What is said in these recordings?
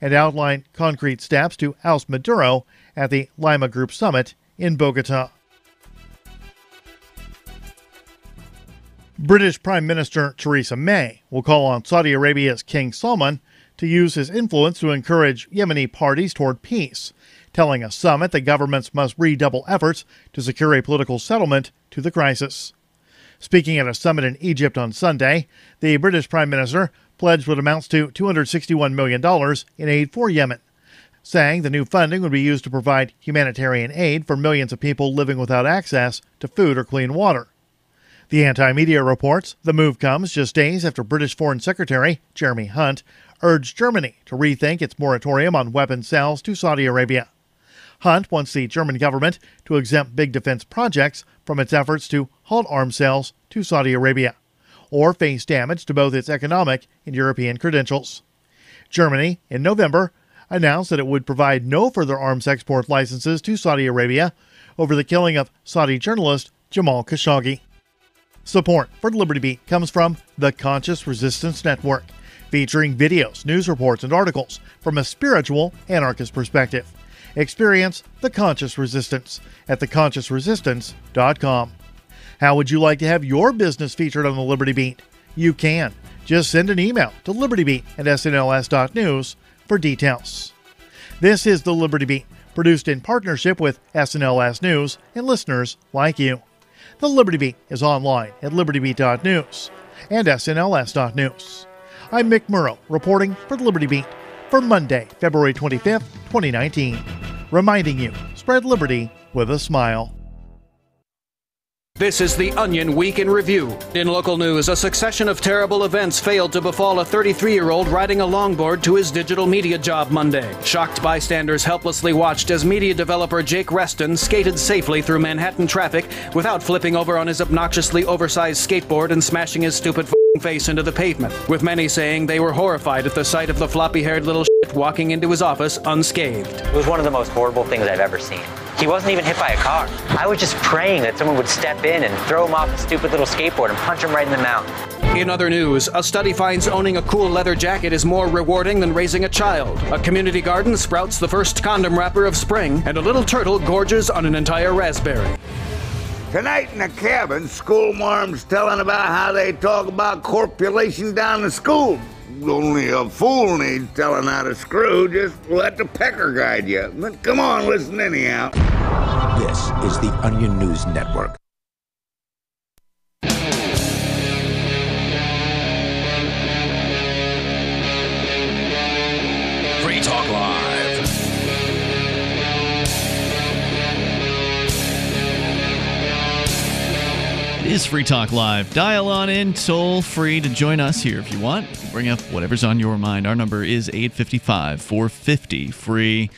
and outlined concrete steps to oust Maduro at the Lima Group Summit in Bogota. British Prime Minister Theresa May will call on Saudi Arabia's King Salman to use his influence to encourage Yemeni parties toward peace, telling a summit that governments must redouble efforts to secure a political settlement to the crisis. Speaking at a summit in Egypt on Sunday, the British Prime Minister pledged what amounts to $261 million in aid for Yemen, saying the new funding would be used to provide humanitarian aid for millions of people living without access to food or clean water. The anti-media reports the move comes just days after British Foreign Secretary Jeremy Hunt urged Germany to rethink its moratorium on weapons sales to Saudi Arabia. Hunt wants the German government to exempt big defense projects from its efforts to halt arms sales to Saudi Arabia, or face damage to both its economic and European credentials. Germany, in November, announced that it would provide no further arms export licenses to Saudi Arabia over the killing of Saudi journalist Jamal Khashoggi. Support for the Liberty Beat comes from the Conscious Resistance Network, featuring videos, news reports, and articles from a spiritual anarchist perspective. Experience the Conscious Resistance at theconsciousresistance.com. How would you like to have your business featured on the Liberty Beat? You can. Just send an email to libertybeat@snls.news for details. This is the Liberty Beat, produced in partnership with SNLS News and listeners like you. The Liberty Beat is online at libertybeat.news and snls.news. I'm Mick Murrow, reporting for the Liberty Beat for Monday, February 25th, 2019. Reminding you, spread liberty with a smile. This is the Onion Week in Review. In local news, a succession of terrible events failed to befall a 33-year-old riding a longboard to his digital media job Monday. Shocked bystanders helplessly watched as media developer Jake Reston skated safely through Manhattan traffic without flipping over on his obnoxiously oversized skateboard and smashing his stupid face into the pavement, with many saying they were horrified at the sight of the floppy-haired little shit walking into his office unscathed. It was one of the most horrible things I've ever seen. He wasn't even hit by a car. I was just praying that someone would step in and throw him off his stupid little skateboard and punch him right in the mouth. In other news, a study finds owning a cool leather jacket is more rewarding than raising a child. A community garden sprouts the first condom wrapper of spring, and a little turtle gorges on an entire raspberry. Tonight in the cabin, school marms telling about how they talk about corpulation down the school. Only a fool needs telling how to screw. Just let the pecker guide you. But come on, listen anyhow. This is the Onion News Network. Free Talk Live. It is Free Talk Live. Dial on in toll free to join us here if you want. Bring up whatever's on your mind. Our number is 855-450-FREE.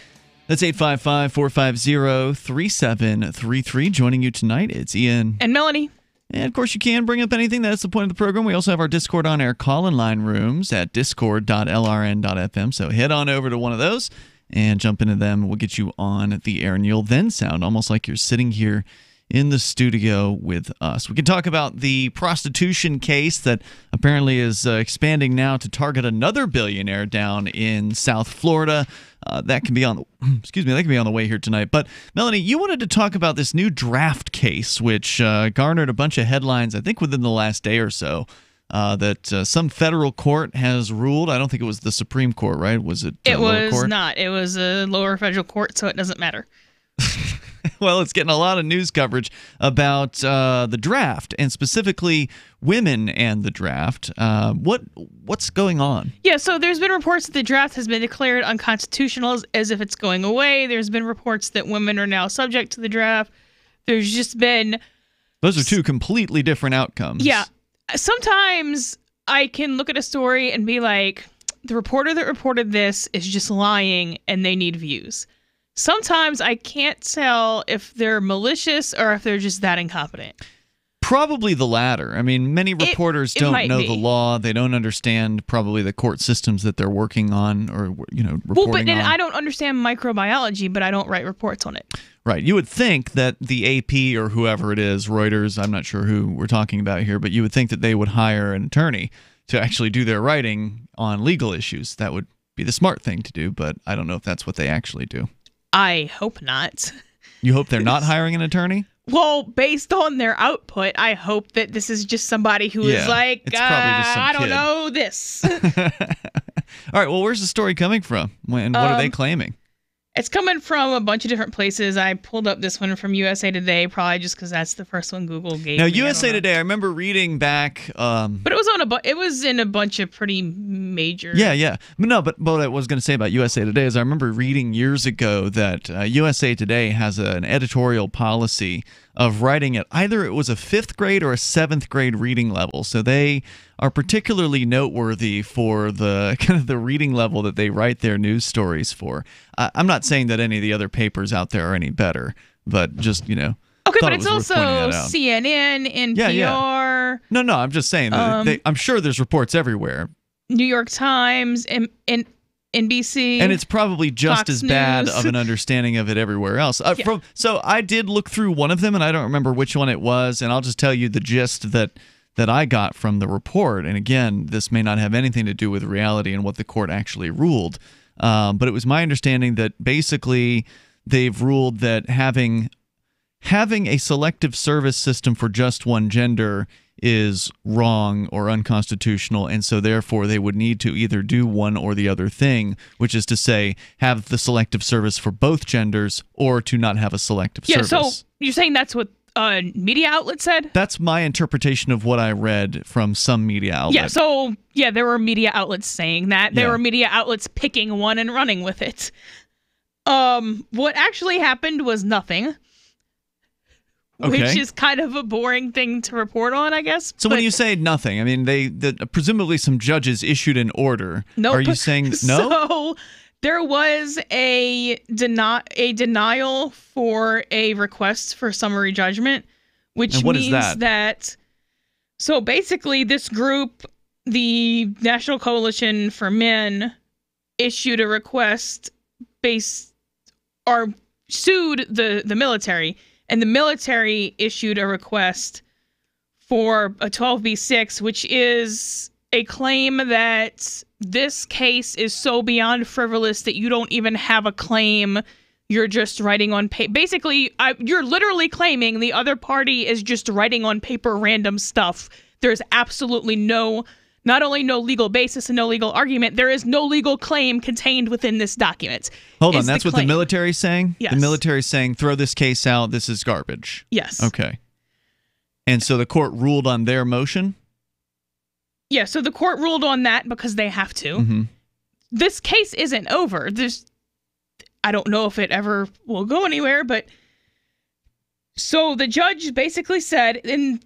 That's 855-450-3733. Joining you tonight, it's Ian. And Melanie. And, of course, you can bring up anything. That's the point of the program. We also have our Discord on-air call-in line rooms at discord.lrn.fm. So head on over to one of those and jump into them. We'll get you on the air, and you'll then sound almost like you're sitting here in the studio with us. We can talk about the prostitution case that apparently is expanding now to target another billionaire down in South Florida. That can be on the way here tonight. But Melanie, you wanted to talk about this new draft case, which garnered a bunch of headlines, I think, within the last day or so. That some federal court has ruled. I don't think it was the Supreme Court, right? Was it? It was not. It was a lower federal court, so it doesn't matter. Well, it's getting a lot of news coverage about the draft, and specifically women and the draft. What's going on? Yeah, so there's been reports that the draft has been declared unconstitutional as if it's going away. There's been reports that women are now subject to the draft. There's just been... Those are two completely different outcomes. Yeah. Sometimes I can look at a story and be like, the reporter that reported this is just lying and they need views. Sometimes I can't tell if they're malicious or if they're just that incompetent. Probably the latter. I mean, many reporters don't know the law. They don't understand probably the court systems that they're working on or, reporting on. Well, but then I don't understand microbiology, but I don't write reports on it. Right. You would think that the AP or whoever it is, Reuters, I'm not sure who we're talking about here, but you would think that they would hire an attorney to actually do their writing on legal issues. That would be the smart thing to do, but I don't know if that's what they actually do. I hope not. You hope they're not hiring an attorney? Well, based on their output, I hope that this is just somebody who is like, it's probably just some I don't kid. know this. All right, well, where's the story coming from? And what are they claiming? It's coming from a bunch of different places. I pulled up this one from USA Today, probably just because that's the first one Google gave Now, me. USA Today, I remember reading back. But it was on it was in a bunch of pretty major. Yeah. No, but what I was going to say about USA Today is I remember reading years ago that USA Today has an editorial policy of writing at either it was a 5th grade or a 7th grade reading level. So they are particularly noteworthy for the kind of the reading level that they write their news stories for. I'm not saying that any of the other papers out there are any better, but just, Okay, but it's also CNN, NPR. Yeah. No, I'm just saying that I'm sure there's reports everywhere. New York Times, NBC. And it's probably just Fox as bad News. of an understanding of it everywhere else. So I did look through one of them, and I don't remember which one it was, and I'll just tell you the gist that I got from the report. And again, this may not have anything to do with reality and what the court actually ruled, but it was my understanding that basically they've ruled that having a selective service system for just one gender is wrong or unconstitutional, and so therefore they would need to either do one or the other thing, which is to say have the selective service for both genders or to not have a selective service. So you're saying that's what media outlet said? That's my interpretation of what I read from some media outlet. There were media outlets saying that. There were media outlets picking one and running with it. What actually happened was nothing. Okay. Which is kind of a boring thing to report on, I guess. So when you say nothing, I mean, presumably some judges issued an order. Nope. Are you saying no? So there was a denial for a request for summary judgment, which means that. So basically, this group, the National Coalition for Men, issued a request sued the military. And the military issued a request for a 12b6, which is a claim that this case is so beyond frivolous that you don't even have a claim. You're just writing on paper. Basically, you're literally claiming the other party is just writing on paper random stuff. There's absolutely not only no legal basis and no legal argument, there is no legal claim contained within this document. Hold on, that's what the military's saying? Yes. The military's saying, throw this case out, this is garbage. Yes. Okay. And so the court ruled on their motion? Yeah, so the court ruled on that because they have to. Mm-hmm. This case isn't over. I don't know if it ever will go anywhere, but so the judge basically said, and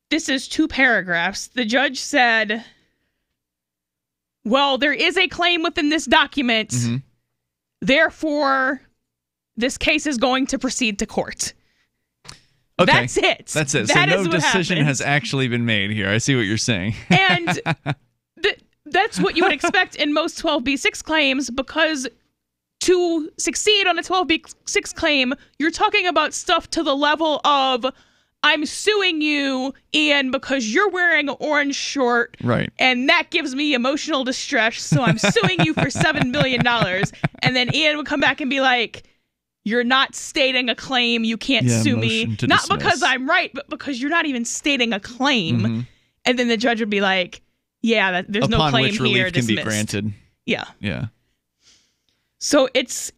this is 2 paragraphs, the judge said, well, there is a claim within this document, therefore, this case is going to proceed to court. Okay. That's it. That's it. That so is no what decision happened. has actually been made here. I see what you're saying. And that's what you would expect in most 12b6 claims, because to succeed on a 12b6 claim, you're talking about stuff to the level of, I'm suing you, Ian, because you're wearing an orange short. Right. And that gives me emotional distress, so I'm suing you for $7 billion. And then Ian would come back and be like, you're not stating a claim, you can't sue me. Not dismiss. because I'm right, but because you're not even stating a claim. And then the judge would be like, yeah, there's no claim which here, relief can dismissed. be granted. Yeah. Yeah. So it's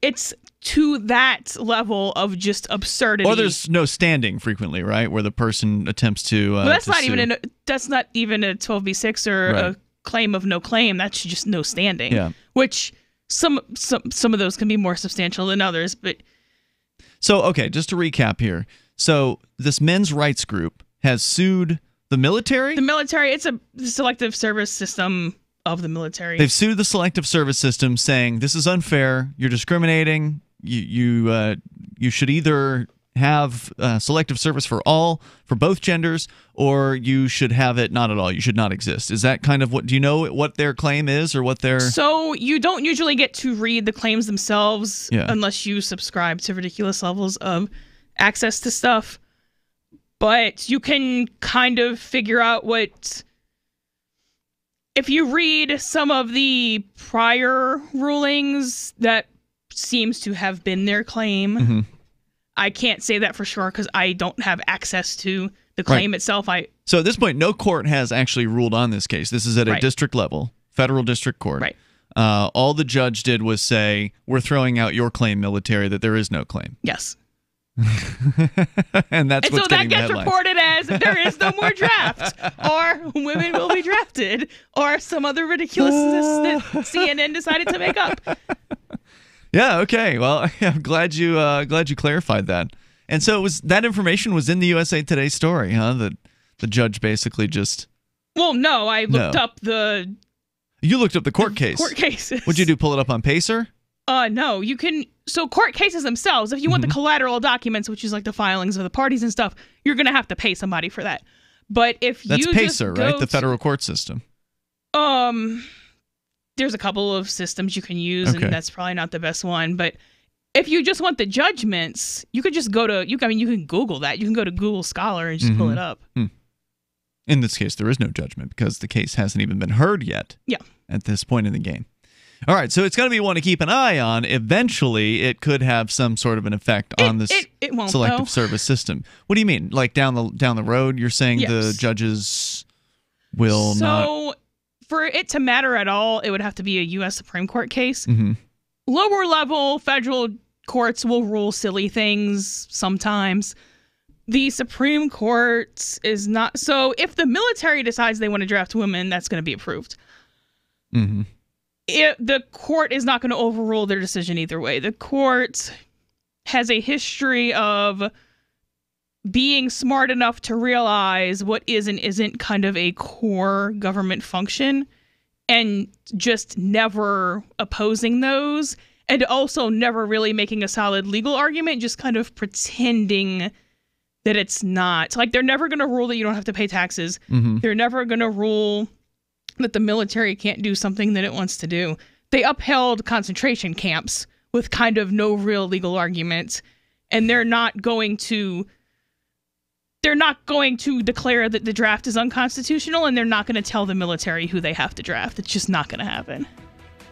to that level of just absurdity. Or there's no standing frequently, right? Where the person attempts to well, that's to not sue. that's not even a 12b6 or Right. a claim of no claim. That's just no standing. Yeah. Which some of those can be more substantial than others, but So, okay, just to recap here. So, this men's rights group has sued the military? the military, it's the selective service system of the military. They've sued the selective service system saying this is unfair, you're discriminating, you should either have selective service for both genders, or you should have it not at all. You should not exist. Is that kind of do you know what their claim is, or what their... So you don't usually get to read the claims themselves Yeah. unless you subscribe to ridiculous levels of access to stuff. But you can kind of figure out what... if you read some of the prior rulings, that seems to have been their claim. Mm-hmm. I can't say that for sure because I don't have access to the claim itself. So at this point, no court has actually ruled on this case. This is at a district level, federal district court. Right. All the judge did was say, we're throwing out your claim, military, that there is no claim. Yes. And that's what's so getting that gets the headlines. reported as there is no more draft, or women will be drafted, or some other ridiculousness that CNN decided to make up. Yeah. Okay. Well, I'm glad you clarified that. And so that information was in the USA Today story, huh? That the judge basically just. Well, no, I looked up the. You looked up the court case. Court cases. What'd you do? Pull it up on Pacer? No, you can. So court cases themselves, if you want the collateral documents, which is like the filings of the parties and stuff, you're going to have to pay somebody for that. But if That's you Pacer, just right? The federal court system. There's a couple of systems you can use, and that's probably not the best one. But if you just want the judgments, you could just go to. You can Google that. You can go to Google Scholar and just pull it up. In this case, there is no judgment because the case hasn't even been heard yet. Yeah. At this point in the game. All right, so it's going to be one to keep an eye on. Eventually, it could have some sort of an effect on this it won't, selective service system. What do you mean? Like down the road, you're saying Yes. the judges will not... So, for it to matter at all, it would have to be a U.S. Supreme Court case. Mm-hmm. Lower level federal courts will rule silly things sometimes. The Supreme Court is not... So, if the military decides they want to draft women, that's going to be approved. Mm-hmm. The court is not going to overrule their decision either way. The court has a history of being smart enough to realize what is and isn't kind of a core government function and just never opposing those, and also never really making a solid legal argument, just kind of pretending that it's not. Like, they're never going to rule that you don't have to pay taxes. Mm-hmm. They're never going to rule that the military can't do something that it wants to do. They upheld concentration camps with kind of no real legal argument, and they're not going to declare that the draft is unconstitutional, and they're not going to tell the military who they have to draft. It's just not going to happen.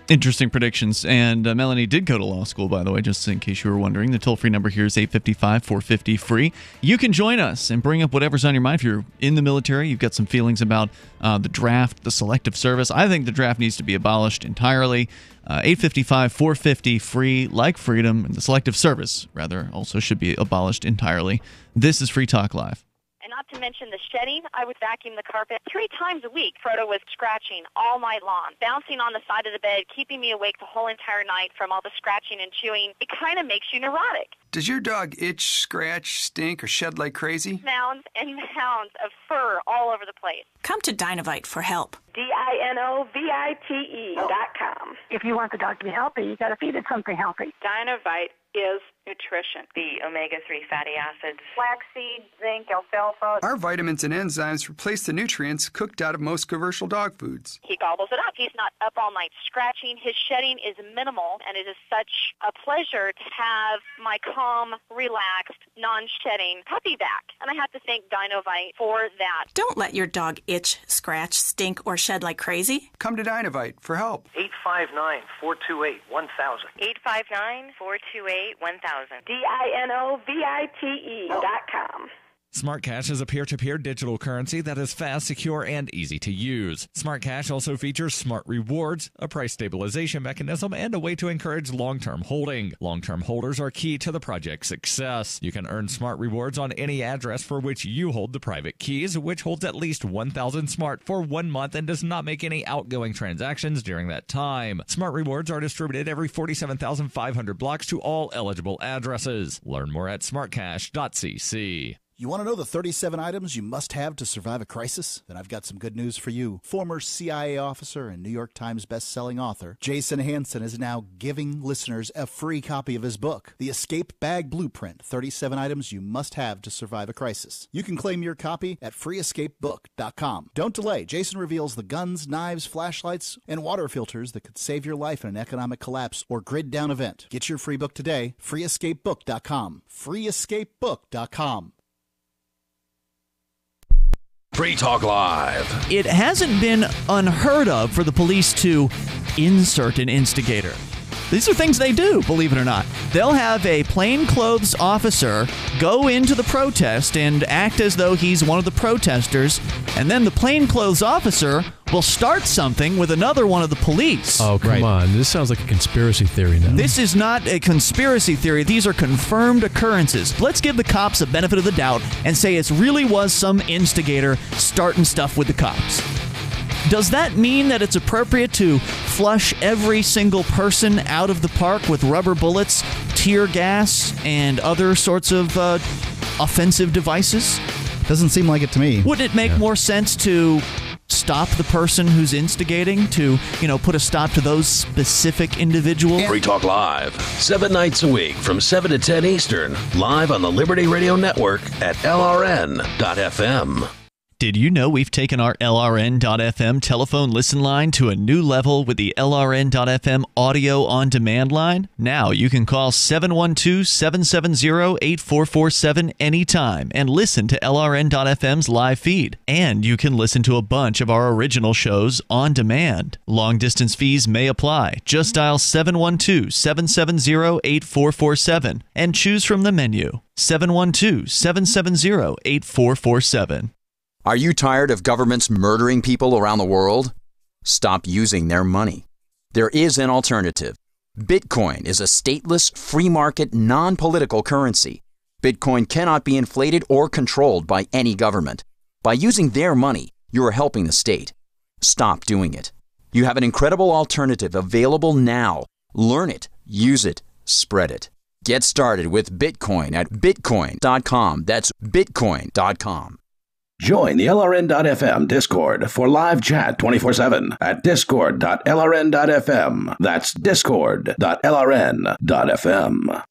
Interesting predictions. And Melanie did go to law school, by the way, just in case you were wondering. The toll-free number here is 855-450-FREE. You can join us and bring up whatever's on your mind. If you're in the military, you've got some feelings about the draft, the selective service. I think the draft needs to be abolished entirely. 855-450-FREE, like freedom, and the selective service, rather, also should be abolished entirely. This is Free Talk Live. And not to mention the shedding, I would vacuum the carpet 3 times a week. Frodo was scratching all night long, bouncing on the side of the bed, keeping me awake the whole entire night from all the scratching and chewing. It kind of makes you neurotic. Does your dog itch, scratch, stink, or shed like crazy? Mounds and mounds of fur all over the place. Come to Dinovite for help. DINOVITE.com. If you want the dog to be healthy, you got to feed it something healthy. Dinovite is nutrition. The omega-3 fatty acids. Flaxseed, zinc, alfalfa. Our vitamins and enzymes replace the nutrients cooked out of most commercial dog foods. He gobbles it up. He's not up all night scratching. His shedding is minimal, and it is such a pleasure to have my calm, relaxed, non-shedding puppy back. And I have to thank Dinovite for that. Don't let your dog itch, scratch, stink, or shed like crazy. Come to Dinovite for help. 859-428-1000. 859-428-1000. DINOVITE.com. Smart Cash is a peer-to-peer digital currency that is fast, secure, and easy to use. Smart Cash also features smart rewards, a price stabilization mechanism, and a way to encourage long-term holding. Long-term holders are key to the project's success. You can earn smart rewards on any address for which you hold the private keys, which holds at least 1,000 smart for 1 month and does not make any outgoing transactions during that time. Smart rewards are distributed every 47,500 blocks to all eligible addresses. Learn more at smartcash.cc. You want to know the 37 items you must have to survive a crisis? Then I've got some good news for you. Former CIA officer and New York Times best-selling author Jason Hansen is now giving listeners a free copy of his book, The Escape Bag Blueprint, 37 Items You Must Have to Survive a Crisis. You can claim your copy at freeescapebook.com. Don't delay. Jason reveals the guns, knives, flashlights, and water filters that could save your life in an economic collapse or grid-down event. Get your free book today, freeescapebook.com. freeescapebook.com. Free Talk Live. It hasn't been unheard of for the police to insert an instigator. These are things they do, believe it or not. They'll have a plainclothes officer go into the protest and act as though he's one of the protesters, and then the plainclothes officer will start something with another one of the police. Oh, come on. This sounds like a conspiracy theory now. This is not a conspiracy theory. These are confirmed occurrences. Let's give the cops a benefit of the doubt and say it really was some instigator starting stuff with the cops. Does that mean that it's appropriate to flush every single person out of the park with rubber bullets, tear gas, and other sorts of offensive devices? Doesn't seem like it to me. Wouldn't it make more sense to stop the person who's instigating, to, put a stop to those specific individuals? Free Talk Live, 7 nights a week from 7 to 10 Eastern, live on the Liberty Radio Network at LRN.FM. Did you know we've taken our LRN.FM telephone listen line to a new level with the LRN.FM audio on demand line? Now you can call 712-770-8447 anytime and listen to LRN.FM's live feed. And you can listen to a bunch of our original shows on demand. Long distance fees may apply. Just dial 712-770-8447 and choose from the menu. 712-770-8447. Are you tired of governments murdering people around the world? Stop using their money. There is an alternative. Bitcoin is a stateless, free market, non-political currency. Bitcoin cannot be inflated or controlled by any government. By using their money, you are helping the state. Stop doing it. You have an incredible alternative available now. Learn it, use it, spread it. Get started with Bitcoin at bitcoin.com. That's bitcoin.com. Join the LRN.FM Discord for live chat 24/7 at discord.lrn.fm. That's discord.lrn.fm.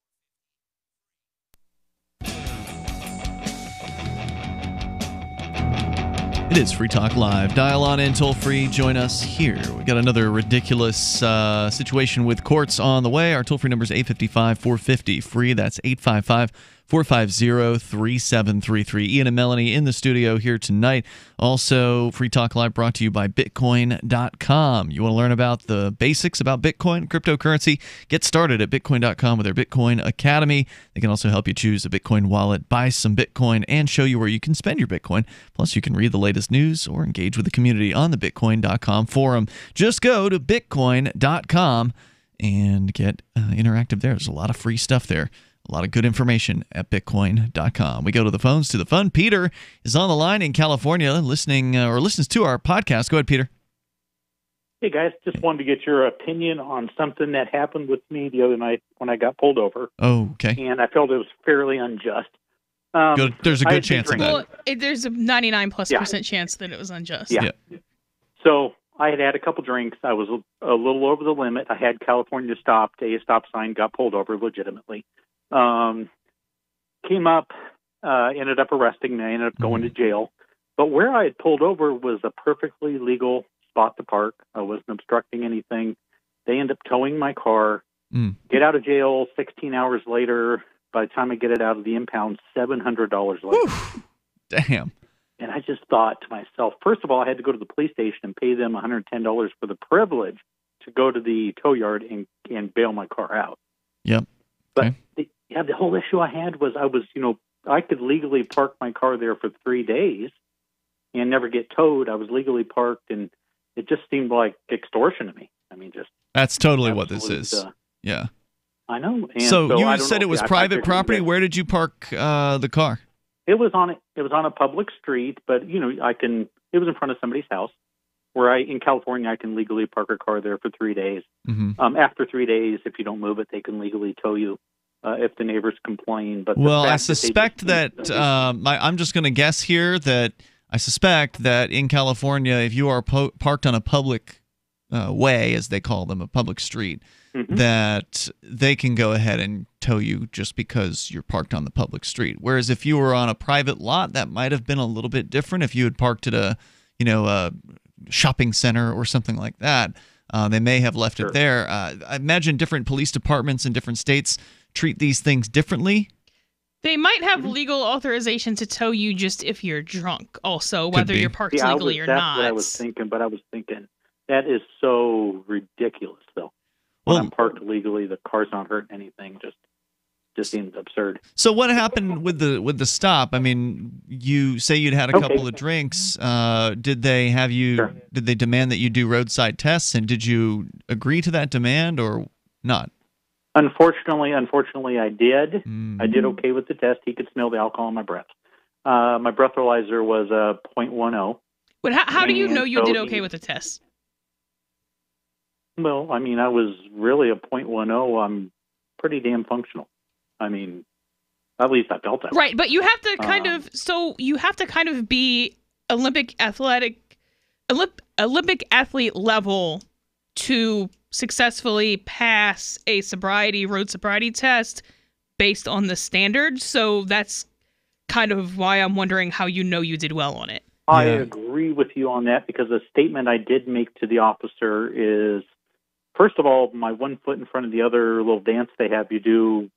It is Free Talk Live. Dial on in toll free. Join us here. We got another ridiculous situation with courts on the way. Our toll free number is 855-450-FREE. That's 855-450-3733. Ian and Melanie in the studio here tonight. Also, Free Talk Live brought to you by Bitcoin.com. You want to learn about the basics about Bitcoin, cryptocurrency? Get started at Bitcoin.com with their Bitcoin Academy. They can also help you choose a Bitcoin wallet, buy some Bitcoin, and show you where you can spend your Bitcoin. Plus, you can read the latest news or engage with the community on the Bitcoin.com forum. Just go to Bitcoin.com and get interactive there. There's a lot of free stuff there. A lot of good information at Bitcoin.com. We go to the phones, to the fun. Peter is on the line in California listens to our podcast. Go ahead, Peter. Hey, guys. Just wanted to get your opinion on something that happened with me the other night when I got pulled over. Oh, okay. And I felt it was fairly unjust. There's a good chance of that. Well, there's a 99+% chance that it was unjust. Yeah. So I had a couple drinks. I was a little over the limit. I had California stopped, a stop sign, got pulled over legitimately. Came up, ended up arresting me. I ended up going to jail. But where I had pulled over was a perfectly legal spot to park. I wasn't obstructing anything. They end up towing my car, get out of jail 16 hours later. By the time I get it out of the impound, $700 later. Whew. Damn. And I just thought to myself, first of all, I had to go to the police station and pay them $110 for the privilege to go to the tow yard and bail my car out. Yep. But the whole issue I had was I could legally park my car there for 3 days and never get towed. I was legally parked, and it just seemed like extortion to me. I mean, that's totally what this is. Yeah. I know. And so you said it was private property. Where did you park the car? It was on a public street, but it was in front of somebody's house. Where in California, I can legally park a car there for 3 days. Mm-hmm. After 3 days, if you don't move it, they can legally tow you if the neighbors complain. But I suspect that I'm just going to guess here that I suspect that in California, if you are parked on a public way, as they call them, a public street, that they can go ahead and tow you just because you're parked on the public street. Whereas if you were on a private lot, that might have been a little bit different. If you had parked at a shopping center or something like that, they may have left it there. I imagine different police departments in different states treat these things differently. They might have legal authorization to tow you just if you're drunk, also, Could whether be. you're parked See, legally or that's not. what I was thinking, but I was thinking that is so ridiculous, though. When I'm parked legally, the car's not hurting anything. Just seems absurd. So what happened with the stop? I mean, you say you'd had a couple of drinks. Did they have you? Sure. Did they demand that you do roadside tests? And did you agree to that demand or not? Unfortunately, I did. I did okay with the test. He could smell the alcohol in my breath. My breathalyzer was a .10. But how do you know you so did okay with the test? Well, I mean, I was really a .10. I'm pretty damn functional. I mean, at least I felt that way. Right, but you have to kind of be Olympic athlete level to successfully pass a road sobriety test based on the standards. So that's kind of why I'm wondering how you know you did well on it. I agree with you on that because the statement I did make to the officer is, first of all, my one foot in front of the other little dance they have you do,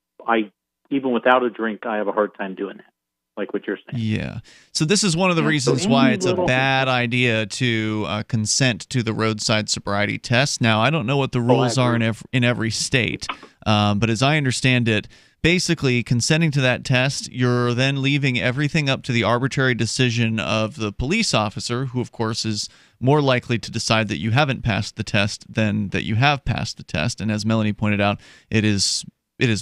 even without a drink, I have a hard time doing that, like what you're saying. Yeah. So this is one of the reasons why it's a bad idea to consent to the roadside sobriety test. Now, I don't know what the rules are in every state, but as I understand it, basically consenting to that test, you're then leaving everything up to the arbitrary decision of the police officer, who, of course, is more likely to decide that you haven't passed the test than that you have passed the test. And as Melanie pointed out, it is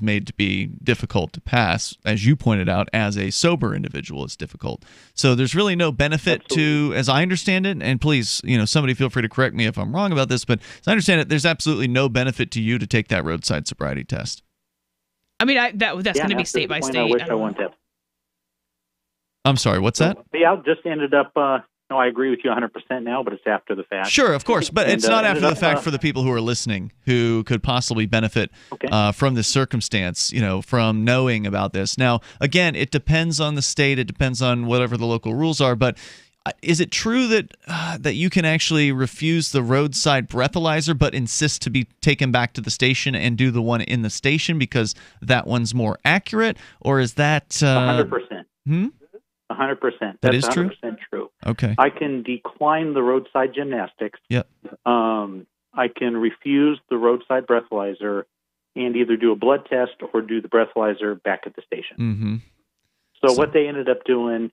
made to be difficult to pass, as you pointed out, as a sober individual, it's difficult. So there's really no benefit to, as I understand it, and please, somebody feel free to correct me if I'm wrong about this, but as I understand it, there's absolutely no benefit to you to take that roadside sobriety test. I mean, that's going to be state by state. I wish I wouldn't have. I'm sorry, what's that? Yeah, I just ended up, no, I agree with you 100% now, but it's after the fact. Sure, of course, but it's not after the fact for the people who are listening who could possibly benefit from this circumstance, from knowing about this. Now, again, it depends on the state, it depends on whatever the local rules are, but is it true that you can actually refuse the roadside breathalyzer but insist to be taken back to the station and do the one in the station because that one's more accurate, or is that 100%? 100%. That is 100% true. Okay. I can decline the roadside gymnastics. Yep. I can refuse the roadside breathalyzer and either do a blood test or do the breathalyzer back at the station. Mm-hmm. So what they ended up doing,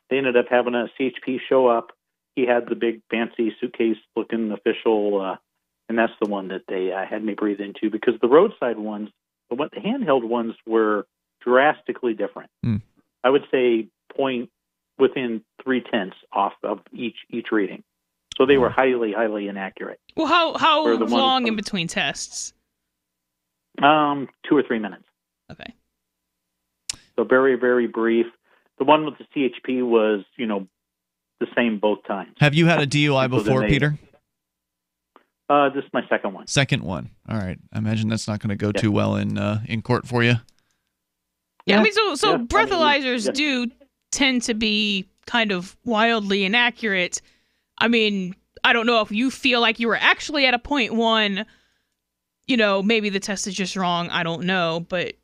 they ended up having a CHP show up. He had the big fancy suitcase-looking official, and that's the one that they had me breathe into because the roadside ones, the handheld ones were drastically different. I would say within 0.3 off of each reading. So they were highly, highly inaccurate. Well, how long in between tests? 2 or 3 minutes. Okay. So very, very brief. The one with the CHP was, the same both times. Have you had a DUI before, Peter? This is my second one. Second one. All right. I imagine that's not going to go too well in court for you. Yeah, I mean, so breathalyzers do tend to be kind of wildly inaccurate. I mean, I don't know if you feel like you were actually at a .1, maybe the test is just wrong. I don't know, but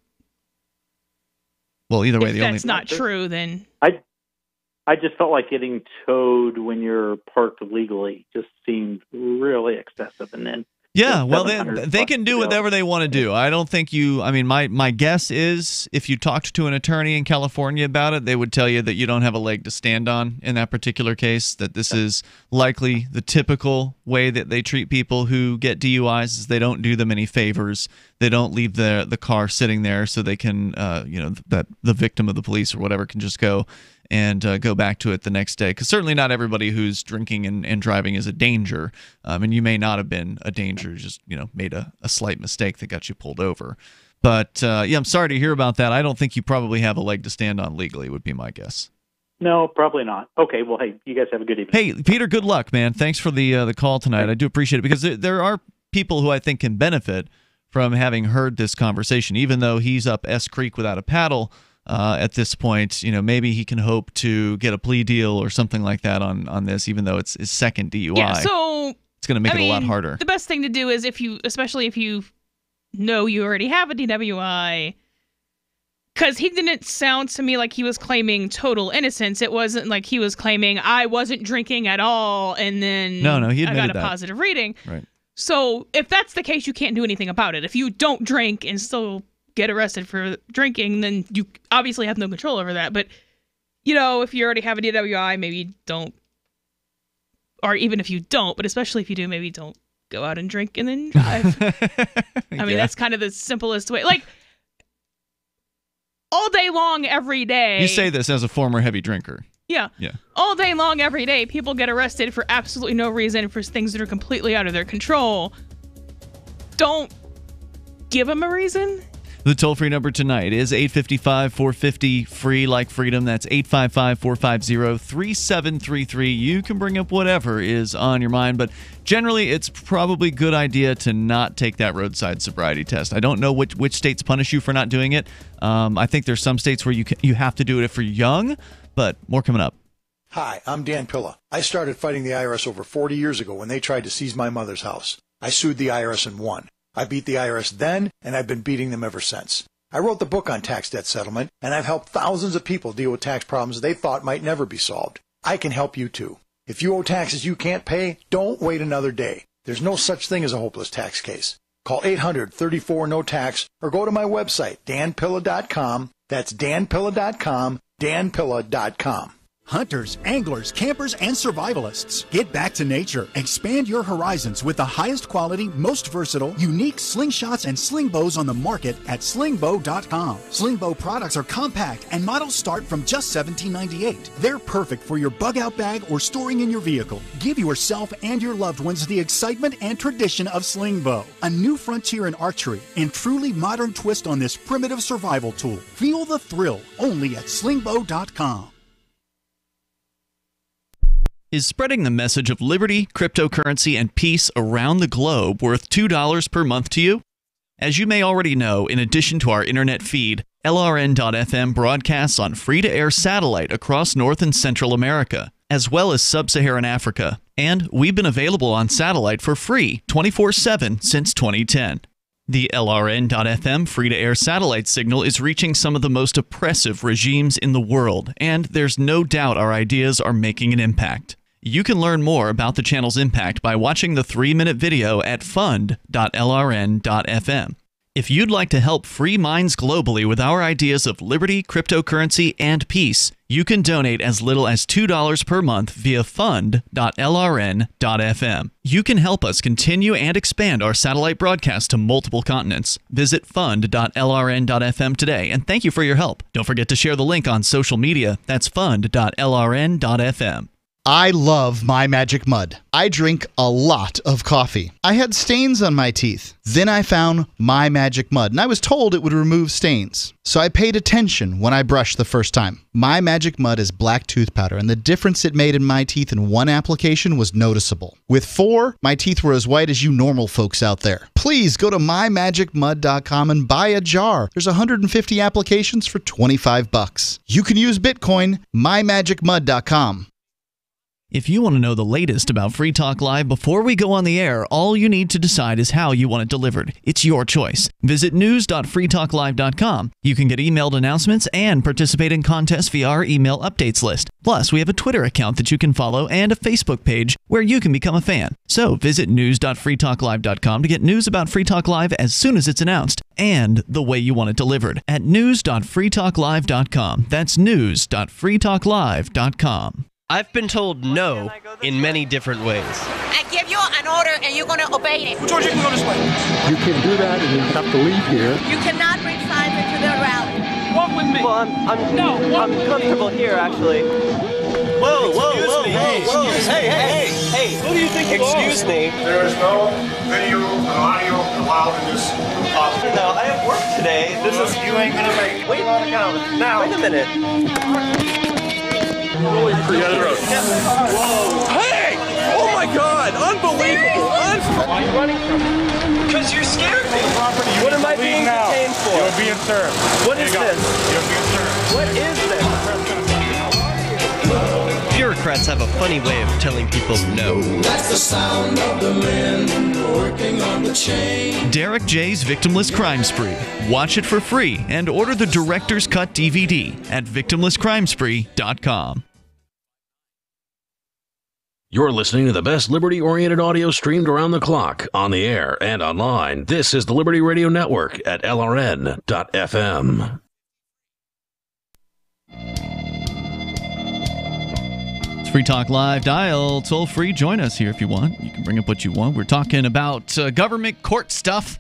well, either way, if that's not true, then I just felt like getting towed when you're parked illegally just seemed really excessive, and then. Yeah, well, they can do whatever they want to do. I don't think my guess is if you talked to an attorney in California about it, they would tell you that you don't have a leg to stand on in that particular case, that this is likely the typical way that they treat people who get DUIs is they don't do them any favors. They don't leave the car sitting there so they can, that the victim of the police or whatever can just go and go back to it the next day. Because certainly not everybody who's drinking and driving is a danger. And you may not have been a danger, just made a slight mistake that got you pulled over. But I'm sorry to hear about that. I don't think you probably have a leg to stand on legally, would be my guess. No, probably not. Okay, well, hey, you guys have a good evening. Hey, Peter, good luck, man. Thanks for the call tonight. I do appreciate it because there are people who I think can benefit from having heard this conversation, even though he's up S Creek without a paddle. At this point, maybe he can hope to get a plea deal or something like that on this, even though it's his second DUI. Yeah, so it's going to make it a lot harder. The best thing to do is especially if you know you already have a DWI, Because he didn't sound to me like he was claiming total innocence. It wasn't like he was claiming, I wasn't drinking at all, and then No, he I got admitted a that. positive reading. Right. So if that's the case, you can't do anything about it. If you don't drink and still get arrested for drinking, then you obviously have no control over that. But, if you already have a DWI, maybe don't. Or even if you don't, but especially if you do, maybe don't go out and drink and then drive. I mean, that's kind of the simplest way. Like, all day long, every day. You say this as a former heavy drinker. Yeah. Yeah. All day long, every day, people get arrested for absolutely no reason, for things that are completely out of their control. Don't give them a reason. The toll-free number tonight is 855-450-FREE like freedom. That's 855-450-3733. You can bring up whatever is on your mind, but generally it's probably a good idea to not take that roadside sobriety test. I don't know which states punish you for not doing it. I think there's some states where you have to do it if you're young, but more coming up. Hi, I'm Dan Pilla. I started fighting the IRS over 40 years ago when they tried to seize my mother's house. I sued the IRS and won. I beat the IRS then, and I've been beating them ever since. I wrote the book on tax debt settlement, and I've helped thousands of people deal with tax problems they thought might never be solved. I can help you too. If you owe taxes you can't pay, don't wait another day. There's no such thing as a hopeless tax case. Call 800-34-NO-TAX or go to my website, danpilla.com. That's danpilla.com, danpilla.com. Hunters, anglers, campers, and survivalists. Get back to nature. Expand your horizons with the highest quality, most versatile, unique slingshots and sling bows on the market at slingbow.com. Slingbow products are compact and models start from just $17.98. They're perfect for your bug-out bag or storing in your vehicle. Give yourself and your loved ones the excitement and tradition of slingbow. A new frontier in archery and truly modern twist on this primitive survival tool. Feel the thrill only at slingbow.com. Is spreading the message of liberty, cryptocurrency, and peace around the globe worth $2 per month to you? As you may already know, in addition to our internet feed, LRN.FM broadcasts on free-to-air satellite across North and Central America, as well as Sub-Saharan Africa. And we've been available on satellite for free 24/7 since 2010. The LRN.FM free-to-air satellite signal is reaching some of the most oppressive regimes in the world, and there's no doubt our ideas are making an impact. You can learn more about the channel's impact by watching the 3-minute video at fund.lrn.fm. If you'd like to help free minds globally with our ideas of liberty, cryptocurrency, and peace, you can donate as little as $2 per month via fund.lrn.fm. You can help us continue and expand our satellite broadcast to multiple continents. Visit fund.lrn.fm today, and thank you for your help. Don't forget to share the link on social media. That's fund.lrn.fm. I love My Magic Mud. I drink a lot of coffee. I had stains on my teeth. Then I found My Magic Mud, and I was told it would remove stains. So I paid attention when I brushed the first time. My Magic Mud is black tooth powder, and the difference it made in my teeth in one application was noticeable. With 4, my teeth were as white as you normal folks out there. Please go to mymagicmud.com and buy a jar. There's 150 applications for $25. You can use Bitcoin, mymagicmud.com. If you want to know the latest about Free Talk Live before we go on the air, all you need to decide is how you want it delivered. It's your choice. Visit news.freetalklive.com. You can get emailed announcements and participate in contests via our email updates list. Plus, we have a Twitter account that you can follow and a Facebook page where you can become a fan. So visit news.freetalklive.com to get news about Free Talk Live as soon as it's announced and the way you want it delivered at news.freetalklive.com. That's news.freetalklive.com. I've been told no in many different ways. I give you an order and you're going to obey it. George, you can go this way. You can't do that and you have to leave here. You cannot bring signs into the rally. Walk with me. Well, I'm comfortable here, actually. Whoa, whoa, hey, who do you think you are? Excuse me. There is no video and audio allowed in this office. No, I have work today. You ain't gonna make it. Wait a minute. Really forget it. Hey! Oh my God! Unbelievable! Why are you running from me? Because you're scared me. What am I being detained for? You're being served. What is this? You're being served. What is this? You're Democrats have a funny way of telling people no. That's the sound of the men working on the chain. Derek J's Victimless Crime Spree. Watch it for free and order the Director's Cut DVD at victimlesscrimespree.com. You're listening to the best liberty-oriented audio streamed around the clock, on the air, and online. This is the Liberty Radio Network at LRN.FM. It's Free Talk Live. Dial toll-free. Join us here if you want. You can bring up what you want. We're talking about government court stuff,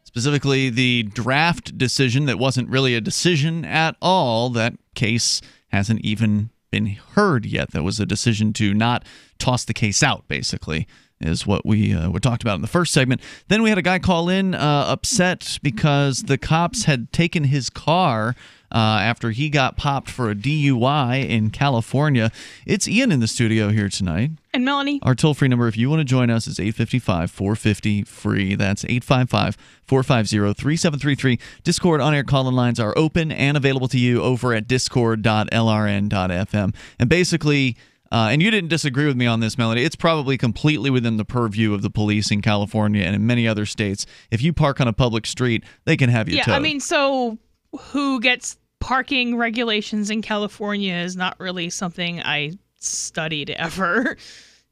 specifically the draft decision that wasn't really a decision at all. That case hasn't even been heard yet. That was a decision to not toss the case out, basically, is what we talked about in the first segment. Then we had a guy call in upset because the cops had taken his car after he got popped for a DUI in California. It's Ian in the studio here tonight. And Melanie. Our toll-free number, if you want to join us, is 855-450-FREE. That's 855-450-3733. Discord on-air call-in lines are open and available to you over at discord.lrn.fm. And basically, and you didn't disagree with me on this, Melanie, it's probably completely within the purview of the police in California and in many other states. If you park on a public street, they can have you towed. Yeah, I mean, so who gets parking regulations in California is not really something I studied ever.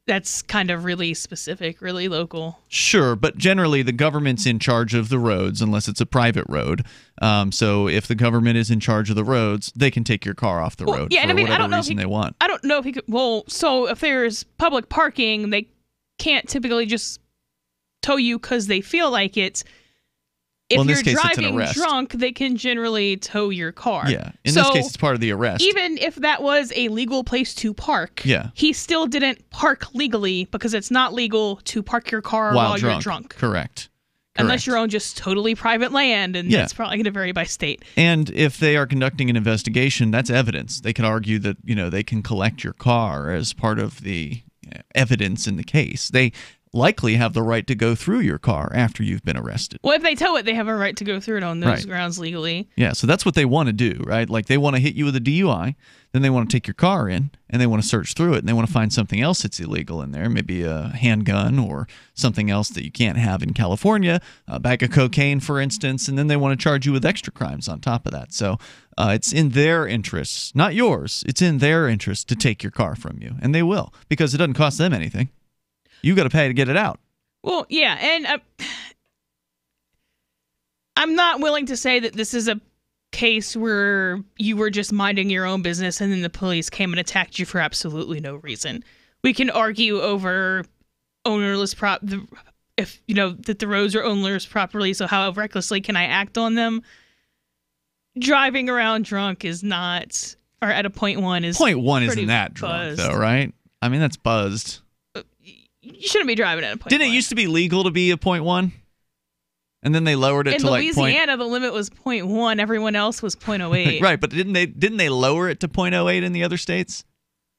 That's kind of really specific, really local. Sure, but generally the government's in charge of the roads unless it's a private road. So if the government is in charge of the roads, they can take your car off the road for whatever reason they want. I don't know if he could. Well, so if there's public parking, they can't typically just tow you because they feel like it. If you're driving drunk, they can generally tow your car. Yeah. In this case, it's part of the arrest. Even if that was a legal place to park, he still didn't park legally because it's not legal to park your car while you're drunk. Correct. Unless you're on just totally private land, and that's probably going to vary by state. And if they are conducting an investigation, that's evidence. They can argue that, they can collect your car as part of the evidence in the case. They likely have the right to go through your car after you've been arrested. Well, if they tow it, they have a right to go through it on those grounds legally. Yeah, so that's what they want to do, right? Like they want to hit you with a DUI, then they want to take your car in, and they want to search through it, and they want to find something else that's illegal in there, maybe a handgun or something else that you can't have in California, a bag of cocaine, for instance, and then they want to charge you with extra crimes on top of that. So it's in their interests, not yours. It's in their interest to take your car from you, and they will, because it doesn't cost them anything. You got to pay to get it out. Well, yeah, and I'm not willing to say that this is a case where you were just minding your own business and then the police came and attacked you for absolutely no reason. We can argue over if that the roads are onerous properly, so how recklessly can I act on them? Driving around drunk is not, or at a 0.1 is 0.1 isn't that drunk, though, right? I mean, that's buzzed. You shouldn't be driving at a 0.1. Didn't it used to be legal to be a 0.1? And then they lowered it to like in Louisiana, the limit was 0.1. Everyone else was 0.08. Right, but didn't they lower it to 0.08 in the other states?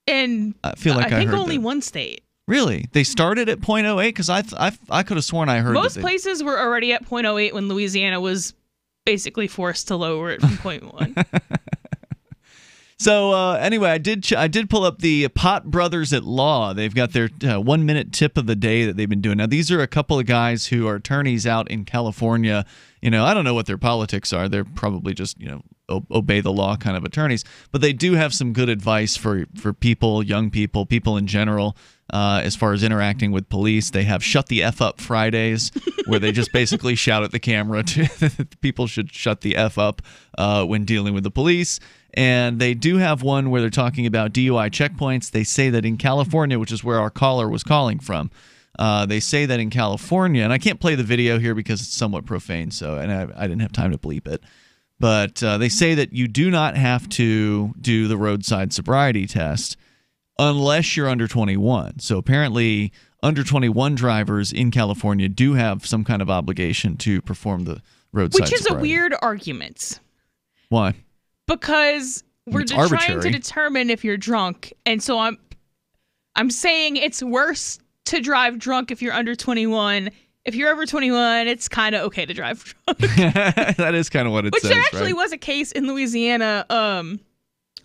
And I feel like I think heard only that. One state. Really? They started at 0.08? Because I could have sworn I heard most places were already at 0.08 when Louisiana was basically forced to lower it from 0.1. So anyway, I did pull up the Pot Brothers at Law. They've got their 1-minute tip of the day that they've been doing. Now, these are a couple of guys who are attorneys out in California. I don't know what their politics are. They're probably just, obey the law kind of attorneys. But they do have some good advice for people, young people in general, as far as interacting with police. They have Shut the F Up Fridays, where they just basically shout at the camera that people should shut the F up when dealing with the police. And they do have one where they're talking about DUI checkpoints. They say that in California, which is where our caller was calling from, they say that in California, and I can't play the video here because it's somewhat profane, and I didn't have time to bleep it. But they say that you do not have to do the roadside sobriety test unless you're under 21. So apparently under 21 drivers in California do have some kind of obligation to perform the roadside sobriety. Which is a weird argument. Why? Because we're trying to determine if you're drunk, and so I'm saying it's worse to drive drunk if you're under 21. If you're over 21, it's kind of okay to drive drunk. That is kind of what it says, Which there actually was a case in Louisiana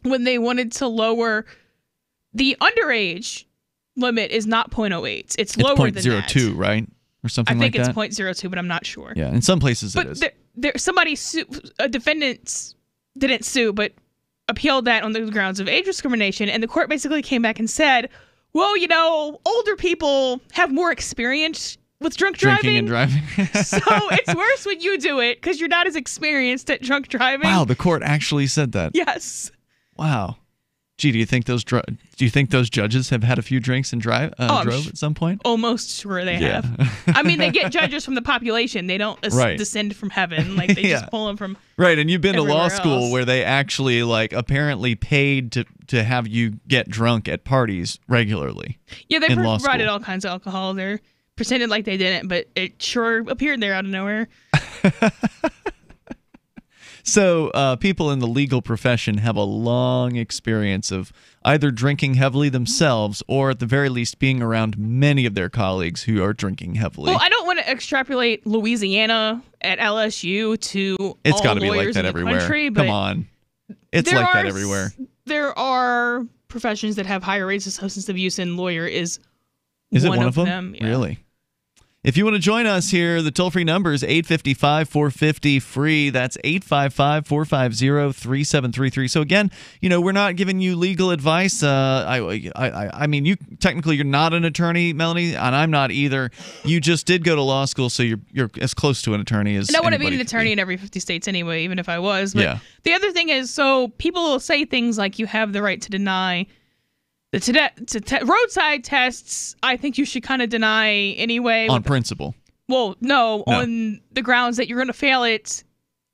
when they wanted to lower the underage limit is not 0.08. It's lower than that. 0.02, right? Or something like that? I think it's 0.02, but I'm not sure. Yeah, in some places it is. But a defendant didn't sue, but appealed that on the grounds of age discrimination, and the court basically came back and said, well, you know, older people have more experience with drinking and driving. So it's worse when you do it because you're not as experienced at drunk driving. Wow, the court actually said that. Yes. Wow. Gee, do you think those judges have had a few drinks and drove at some point? Almost sure they have. I mean, they get judges from the population. They don't descend from heaven. Like, they just pull them from Right, and you've been to law school else. where they actually, like, apparently paid to have you get drunk at parties regularly. Yeah, they provided all kinds of alcohol. They're pretended like they didn't, but it sure appeared there out of nowhere. So people in the legal profession have a long experience of either drinking heavily themselves or at the very least being around many of their colleagues who are drinking heavily. Well, I don't want to extrapolate Louisiana at LSU to it's all gotta be lawyers like that in the everywhere. country, Come on. It's like that everywhere. There are professions that have higher rates of substance abuse, and lawyer is it one of them? Yeah. Really? If you want to join us here, the toll-free number is 855-450-FREE. That's 855-450-3733. So again, you know, we're not giving you legal advice. I mean, you're not an attorney, Melanie, and I'm not either. You just did go to law school, so you're as close to an attorney as And I wouldn't be anybody an attorney in every 50 states anyway, even if I was. But yeah. The other thing is, so people will say things like you have the right to deny. The roadside tests, I think you should kind of deny anyway. On principle. Well, no, on the grounds that you're going to fail it,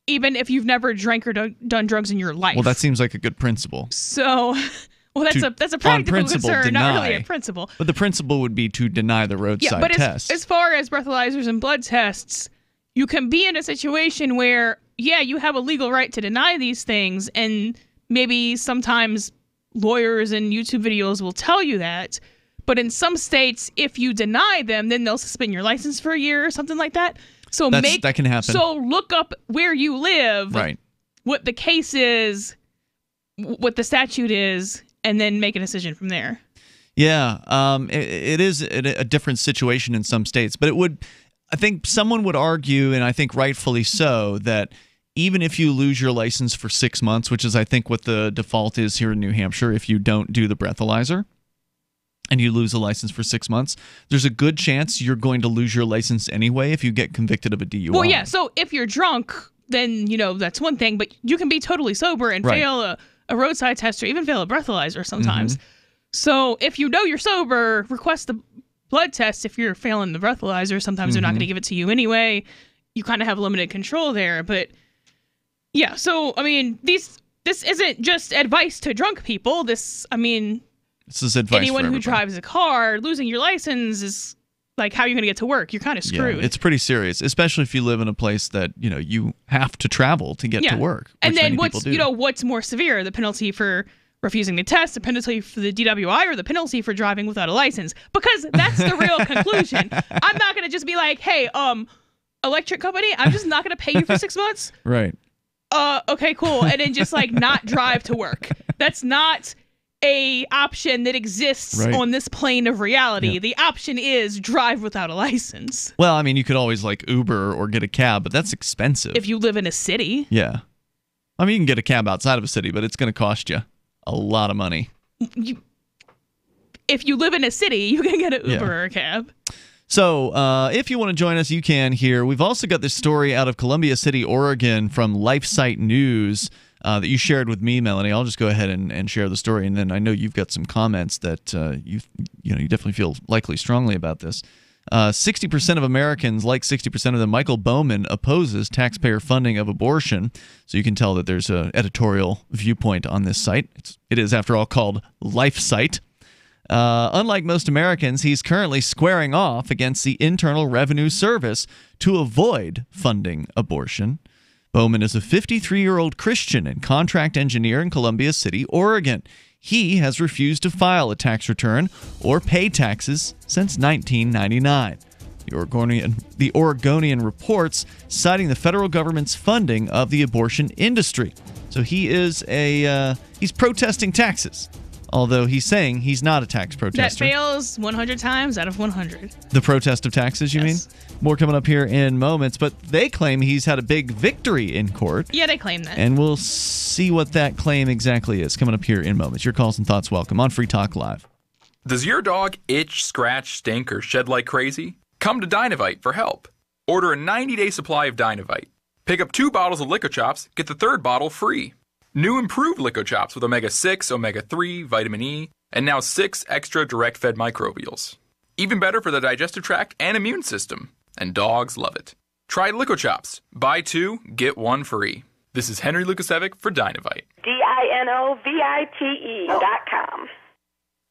even if you've never drank or done drugs in your life. Well, that seems like a good principle. So, well, that's a practical concern, not really a principle. But the principle would be to deny the roadside test. As far as breathalyzers and blood tests, you can be in a situation where, yeah, you have a legal right to deny these things, and maybe sometimes lawyers and YouTube videos will tell you that, but in some states, if you deny them, then they'll suspend your license for a year or something like that. So that can happen. So look up where you live, right? What the case is, what the statute is, and then make a decision from there. Yeah, it is a different situation in some states, but I think someone would argue, and I think rightfully so, that even if you lose your license for 6 months, which is, I think, what the default is here in New Hampshire, if you don't do the breathalyzer and you lose a license for 6 months, there's a good chance you're going to lose your license anyway if you get convicted of a DUI. Well, yeah, so if you're drunk, then, you know, that's one thing, but you can be totally sober and fail a roadside test or even fail a breathalyzer sometimes. Mm-hmm. So if you know you're sober, request the blood test if you're failing the breathalyzer. Sometimes they're not going to give it to you anyway. You kind of have limited control there, but yeah, so, I mean, this isn't just advice to drunk people. This is advice anyone for who everybody. drives a car, losing your license is like, how are you going to get to work? You're kind of screwed. Yeah, it's pretty serious, especially if you live in a place that, you know, you have to travel to get to work. And then what's more severe, the penalty for refusing the test, the penalty for the DWI, or the penalty for driving without a license? Because that's the real conclusion. I'm not going to just be like, hey, electric company, I'm just not going to pay you for 6 months. Right. Okay, cool. And then just like not drive to work. That's not a option that exists on this plane of reality. Yeah. The option is drive without a license. Well, I mean, you could always like Uber or get a cab, but that's expensive. If you live in a city. Yeah. I mean, you can get a cab outside of a city, but it's going to cost you a lot of money. If you live in a city, you can get an Uber or a cab. So if you want to join us, you can here. We've also got this story out of Columbia City, Oregon from LifeSite News that you shared with me, Melanie. I'll just go ahead and share the story, and then I know you've got some comments that you definitely feel likely strongly about this. 60% of Americans, like 60% of them, Michael Bowman opposes taxpayer funding of abortion. So you can tell that there's an editorial viewpoint on this site. It is, after all, called LifeSite. Unlike most Americans, he's currently squaring off against the Internal Revenue Service to avoid funding abortion. Bowman is a 53-year-old Christian and contract engineer in Columbia City, Oregon. He has refused to file a tax return or pay taxes since 1999. The Oregonian reports, citing the federal government's funding of the abortion industry. So he is he's protesting taxes Although he's saying he's not a tax That protester. fails 100 times out of 100. The protest of taxes, you mean? More coming up here in moments, but they claim he's had a big victory in court. Yeah, they claim that. And we'll see what that claim exactly is coming up here in moments. Your calls and thoughts welcome on Free Talk Live. Does your dog itch, scratch, stink, or shed like crazy? Come to Dynavite for help. Order a 90-day supply of Dynavite. Pick up 2 bottles of Lico Chops, get the 3rd bottle free. New improved Lico Chops with omega-6, omega-3, vitamin E, and now 6 extra direct-fed microbials. Even better for the digestive tract and immune system. And dogs love it. Try Lico Chops. Buy 2, get 1 free. This is Henry Lukasevic for Dynavite. DINOVITE.com.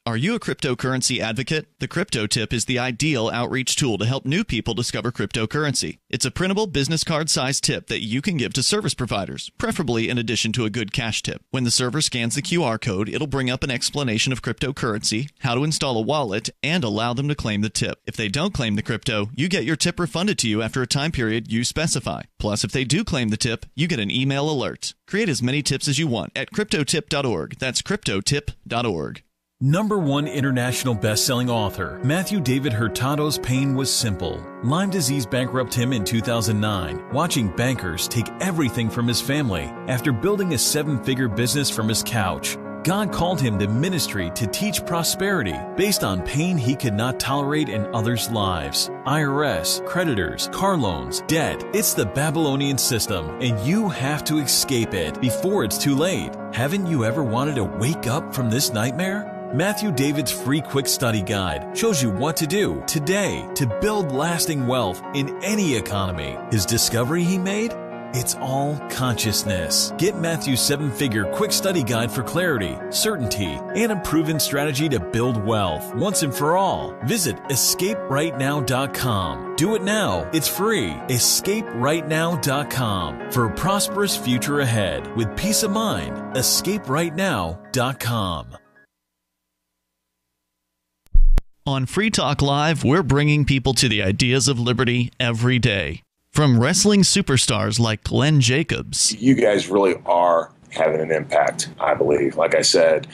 Are you a cryptocurrency advocate? The Crypto Tip is the ideal outreach tool to help new people discover cryptocurrency. It's a printable business card-sized tip that you can give to service providers, preferably in addition to a good cash tip. When the server scans the QR code, it'll bring up an explanation of cryptocurrency, how to install a wallet, and allow them to claim the tip. If they don't claim the crypto, you get your tip refunded to you after a time period you specify. Plus, if they do claim the tip, you get an email alert. Create as many tips as you want at cryptotip.org. That's cryptotip.org. #1 international best-selling author Matthew David Hurtado's pain was simple. Lyme disease bankrupted him in 2009, watching bankers take everything from his family after building a 7-figure business from his couch. God called him to ministry to teach prosperity based on pain he could not tolerate in others' lives. IRS, creditors, car loans, debt. It's the Babylonian system, and you have to escape it before it's too late. Haven't you ever wanted to wake up from this nightmare? Matthew David's free quick study guide shows you what to do today to build lasting wealth in any economy. His discovery he made? It's all consciousness. Get Matthew's 7-figure quick study guide for clarity, certainty, and a proven strategy to build wealth once and for all. Visit escaperightnow.com. Do it now. It's free. escaperightnow.com for a prosperous future ahead with peace of mind. escaperightnow.com. On Free Talk Live, we're bringing people to the ideas of liberty every day. From wrestling superstars like Glenn Jacobs. You guys really are having an impact, I believe. Like I said,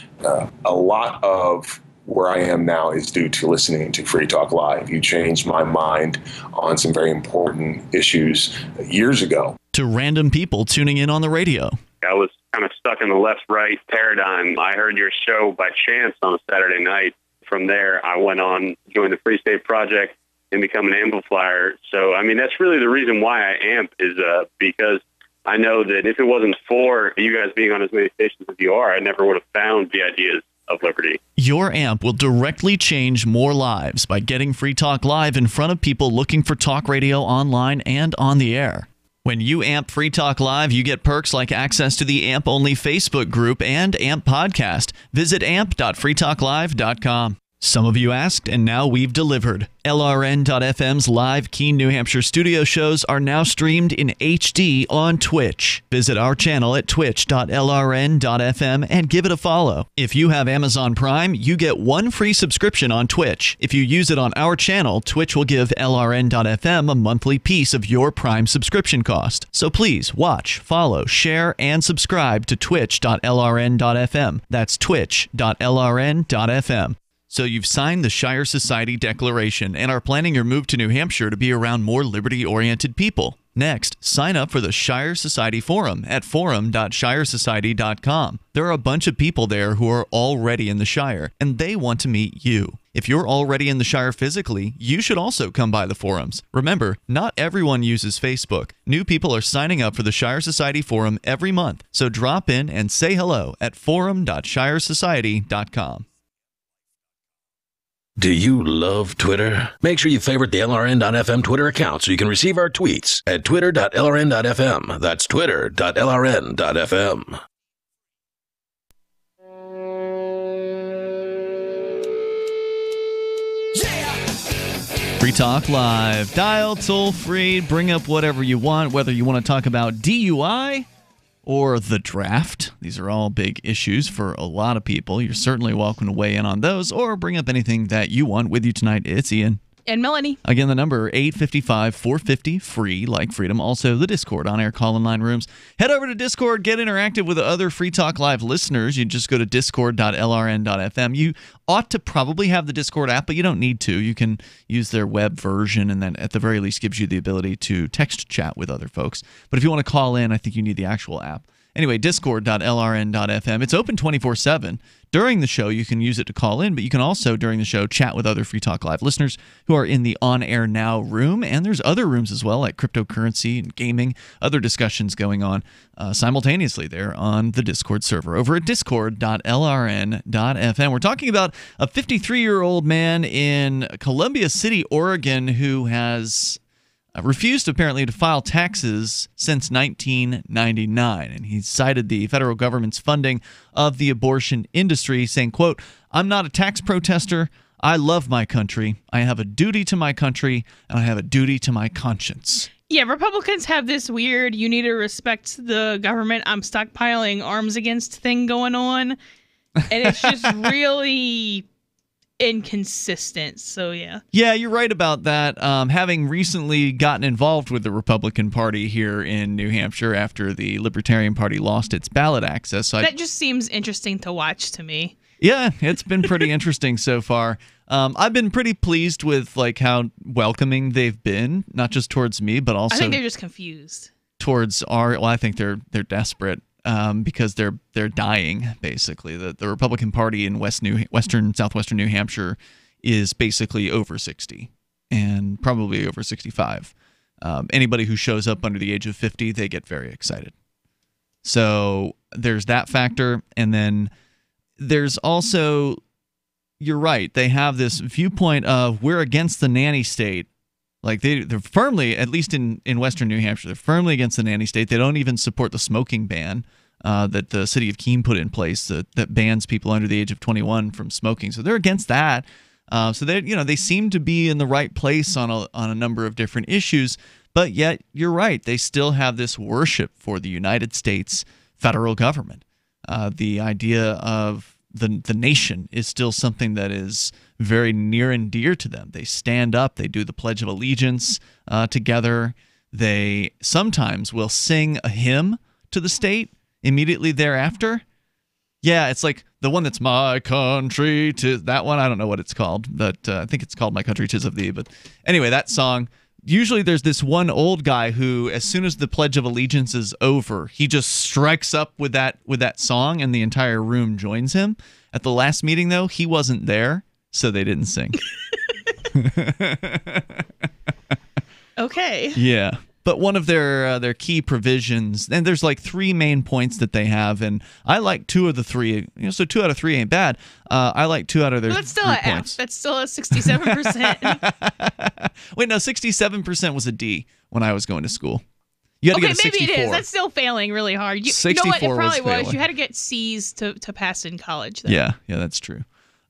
a lot of where I am now is due to listening to Free Talk Live. You changed my mind on some very important issues years ago. To random people tuning in on the radio. I was kind of stuck in the left-right paradigm. I heard your show by chance on a Saturday night. From there, I went on, joined the Free State Project, and become an amplifier. So, I mean, that's really the reason why I amp is because I know that if it wasn't for you guys being on as many stations as you are, I never would have found the ideas of liberty. Your amp will directly change more lives by getting Free Talk Live in front of people looking for talk radio online and on the air. When you amp Free Talk Live, you get perks like access to the AMP-only Facebook group and AMP podcast. Visit amp.freetalklive.com. Some of you asked, and now we've delivered. LRN.FM's live Keene, New Hampshire studio shows are now streamed in HD on Twitch. Visit our channel at twitch.lrn.fm and give it a follow. If you have Amazon Prime, you get 1 free subscription on Twitch. If you use it on our channel, Twitch will give LRN.FM a monthly piece of your Prime subscription cost. So please watch, follow, share, and subscribe to twitch.lrn.fm. That's twitch.lrn.fm. So you've signed the Shire Society Declaration and are planning your move to New Hampshire to be around more liberty-oriented people. Next, sign up for the Shire Society Forum at forum.shiresociety.com. There are a bunch of people there who are already in the Shire, and they want to meet you. If you're already in the Shire physically, you should also come by the forums. Remember, not everyone uses Facebook. New people are signing up for the Shire Society Forum every month, so drop in and say hello at forum.shiresociety.com. Do you love Twitter? Make sure you favorite the LRN.FM Twitter account so you can receive our tweets at twitter.lrn.fm. That's twitter.lrn.fm. Free Talk Live. Dial toll free. Bring up whatever you want, whether you want to talk about DUI or the draft. These are all big issues for a lot of people. You're certainly welcome to weigh in on those or bring up anything that you want. With you tonight, it's Ian. And Melanie. Again, the number 855-450-FREE, like freedom. Also, the Discord on-air call-in line rooms. Head over to Discord, get interactive with other Free Talk Live listeners. You just go to discord.lrn.fm. You ought to probably have the Discord app, but you don't need to. You can use their web version, and then at the very least gives you the ability to text chat with other folks. But if you want to call in, I think you need the actual app. Anyway, discord.lrn.fm. It's open 24/7. During the show, you can use it to call in, but you can also, during the show, chat with other Free Talk Live listeners who are in the On Air Now room. And there's other rooms as well, like cryptocurrency and gaming, other discussions going on simultaneously there on the Discord server over at discord.lrn.fm. We're talking about a 53-year-old man in Columbia City, Oregon, who has refused apparently to file taxes since 1999, and he cited the federal government's funding of the abortion industry, saying, quote, "I'm not a tax protester. I love my country. I have a duty to my country, and I have a duty to my conscience." Yeah, Republicans have this weird, you need to respect the government, I'm stockpiling arms against thing going on, and it's just really inconsistent. So yeah you're right about that. Having recently gotten involved with the Republican Party here in New Hampshire after the Libertarian Party lost its ballot access, so that just seems interesting to watch to me. Yeah, it's been pretty interesting so far. I've been pretty pleased with like how welcoming they've been, not just towards me, but also I think they're just confused towards I think they're desperate. Because they're dying, basically. The Republican Party in southwestern New Hampshire is basically over 60 and probably over 65. Anybody who shows up under the age of 50, they get very excited. So there's that factor. And then there's also, you're right, they have this viewpoint of we're against the nanny state. Like they're firmly, at least in western New Hampshire, they're firmly against the nanny state. They don't even support the smoking ban that the city of Keene put in place that bans people under the age of 21 from smoking. So they're against that. So they seem to be in the right place on a number of different issues. But yet, you're right, they still have this worship for the United States federal government. The idea of the nation is still something that is very near and dear to them. They stand up, they do the Pledge of Allegiance together. They sometimes will sing a hymn to the state immediately thereafter. Yeah, it's like the one that's "My Country," that one. I don't know what it's called, but I think it's called "My Country 'Tis of Thee." But anyway, that song. Usually there's this one old guy who, as soon as the Pledge of Allegiance is over, he just strikes up with that song, and the entire room joins him. At the last meeting, though, he wasn't there, so they didn't sing. Okay. Yeah. But one of their key provisions, and there's like three main points that they have, and I like two of the three. So 2 out of 3 ain't bad. I like 2 out of their 3 points. That's still an F. That's still a 67%. Wait, no, 67% was a D when I was going to school. You had to get a 64. Maybe it is. That's still failing really hard. You know what? It probably was. You had to get C's to pass in college. Though. Yeah, that's true.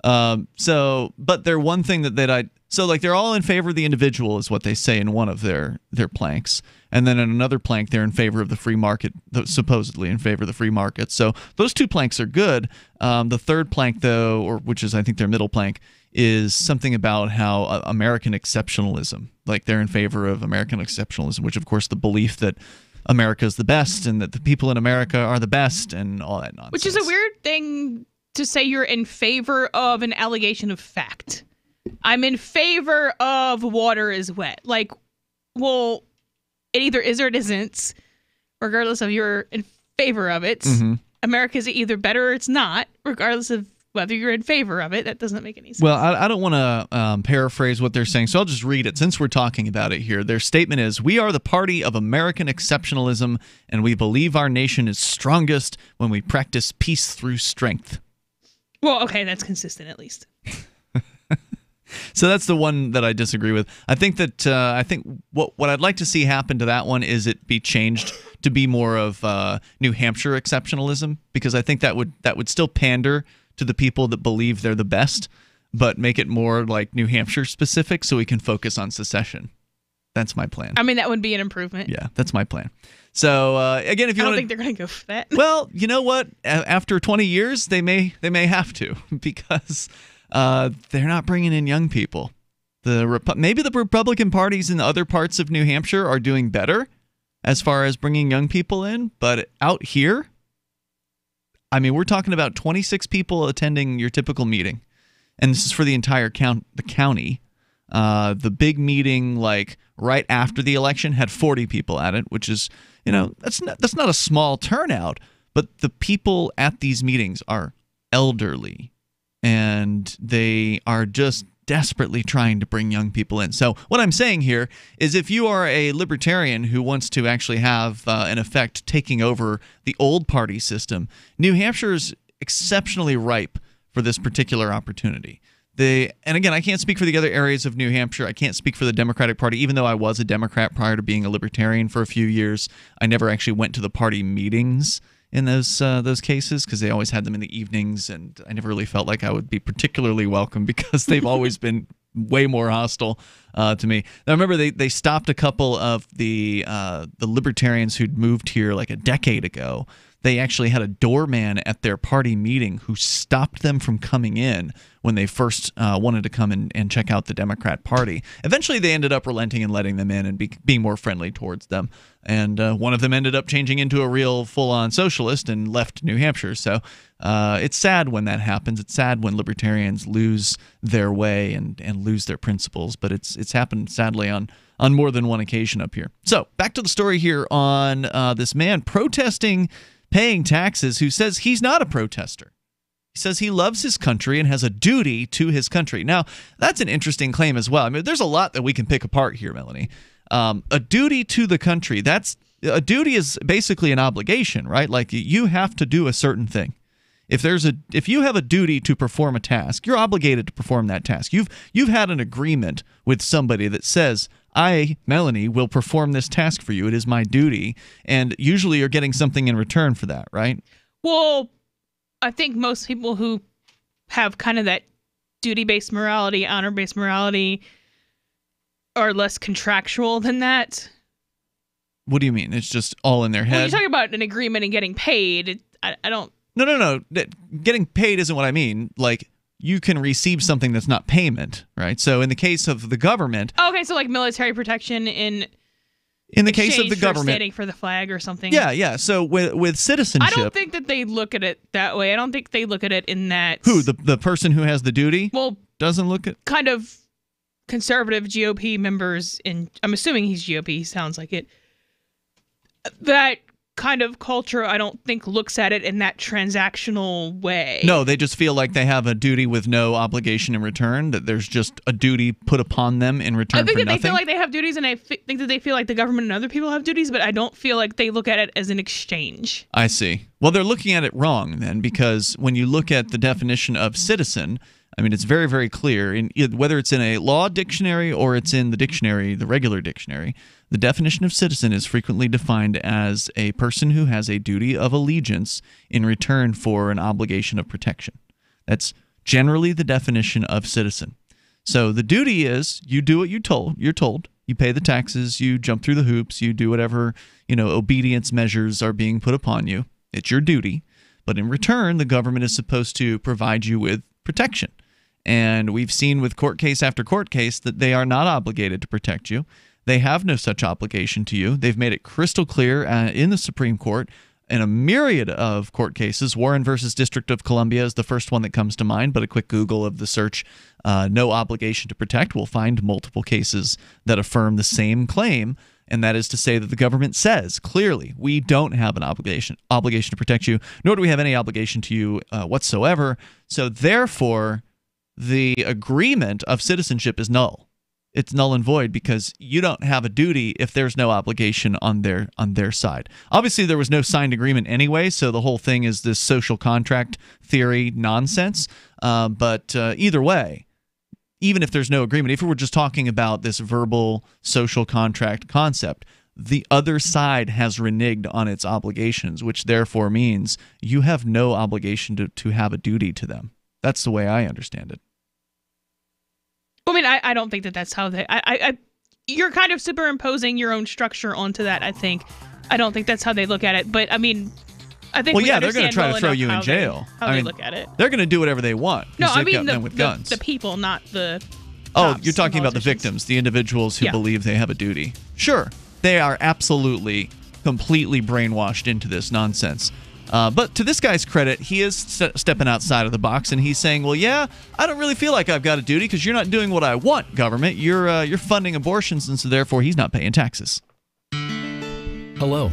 But they're one thing they're all in favor of the individual is what they say in one of their planks. And then in another plank, they're in favor of the free market, supposedly in favor of the free market. So those 2 planks are good. The third plank, though, which is I think their middle plank, is something about how American exceptionalism, like they're in favor of American exceptionalism, which of course the belief that America is the best and that the people in America are the best and all that nonsense. Which is a weird thing to say you're in favor of an allegation of fact. I'm in favor of water is wet. Like, well, it either is or it isn't, regardless of you're in favor of it. Mm-hmm. America's either better or it's not, regardless of whether you're in favor of it. That doesn't make any sense. Well, I don't want to paraphrase what they're saying, so I'll just read it since we're talking about it here. Their statement is, "We are the party of American exceptionalism, and we believe our nation is strongest when we practice peace through strength." Well, okay, that's consistent at least. So that's the one that I disagree with. I think what I'd like to see happen to that one is it be changed to be more of New Hampshire exceptionalism, because I think that would still pander to the people that believe they're the best, but make it more like New Hampshire specific so we can focus on secession. That's my plan. I mean, that would be an improvement. Yeah, that's my plan. So again, if you I want, don't think they're going to go for that. Well, you know what? After 20 years, they may have to, because they're not bringing in young people. Maybe the Republican parties in the other parts of New Hampshire are doing better as far as bringing young people in, but out here, I mean, we're talking about 26 people attending your typical meeting, and this is for the entire county. The big meeting, like right after the election, had 40 people at it, which is, that's not a small turnout. But the people at these meetings are elderly, and they are just desperately trying to bring young people in. So what I'm saying here is if you are a libertarian who wants to actually have an effect taking over the old party system, New Hampshire is exceptionally ripe for this particular opportunity. And again, I can't speak for the other areas of New Hampshire. I can't speak for the Democratic Party, even though I was a Democrat prior to being a libertarian for a few years. I never actually went to the party meetings in those cases because they always had them in the evenings, and I never really felt like I would be particularly welcome because they've always been way more hostile to me. Now, remember, they stopped a couple of the libertarians who'd moved here like a decade ago. They actually had a doorman at their party meeting who stopped them from coming in when they first wanted to come and check out the Democrat Party. Eventually, they ended up relenting and letting them in and being more friendly towards them. And one of them ended up changing into a real full-on socialist and left New Hampshire. So it's sad when that happens. It's sad when libertarians lose their way and lose their principles. But it's happened, sadly, on more than one occasion up here. So back to the story here on this man protesting paying taxes who says he's not a protester. He says he loves his country and has a duty to his country. Now, that's an interesting claim as well. I mean, there's a lot that we can pick apart here, Melanie. A duty to the country, a duty is basically an obligation, right? Like you have to do a certain thing. If you have a duty to perform a task, you're obligated to perform that task. You've had an agreement with somebody that says, I, Melanie, will perform this task for you. It is my duty. And usually you're getting something in return for that, right? Well, I think most people who have kind of that duty-based morality, honor-based morality, are less contractual than that. What do you mean? It's just all in their head? When you're talking about an agreement and getting paid, I don't... No. Getting paid isn't what I mean. Like, you can receive something that's not payment, right? So in the case of the government... Okay, so like military protection in the case of the government, standing for the flag or something. Yeah. So with citizenship... I don't think that they look at it that way. I don't think they look at it in that... Who? The person who has the duty? Well... Doesn't look at... Kind of conservative GOP members in... I'm assuming he's GOP. He sounds like it. That kind of culture, I don't think, looks at it in that transactional way. No, they just feel like they have a duty with no obligation in return, that there's just a duty put upon them in return for nothing. I think that they feel like they have duties, and I think that they feel like the government and other people have duties, but I don't feel like they look at it as an exchange. I see. Well, they're looking at it wrong then, because when you look at the definition of citizen, I mean, it's very, very clear, whether it's in a law dictionary or it's in the dictionary, the regular dictionary, the definition of citizen is frequently defined as a person who has a duty of allegiance in return for an obligation of protection. That's generally the definition of citizen. So the duty is you do what you're told. You pay the taxes, you jump through the hoops, you do whatever, obedience measures are being put upon you. It's your duty. But in return, the government is supposed to provide you with protection. And we've seen with court case after court case that they are not obligated to protect you. They have no such obligation to you. They've made it crystal clear in the Supreme Court in a myriad of court cases. Warren versus District of Columbia is the first one that comes to mind, but a quick Google of the search, no obligation to protect, will find multiple cases that affirm the same claim, and that is to say that the government says clearly, we don't have an obligation to protect you, nor do we have any obligation to you whatsoever. So therefore, the agreement of citizenship is null. It's null and void because you don't have a duty if there's no obligation on their side. Obviously, there was no signed agreement anyway, so the whole thing is this social contract theory nonsense. But either way, even if there's no agreement, if we were just talking about this verbal social contract concept, the other side has reneged on its obligations, which therefore means you have no obligation to have a duty to them. That's the way I understand it. I mean, I don't think that that's how they... you're kind of superimposing your own structure onto that, I think. I don't think that's how they look at it. But, I mean, I think they're going to try to throw you in jail. How they look at it. They're going to do whatever they want. No, I mean the people, not the Oh, cops you're talking and about the politicians. victims, the individuals who Yeah. believe they have a duty. Sure, they are absolutely, completely brainwashed into this nonsense. But to this guy's credit, he is stepping outside of the box, and he's saying, well, yeah, I don't really feel like I've got a duty because you're not doing what I want, government. You're funding abortions, and so therefore he's not paying taxes. Hello.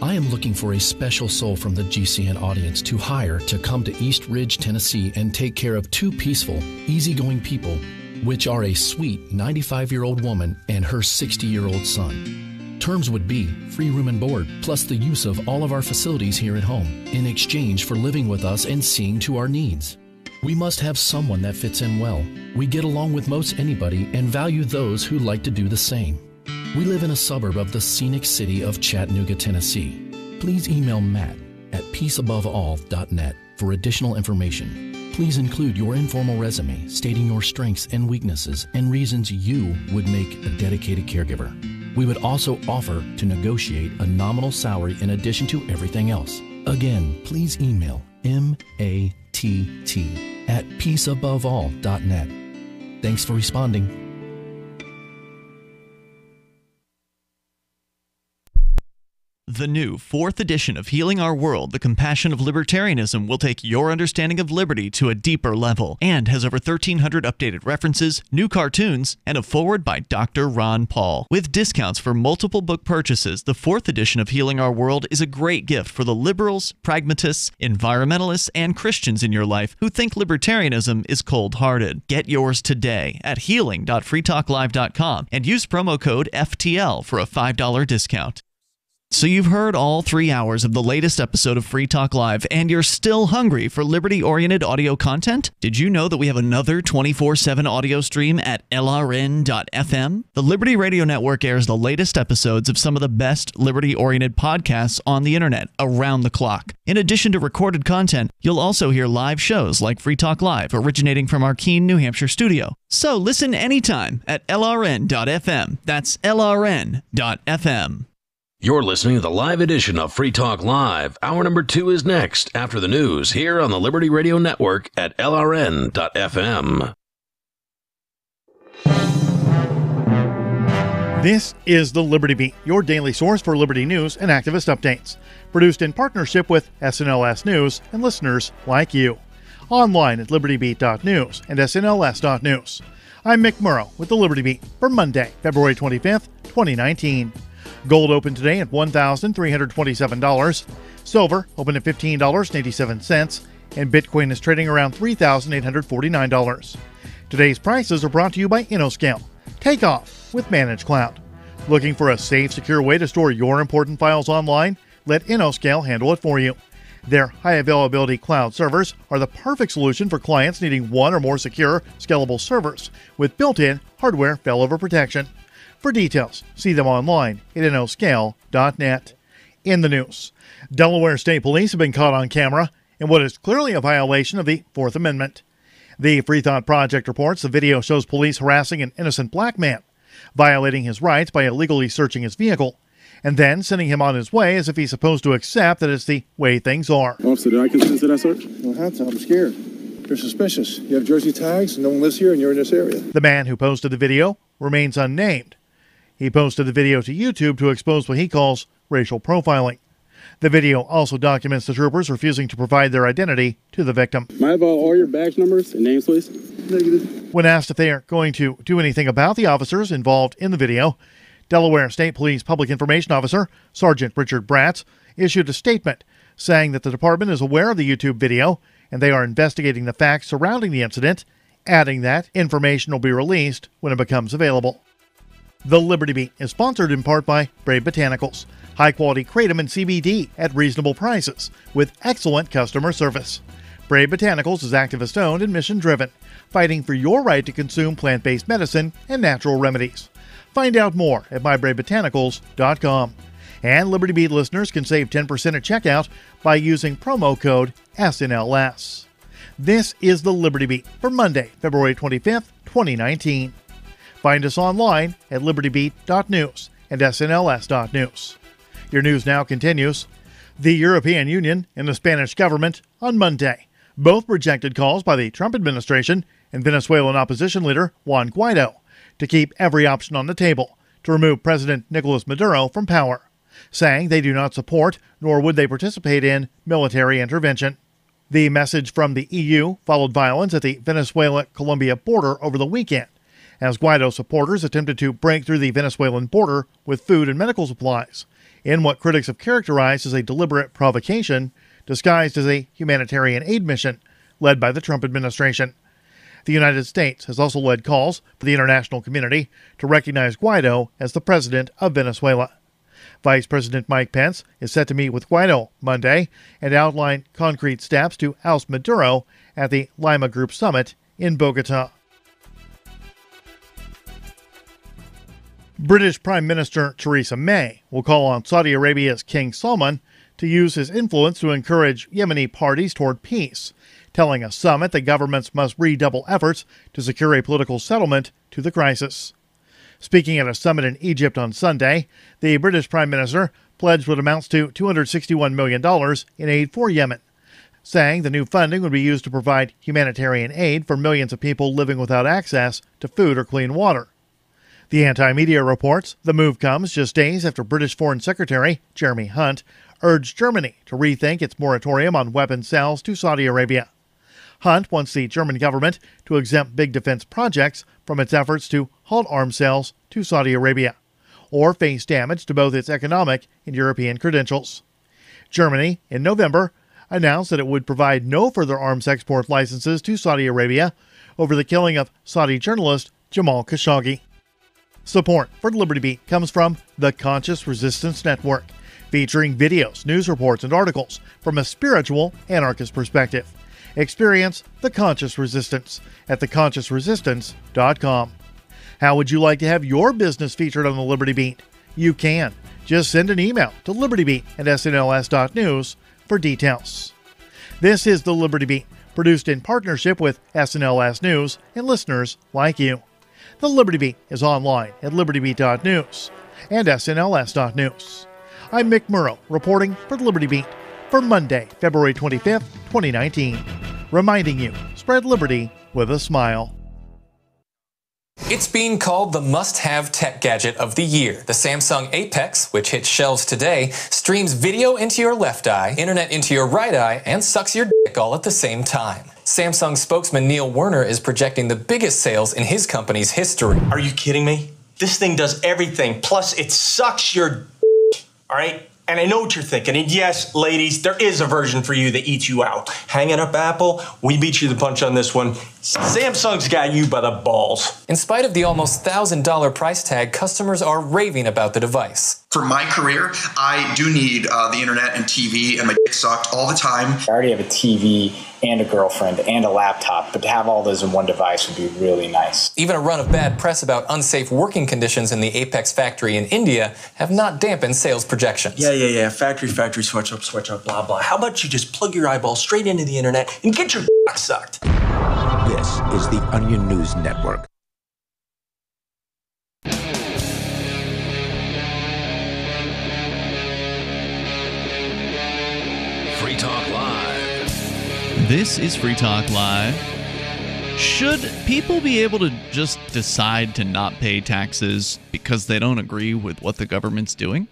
I am looking for a special soul from the GCN audience to hire to come to East Ridge, Tennessee and take care of two peaceful, easygoing people, which are a sweet 95-year-old woman and her 60-year-old son. Terms would be free room and board, plus the use of all of our facilities here at home, in exchange for living with us and seeing to our needs. We must have someone that fits in well. We get along with most anybody and value those who like to do the same. We live in a suburb of the scenic city of Chattanooga, Tennessee. Please email Matt at peaceaboveall.net for additional information. Please include your informal resume stating your strengths and weaknesses and reasons you would make a dedicated caregiver. We would also offer to negotiate a nominal salary in addition to everything else. Again, please email matt@peaceaboveall.net. Thanks for responding. The new 4th edition of Healing Our World, The Compassion of Libertarianism, will take your understanding of liberty to a deeper level and has over 1,300 updated references, new cartoons, and a foreword by Dr. Ron Paul. With discounts for multiple book purchases, the 4th edition of Healing Our World is a great gift for the liberals, pragmatists, environmentalists, and Christians in your life who think libertarianism is cold-hearted. Get yours today at healing.freetalklive.com and use promo code FTL for a $5 discount. So you've heard all 3 hours of the latest episode of Free Talk Live, and you're still hungry for liberty-oriented audio content? Did you know that we have another 24/7 audio stream at LRN.FM? The Liberty Radio Network airs the latest episodes of some of the best liberty-oriented podcasts on the internet around the clock. In addition to recorded content, you'll also hear live shows like Free Talk Live, originating from our Keene, New Hampshire studio. So listen anytime at LRN.FM. That's LRN.FM. You're listening to the live edition of Free Talk Live. Hour number 2 is next, after the news, here on the Liberty Radio Network at LRN.FM. This is the Liberty Beat, your daily source for liberty news and activist updates. Produced in partnership with SNLS News and listeners like you. Online at libertybeat.news and snls.news. I'm Mick Murrow with the Liberty Beat for Monday, February 25th, 2019. Gold opened today at $1,327. Silver opened at $15.87. And Bitcoin is trading around $3,849. Today's prices are brought to you by InnoScale. Take off with Managed Cloud. Looking for a safe, secure way to store your important files online? Let InnoScale handle it for you. Their high-availability cloud servers are the perfect solution for clients needing one or more secure, scalable servers with built-in hardware failover protection. For details, see them online at innoscale.net. In the news, Delaware State Police have been caught on camera in what is clearly a violation of the Fourth Amendment. The Free Thought Project reports the video shows police harassing an innocent black man, violating his rights by illegally searching his vehicle, and then sending him on his way as if he's supposed to accept that it's the way things are. Officer, did I consent to that search? I don't have to. I'm scared. You're suspicious. You have jersey tags, no one lives here, and you're in this area. The man who posted the video remains unnamed. He posted the video to YouTube to expose what he calls racial profiling. The video also documents the troopers refusing to provide their identity to the victim. May I have all your badge numbers and names, please? Negative. When asked if they are going to do anything about the officers involved in the video, Delaware State Police Public Information Officer Sergeant Richard Bratz issued a statement saying that the department is aware of the YouTube video and they are investigating the facts surrounding the incident, adding that information will be released when it becomes available. The Liberty Beat is sponsored in part by Brave Botanicals, high-quality kratom and CBD at reasonable prices with excellent customer service. Brave Botanicals is activist-owned and mission-driven, fighting for your right to consume plant-based medicine and natural remedies. Find out more at mybravebotanicals.com. And Liberty Beat listeners can save 10% at checkout by using promo code SNLS. This is the Liberty Beat for Monday, February 25th, 2019. Find us online at libertybeat.news and snls.news. Your news now continues. The European Union and the Spanish government on Monday both rejected calls by the Trump administration and Venezuelan opposition leader Juan Guaido to keep every option on the table to remove President Nicolas Maduro from power, saying they do not support nor would they participate in military intervention. The message from the EU followed violence at the Venezuela-Colombia border over the weekend, as Guaido supporters attempted to break through the Venezuelan border with food and medical supplies, in what critics have characterized as a deliberate provocation disguised as a humanitarian aid mission led by the Trump administration. The United States has also led calls for the international community to recognize Guaido as the president of Venezuela. Vice President Mike Pence is set to meet with Guaido Monday and outline concrete steps to oust Maduro at the Lima Group Summit in Bogota. British Prime Minister Theresa May will call on Saudi Arabia's King Salman to use his influence to encourage Yemeni parties toward peace, telling a summit that governments must redouble efforts to secure a political settlement to the crisis. Speaking at a summit in Egypt on Sunday, the British Prime Minister pledged what amounts to $261 million in aid for Yemen, saying the new funding would be used to provide humanitarian aid for millions of people living without access to food or clean water. The anti-media reports the move comes just days after British Foreign Secretary Jeremy Hunt urged Germany to rethink its moratorium on weapons sales to Saudi Arabia. Hunt wants the German government to exempt big defense projects from its efforts to halt arms sales to Saudi Arabia, or face damage to both its economic and European credentials. Germany, in November, announced that it would provide no further arms export licenses to Saudi Arabia over the killing of Saudi journalist Jamal Khashoggi. Support for Liberty Beat comes from the Conscious Resistance Network, featuring videos, news reports, and articles from a spiritual anarchist perspective. Experience the Conscious Resistance at theconsciousresistance.com. How would you like to have your business featured on the Liberty Beat? You can. Just send an email to libertybeat@snls.news for details. This is the Liberty Beat, produced in partnership with SNLS News and listeners like you. The Liberty Beat is online at libertybeat.news and snls.news. I'm Mick Murrow, reporting for the Liberty Beat for Monday, February 25th, 2019. Reminding you, spread liberty with a smile. It's being called the must-have tech gadget of the year. The Samsung Apex, which hits shelves today, streams video into your left eye, internet into your right eye, and sucks your dick all at the same time. Samsung spokesman Neil Werner is projecting the biggest sales in his company's history. Are you kidding me? This thing does everything, plus it sucks your dick, all right? And I know what you're thinking, and yes, ladies, there is a version for you that eats you out. Hanging up Apple, we beat you the punch on this one. Samsung's got you by the balls. In spite of the almost $1,000 price tag, customers are raving about the device. For my career, I do need the internet and TV, and my dick sucked all the time. I already have a TV and a girlfriend and a laptop, but to have all those in one device would be really nice. Even a run of bad press about unsafe working conditions in the Apex factory in India have not dampened sales projections. Yeah. Factory, sweat up, blah, blah. How about you just plug your eyeball straight into the internet and get your dick sucked? This is the Onion News Network. Free Talk Live. This is Free Talk Live. Should people be able to just decide to not pay taxes because they don't agree with what the government's doing?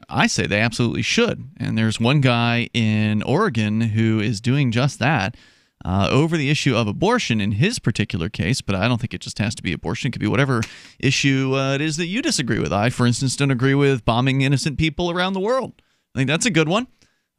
I say they absolutely should. And there's one guy in Oregon who is doing just that over the issue of abortion in his particular case. But I don't think it just has to be abortion. It could be whatever issue it is that you disagree with. I, for instance, don't agree with bombing innocent people around the world. I think that's a good one.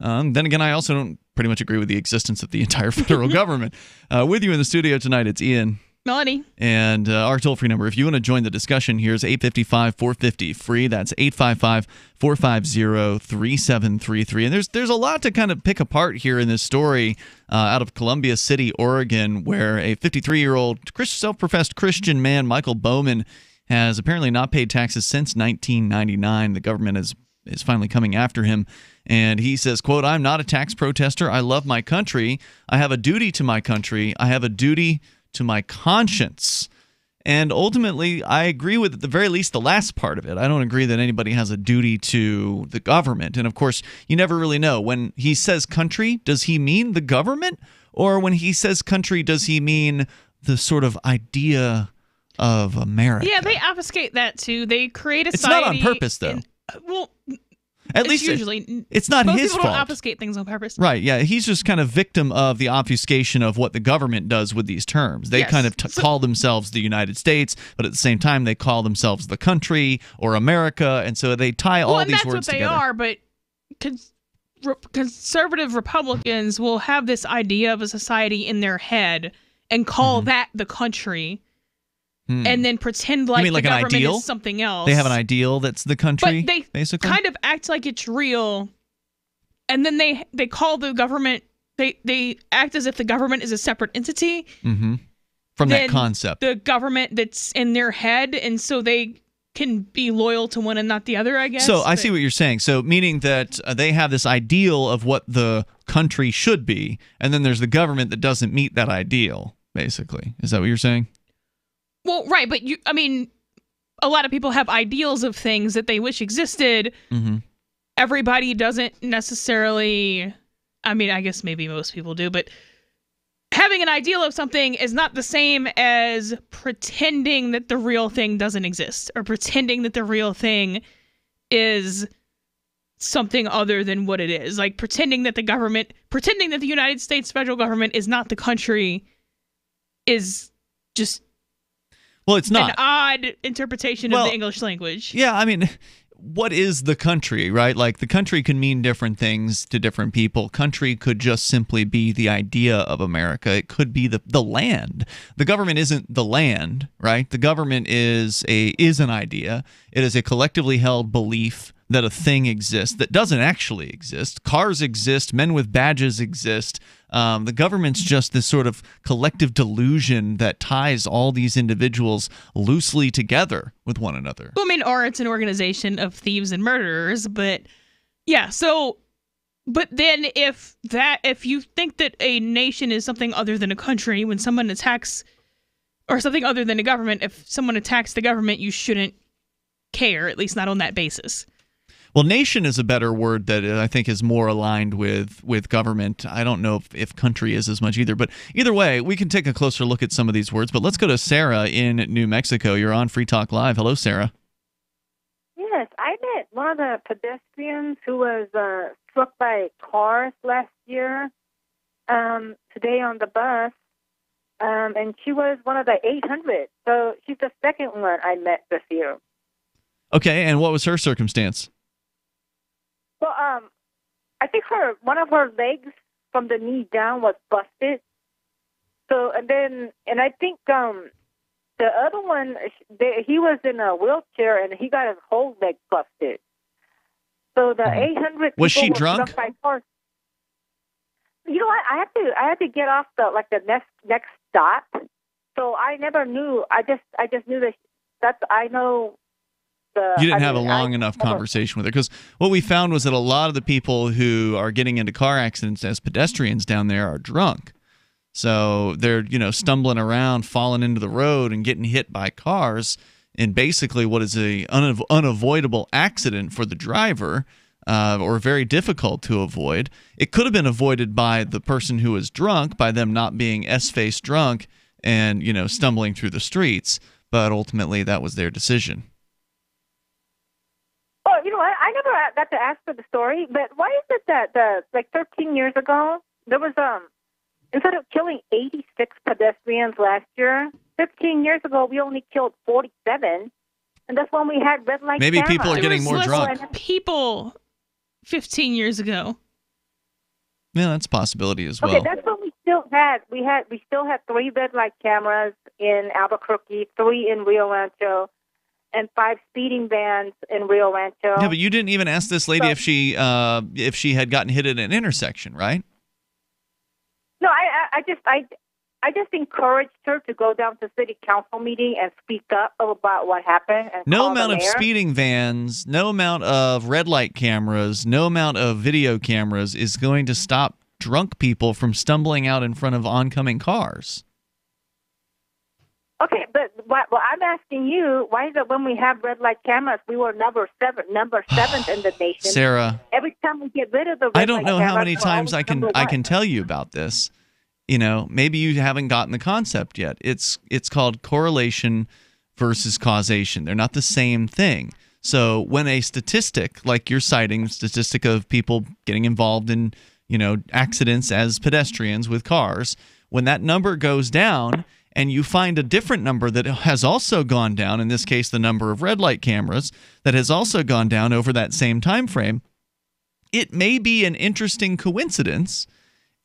Then again, I also don't pretty much agree with the existence of the entire federal government. With you in the studio tonight, it's Ian. Melanie. And our toll-free number, if you want to join the discussion here, is 855-450-FREE. That's 855-450-3733. And there's a lot to kind of pick apart here in this story out of Columbia City, Oregon, where a 53-year-old self-professed Christian man, Michael Bowman, has apparently not paid taxes since 1999. The government is finally coming after him. And he says, quote, "I'm not a tax protester. I love my country. I have a duty to my country. I have a duty to my conscience." And ultimately, I agree with, at the very least, the last part of it. I don't agree that anybody has a duty to the government. And of course, you never really know. When he says country, does he mean the government? Or when he says country, does he mean the sort of idea of America. Yeah, they obfuscate that too. They create a It's society. not on purpose, though. Well, At least usually it's not most his people don't fault. obfuscate things on purpose. Right, yeah. He's just kind of victim of the obfuscation of what the government does with these terms. They Yes. kind of call themselves the United States, but at the same time they call themselves the country or America, and so they tie all and these that's words what they together. are, but conservative Republicans will have this idea of a society in their head and call that the country. And then pretend like, You mean like the an government ideal? is something else. They have an ideal that's the country, but they basically? kind of act like it's real, and then they call the government. They act as if the government is a separate entity. Mm-hmm. From that than concept. the government that's in their head, and so they can be loyal to one and not the other, I guess. So I see what you're saying. So meaning that they have this ideal of what the country should be, and then there's the government that doesn't meet that ideal, basically. Is that what you're saying? Well, right, but a lot of people have ideals of things that they wish existed. Mm-hmm. Everybody doesn't necessarily, I guess maybe most people do, but having an ideal of something is not the same as pretending that the real thing doesn't exist, or pretending that the real thing is something other than what it is. Like pretending that the United States federal government is not the country is just... Well, it's not. An odd interpretation of the English language. Yeah, I mean, what is the country, right? Like, the country can mean different things to different people. Country could just simply be the idea of America. It could be the land. The government isn't the land, right? The government is an idea. It is a collectively held belief that a thing exists that doesn't actually exist. Cars exist. Men with badges exist. The government's just this sort of collective delusion that ties all these individuals loosely together with one another. Well, or it's an organization of thieves and murderers, but yeah, so, but then if you think that a nation is something other than a country, when someone attacks, or something other than a government, if someone attacks the government, you shouldn't care, at least not on that basis. Well, nation is a better word that I think is more aligned with government. I don't know if country is as much either. But either way, we can take a closer look at some of these words. But let's go to Sarah in New Mexico. You're on Free Talk Live. Hello, Sarah. Yes, I met one of the pedestrians who was struck by cars last year, today on the bus. And she was one of the 800. So she's the second one I met this year. Okay, and what was her circumstance? Well, I think one of her legs from the knee down was busted. So, and I think the other one, he was in a wheelchair and he got his whole leg busted. So the 800 Was she people were drunk? struck by cars. You know what? I had to get off the next stop. So I never knew. I just knew that I know. You didn't have a long enough conversation with her, because what we found was that a lot of the people who are getting into car accidents as pedestrians down there are drunk. So they're, stumbling around, falling into the road and getting hit by cars in basically what is a unavoidable accident for the driver, or very difficult to avoid. It could have been avoided by the person who was drunk, by them not being S-face drunk and, stumbling through the streets, but ultimately that was their decision. Oh, I never got to ask for the story, but why is it that 13 years ago, there was, instead of killing 86 pedestrians last year, 15 years ago, we only killed 47, and that's when we had red light Maybe cameras. people are getting more drunk. People 15 years ago. Yeah, that's a possibility as well. Okay, that's what we still had. We still had 3 red light cameras in Albuquerque, 3 in Rio Rancho, and 5 speeding bans in Rio Rancho. Yeah, but you didn't even ask this lady if she had gotten hit at an intersection, right? No, I just encouraged her to go down to city council meeting and speak up about what happened. And No call amount the of mayor. speeding vans, no amount of red light cameras, no amount of video cameras is going to stop drunk people from stumbling out in front of oncoming cars. Okay, but I'm asking you, why is it when we have red light cameras, we were number 7th in the nation? Sarah, every time we get rid of the red I don't light know how cameras, many we're times always I number can 1. tell you about this. maybe you haven't gotten the concept yet. It's called correlation versus causation. They're not the same thing. So when a statistic, like you're citing, statistic of people getting involved in, accidents as pedestrians with cars, when that number goes down and you find a different number that has also gone down, in this case the number of red light cameras that has also gone down over that same time frame, it may be an interesting coincidence.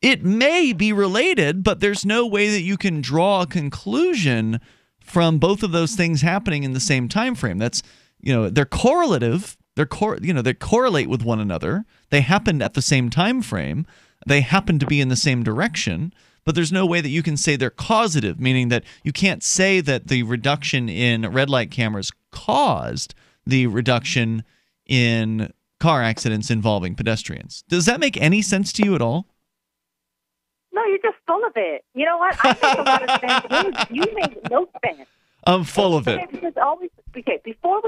It may be related, but there's no way that you can draw a conclusion from both of those things happening in the same time frame. That's, they're correlative. They correlate with one another. They happened at the same time frame. They happen to be in the same direction, but there's no way that you can say they're causative, meaning that you can't say that the reduction in red light cameras caused the reduction in car accidents involving pedestrians. Does that make any sense to you at all? No, you're just full of it. You know what? I make a lot of sense. You make no sense. I'm full of it. Before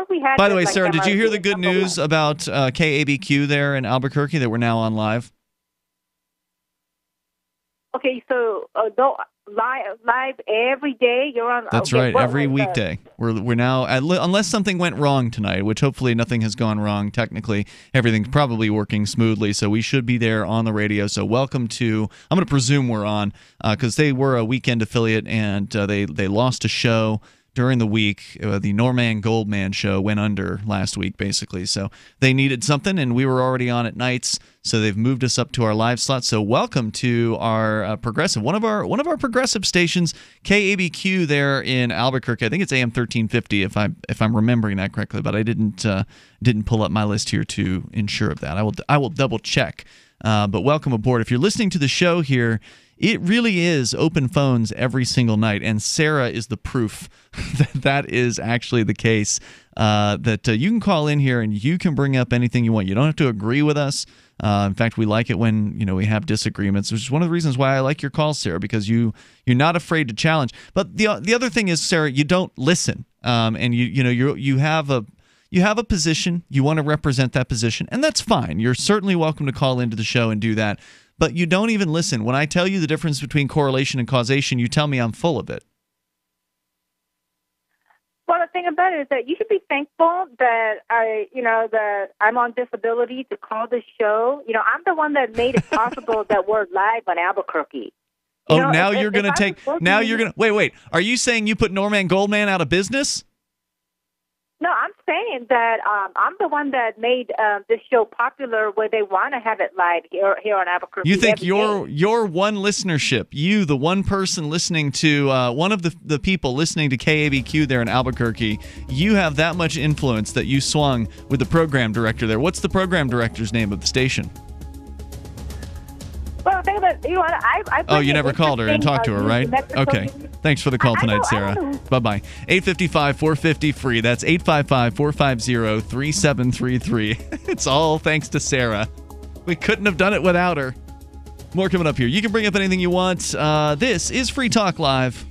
we had. By the way, Sarah, did you hear the good news about KABQ there in Albuquerque that we're now on live? Okay, so live every day. You're on. That's right, every weekday. We're now, unless something went wrong tonight, which hopefully nothing has gone wrong. Technically, everything's probably working smoothly, so we should be there on the radio. So welcome to. I'm going to presume we're on because they were a weekend affiliate and they lost a show during the week. The Norman Goldman show went under last week, basically. So they needed something, and we were already on at nights. So they've moved us up to our live slot. So welcome to our progressive, one of our progressive stations, KABQ there in Albuquerque. I think it's AM 1350 if I'm remembering that correctly, but I didn't pull up my list here to ensure of that. I will double check. But welcome aboard. If you're listening to the show here, it really is open phones every single night, and Sarah is the proof that is actually the case. That you can call in here and you can bring up anything you want. You don't have to agree with us. In fact, we like it when we have disagreements, which is one of the reasons why I like your calls, Sarah, because you're not afraid to challenge. But the other thing is, Sarah, you don't listen, and you have a position. You want to represent that position, and that's fine. You're certainly welcome to call into the show and do that. But you don't even listen. When I tell you the difference between correlation and causation, you tell me I'm full of it. Well, the thing about it is that you should be thankful that that I'm on disability to call this show. I'm the one that made it possible that we're live on Albuquerque. Now you're going to wait. Are you saying you put Norman Goldman out of business? No, I'm saying that I'm the one that made this show popular where they want to have it live here on Albuquerque. You think your one listenership, you, the one person listening to one of the people listening to KABQ there in Albuquerque, you have that much influence that you swung with the program director there. What's the program director's name of the station? Well, the thing about I you never called her and talked to her, right? Okay. Thanks for the call tonight, Sarah. Bye-bye. 855-450-FREE. That's 855-450-3733. It's all thanks to Sarah. We couldn't have done it without her. More coming up here. You can bring up anything you want. This is Free Talk Live.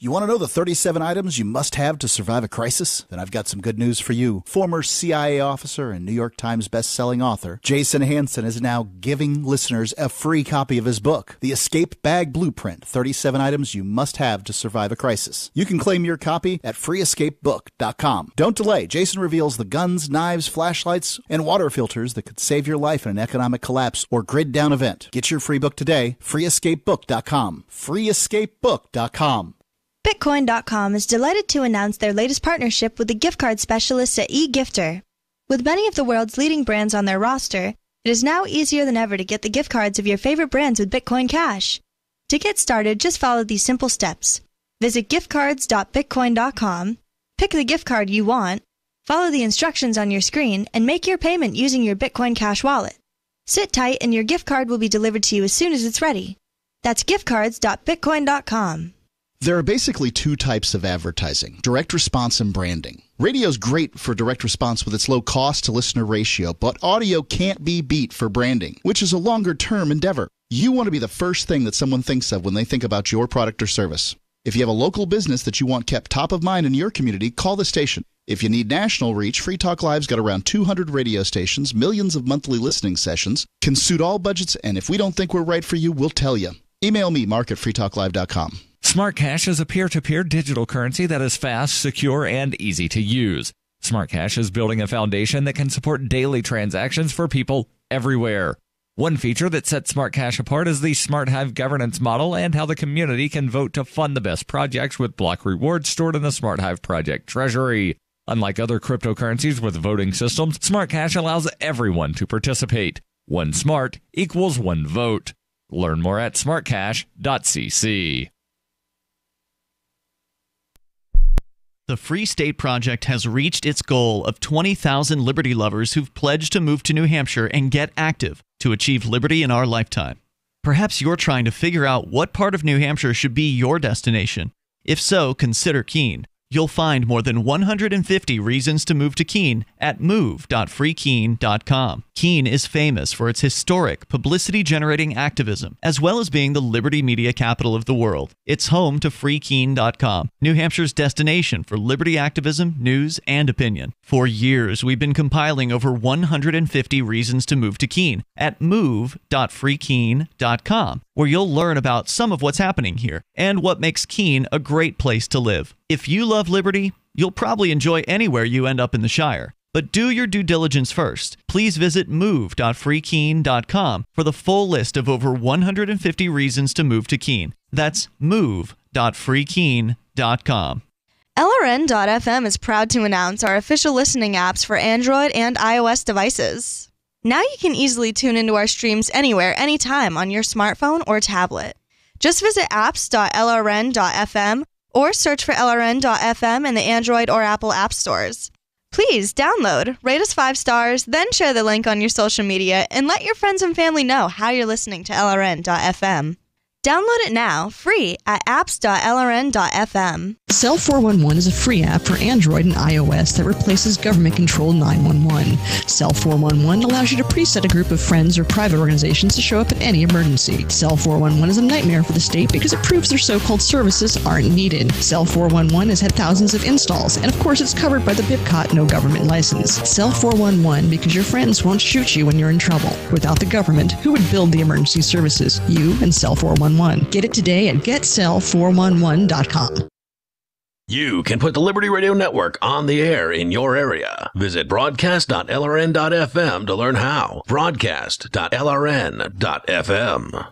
You want to know the 37 items you must have to survive a crisis? Then I've got some good news for you. Former CIA officer and New York Times best-selling author Jason Hansen is now giving listeners a free copy of his book, The Escape Bag Blueprint, 37 Items You Must Have to Survive a Crisis. You can claim your copy at freeescapebook.com. Don't delay. Jason reveals the guns, knives, flashlights, and water filters that could save your life in an economic collapse or grid-down event. Get your free book today, freeescapebook.com. freeescapebook.com. Bitcoin.com is delighted to announce their latest partnership with the gift card specialists at eGifter. With many of the world's leading brands on their roster, it is now easier than ever to get the gift cards of your favorite brands with Bitcoin Cash. To get started, just follow these simple steps. Visit giftcards.bitcoin.com, pick the gift card you want, follow the instructions on your screen, and make your payment using your Bitcoin Cash wallet. Sit tight and your gift card will be delivered to you as soon as it's ready. That's giftcards.bitcoin.com. There are basically two types of advertising, direct response and branding. Radio's great for direct response with its low cost to listener ratio, but audio can't be beat for branding, which is a longer term endeavor. You want to be the first thing that someone thinks of when they think about your product or service. If you have a local business that you want kept top of mind in your community, call the station. If you need national reach, Free Talk Live's got around 200 radio stations, millions of monthly listening sessions, can suit all budgets, and if we don't think we're right for you, we'll tell you. Email me, mark@freetalklive.com. Smart Cash is a peer-to-peer digital currency that is fast, secure, and easy to use. Smart Cash is building a foundation that can support daily transactions for people everywhere. One feature that sets Smart Cash apart is the Smart Hive governance model and how the community can vote to fund the best projects with block rewards stored in the Smart Hive project treasury. Unlike other cryptocurrencies with voting systems, Smart Cash allows everyone to participate. One smart equals one vote. Learn more at smartcash.cc. The Free State Project has reached its goal of 20,000 liberty lovers who've pledged to move to New Hampshire and get active to achieve liberty in our lifetime. Perhaps you're trying to figure out what part of New Hampshire should be your destination. If so, consider Keene. You'll find more than 150 reasons to move to Keene at move.freekeene.com. Keene is famous for its historic, publicity-generating activism, as well as being the liberty media capital of the world. It's home to freekeene.com, New Hampshire's destination for liberty activism, news, and opinion. For years, we've been compiling over 150 reasons to move to Keene at move.freekeene.com, where you'll learn about some of what's happening here and what makes Keene a great place to live. If you love liberty, you'll probably enjoy anywhere you end up in the Shire. But do your due diligence first. Please visit move.freekeene.com for the full list of over 150 reasons to move to Keene. That's move.freekeene.com. LRN.FM is proud to announce our official listening apps for Android and iOS devices. Now you can easily tune into our streams anywhere, anytime on your smartphone or tablet. Just visit apps.lrn.fm or search for LRN.FM in the Android or Apple app stores. Please download, rate us 5 stars, then share the link on your social media, and let your friends and family know how you're listening to LRN.FM. Download it now, free at apps.lrn.fm. Cell 411 is a free app for Android and iOS that replaces government-controlled 911. Cell 411 allows you to preset a group of friends or private organizations to show up at any emergency. Cell 411 is a nightmare for the state because it proves their so-called services aren't needed. Cell 411 has had thousands of installs, and of course it's covered by the BIPCOT no government license. Cell 411 because your friends won't shoot you when you're in trouble. Without the government, who would build the emergency services? You and Cell 411. Get it today at getcell411.com. You can put the Liberty Radio Network on the air in your area. Visit broadcast.lrn.fm to learn how. Broadcast.lrn.fm.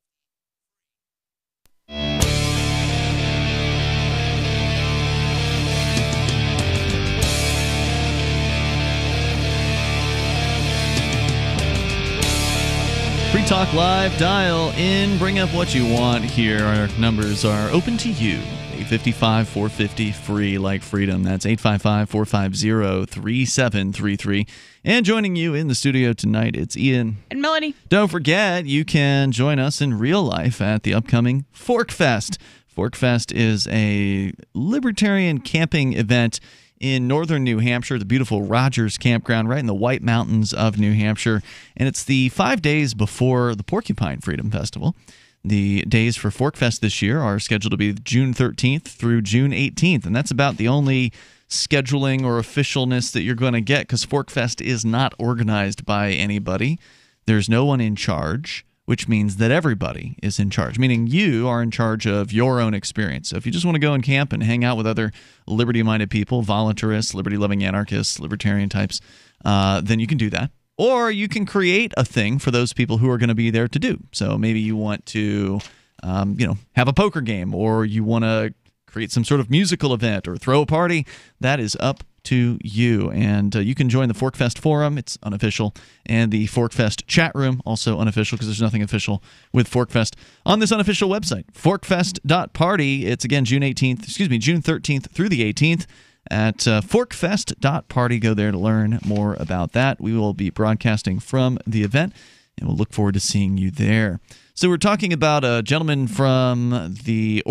Free Talk Live, dial in, bring up what you want here. Our numbers are open to you. 855-450, free like freedom. That's 855-450-3733. And joining you in the studio tonight, it's Ian. And Melanie. Don't forget, you can join us in real life at the upcoming Forkfest. Forkfest is a libertarian camping event in northern New Hampshire, the beautiful Rogers Campground right in the White Mountains of New Hampshire. And it's the 5 days before the Porcupine Freedom Festival. The days for Forkfest this year are scheduled to be June 13th through June 18th, and that's about the only scheduling or officialness that you're going to get because Forkfest is not organized by anybody. There's no one in charge, which means that everybody is in charge, meaning you are in charge of your own experience. So if you just want to go and camp and hang out with other liberty-minded people, voluntarists, liberty-loving anarchists, libertarian types, then you can do that. Or you can create a thing for those people who are going to be there to do. So maybe you want to, have a poker game, or you want to create some sort of musical event or throw a party. That is up to you. And you can join the Forkfest forum. It's unofficial. And the Forkfest chat room, also unofficial because there's nothing official with Forkfest on this unofficial website, forkfest.party. It's again June 13th through the 18th. At forkfest.party. Go there to learn more about that. We will be broadcasting from the event, and we'll look forward to seeing you there. So we're talking about a gentleman from the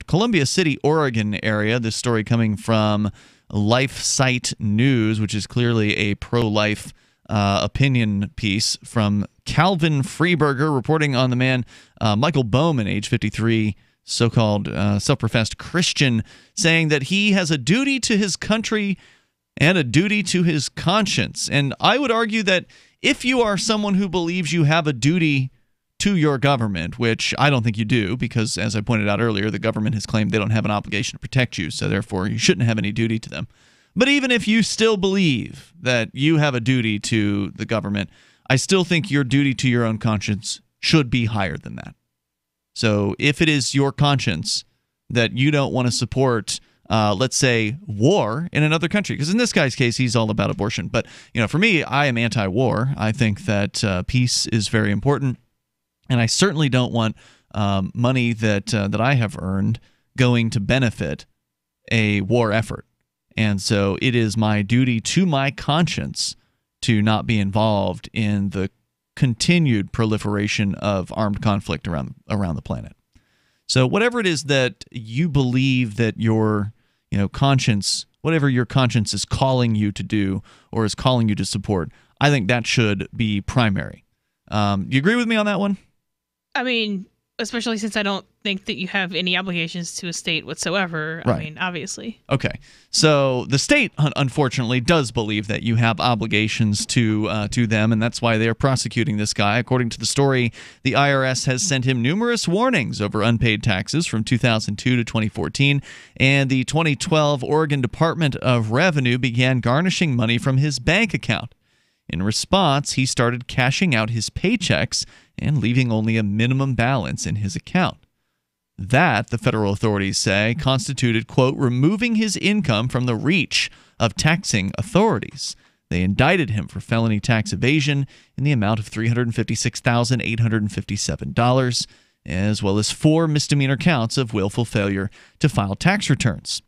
Columbia City, Oregon area. This story coming from LifeSite News, which is clearly a pro-life opinion piece from Calvin Freeberger, reporting on the man Michael Bowman, age 53, so-called self-professed Christian, saying that he has a duty to his country and a duty to his conscience. And I would argue that if you are someone who believes you have a duty to your government, which I don't think you do, because as I pointed out earlier, the government has claimed they don't have an obligation to protect you, so therefore you shouldn't have any duty to them. But even if you still believe that you have a duty to the government, I still think your duty to your own conscience should be higher than that. So if it is your conscience that you don't want to support, let's say, war in another country, because in this guy's case, he's all about abortion. But for me, I am anti-war. I think that peace is very important, and I certainly don't want money that I have earned going to benefit a war effort. And so it is my duty to my conscience to not be involved in the continued proliferation of armed conflict around the planet. So whatever it is that you believe that your conscience, whatever your conscience is calling you to do or is calling you to support, I think that should be primary. You agree with me on that one? I mean, especially since I don't think that you have any obligations to a state whatsoever. Right. I mean, obviously. Okay. So the state, unfortunately, does believe that you have obligations to them, and that's why they are prosecuting this guy. According to the story, the IRS has sent him numerous warnings over unpaid taxes from 2002 to 2014, and the 2012 Oregon Department of Revenue began garnishing money from his bank account. In response, he started cashing out his paychecks and leaving only a minimum balance in his account. That, the federal authorities say, constituted, quote, removing his income from the reach of taxing authorities. They indicted him for felony tax evasion in the amount of $356,857, as well as 4 misdemeanor counts of willful failure to file tax returns.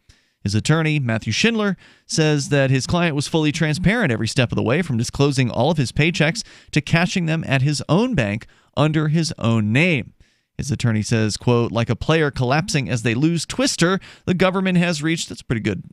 His attorney, Matthew Schindler, says that his client was fully transparent every step of the way, from disclosing all of his paychecks to cashing them at his own bank under his own name. His attorney says, quote, like a player collapsing as they lose Twister, the government has reached, that's pretty good,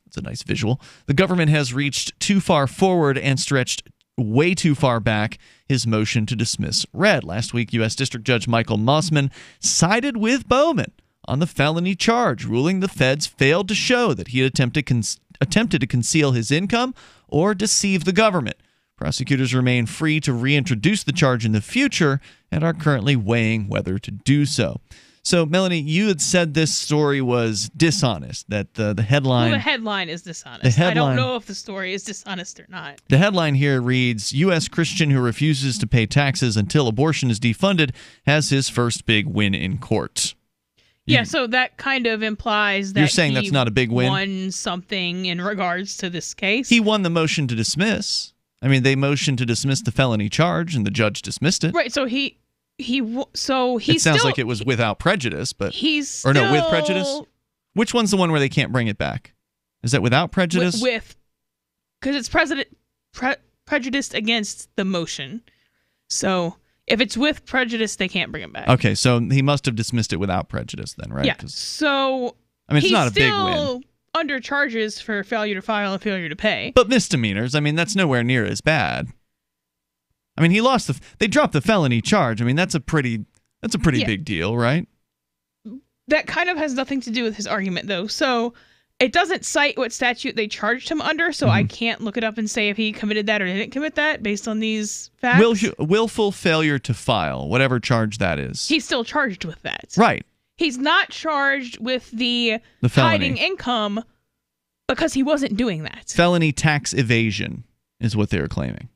it's a nice visual, the government has reached too far forward and stretched way too far back his motion to dismiss read. Last week, U.S. District Judge Michael Mossman sided with Bowman on the felony charge, ruling the feds failed to show that he had attempted to conceal his income or deceive the government. Prosecutors remain free to reintroduce the charge in the future and are currently weighing whether to do so. So, Melanie, you had said this story was dishonest, that the headline... Well, the headline is dishonest. I don't know if the story is dishonest or not. The headline here reads, U.S. Christian who refuses to pay taxes until abortion is defunded has his first big win in court. Yeah, so that kind of implies that you're saying that's not a big win? Won something in regards to this case. He won the motion to dismiss. I mean, they motioned to dismiss the felony charge, and the judge dismissed it. Right. So he. It sounds like it was without prejudice, but no, with prejudice. Which one's the one where they can't bring it back? Is that without prejudice? Because it's prejudiced against the motion. So if it's with prejudice, they can't bring it back. Okay, so he must have dismissed it without prejudice then, right? Yeah. So I mean, it's not a big win. He's still under charges for failure to file and failure to pay. But misdemeanors, I mean, that's nowhere near as bad. I mean, they dropped the felony charge. I mean, that's a pretty big deal, right? That kind of has nothing to do with his argument, though. So it doesn't cite what statute they charged him under, so I can't look it up and say if he committed that or didn't commit that based on these facts. Willful failure to file, whatever charge that is. He's still charged with that. Right. He's not charged with the felony. hiding income because he wasn't doing that. Felony tax evasion is what they were claiming.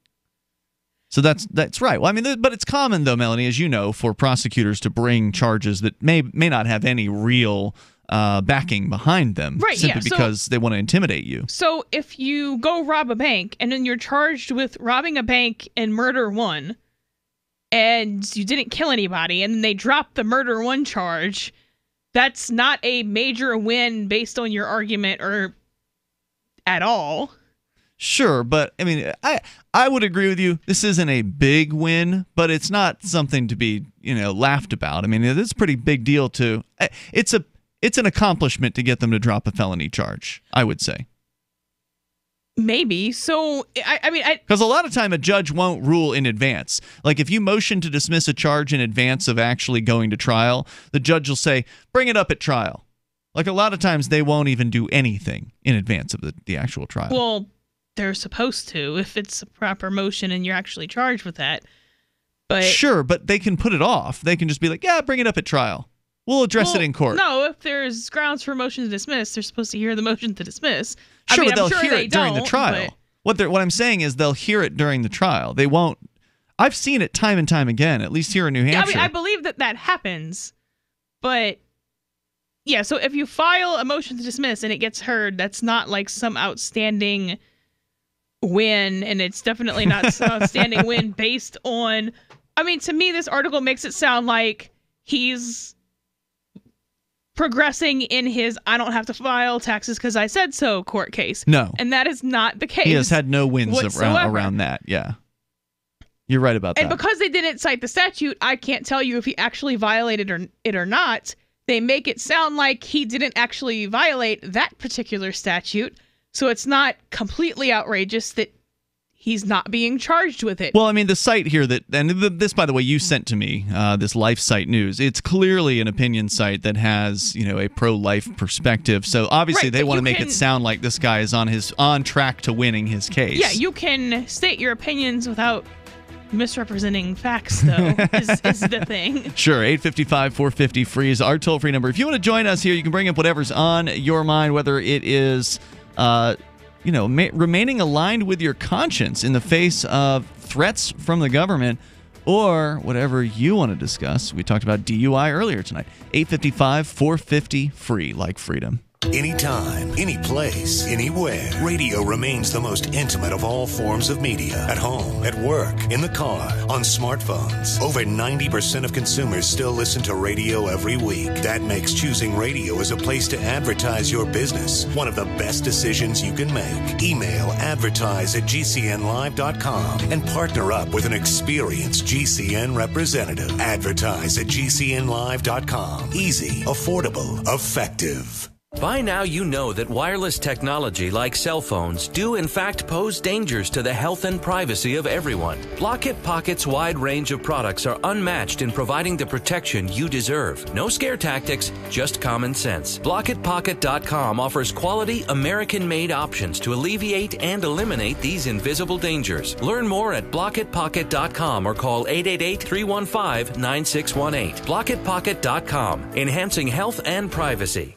So that's right. Well, I mean, but it's common, though, Melanie, as you know, for prosecutors to bring charges that may not have any real backing behind them, right? Simply because they want to intimidate you. So if you go rob a bank and then you're charged with robbing a bank and murder one, and you didn't kill anybody, and then they drop the murder one charge, that's not a major win based on your argument or at all. Sure, but I mean, I would agree with you. This isn't a big win, but it's not something to be, laughed about. I mean, it's a pretty big deal to. It's an accomplishment to get them to drop a felony charge, I would say. Maybe. So, I mean, because a lot of time a judge won't rule in advance. Like if you motion to dismiss a charge in advance of actually going to trial, the judge will say, "Bring it up at trial." Like a lot of times they won't even do anything in advance of the actual trial. Well, they're supposed to if it's a proper motion and you're actually charged with that. But sure, but they can put it off. They can just be like, yeah, bring it up at trial. We'll address it in court. No, if there's grounds for a motion to dismiss, they're supposed to hear the motion to dismiss. Sure, but they'll I'm sure hear it during the trial. What I'm saying is they'll hear it during the trial. They won't. I've seen it time and time again, at least here in New Hampshire. I believe that happens. But, yeah, so if you file a motion to dismiss and it gets heard, that's not like some outstanding win, and it's definitely not some outstanding win based on... I mean, to me, this article makes it sound like he's progressing in his I don't have to file taxes because I said so court case. No. And that is not the case. He has had no wins around that, yeah. You're right about that. And because they didn't cite the statute, I can't tell you if he actually violated it or not. They make it sound like he didn't actually violate that particular statute, so it's not completely outrageous that he's not being charged with it. Well, I mean, the site here this, by the way, you sent to me, this Life Site News. It's clearly an opinion site that has, a pro-life perspective. So obviously they want to make it sound like this guy is on track to winning his case. Yeah, you can state your opinions without misrepresenting facts, though, is the thing. Sure, 855-450-FREE is our toll-free number. If you want to join us here, you can bring up whatever's on your mind, whether it is... remaining aligned with your conscience in the face of threats from the government, or whatever you want to discuss. We talked about DUI earlier tonight. 855-450-FREE, like freedom. Anytime, any place, anywhere. Radio remains the most intimate of all forms of media. At home, at work, in the car, on smartphones. Over 90% of consumers still listen to radio every week. That makes choosing radio as a place to advertise your business one of the best decisions you can make. Email advertise@gcnlive.com and partner up with an experienced GCN representative. Advertise@gcnlive.com. Easy, affordable, effective. By now you know that wireless technology like cell phones do in fact pose dangers to the health and privacy of everyone. Blockit Pocket's wide range of products are unmatched in providing the protection you deserve. No scare tactics, just common sense. BlockitPocket.com offers quality American-made options to alleviate and eliminate these invisible dangers. Learn more at BlockitPocket.com or call 888-315-9618. BlockitPocket.com, enhancing health and privacy.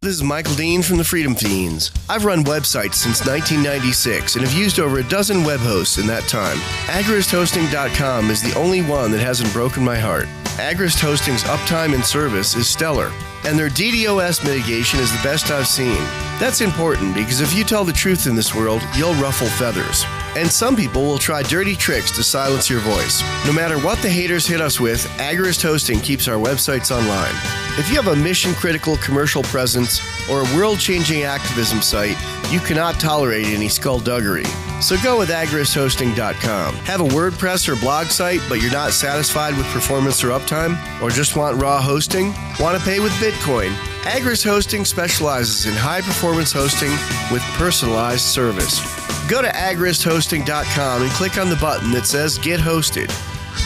This is Michael Dean from the Freedom Fiends. I've run websites since 1996 and have used over a dozen web hosts in that time. AgristHosting.com is the only one that hasn't broken my heart. Agrist Hosting's uptime and service is stellar, and their DDoS mitigation is the best I've seen. That's important because if you tell the truth in this world, you'll ruffle feathers. And some people will try dirty tricks to silence your voice. No matter what the haters hit us with, Agrist Hosting keeps our websites online. If you have a mission-critical commercial presence or a world-changing activism site, you cannot tolerate any skullduggery. So go with agristhosting.com. Have a WordPress or blog site, but you're not satisfied with performance or uptime? Or just want raw hosting? Want to pay with Bitcoin? Agrist Hosting specializes in high-performance hosting with personalized service. Go to agristhosting.com and click on the button that says Get Hosted.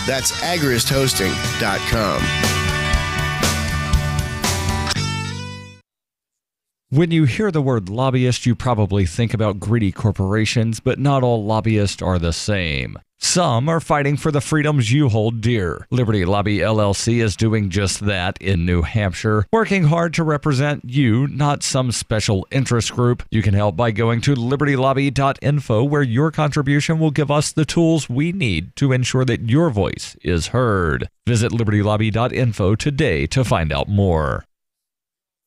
That's agristhosting.com. When you hear the word lobbyist, you probably think about greedy corporations, but not all lobbyists are the same. Some are fighting for the freedoms you hold dear. Liberty Lobby LLC is doing just that in New Hampshire, working hard to represent you, not some special interest group. You can help by going to libertylobby.info, where your contribution will give us the tools we need to ensure that your voice is heard. Visit libertylobby.info today to find out more.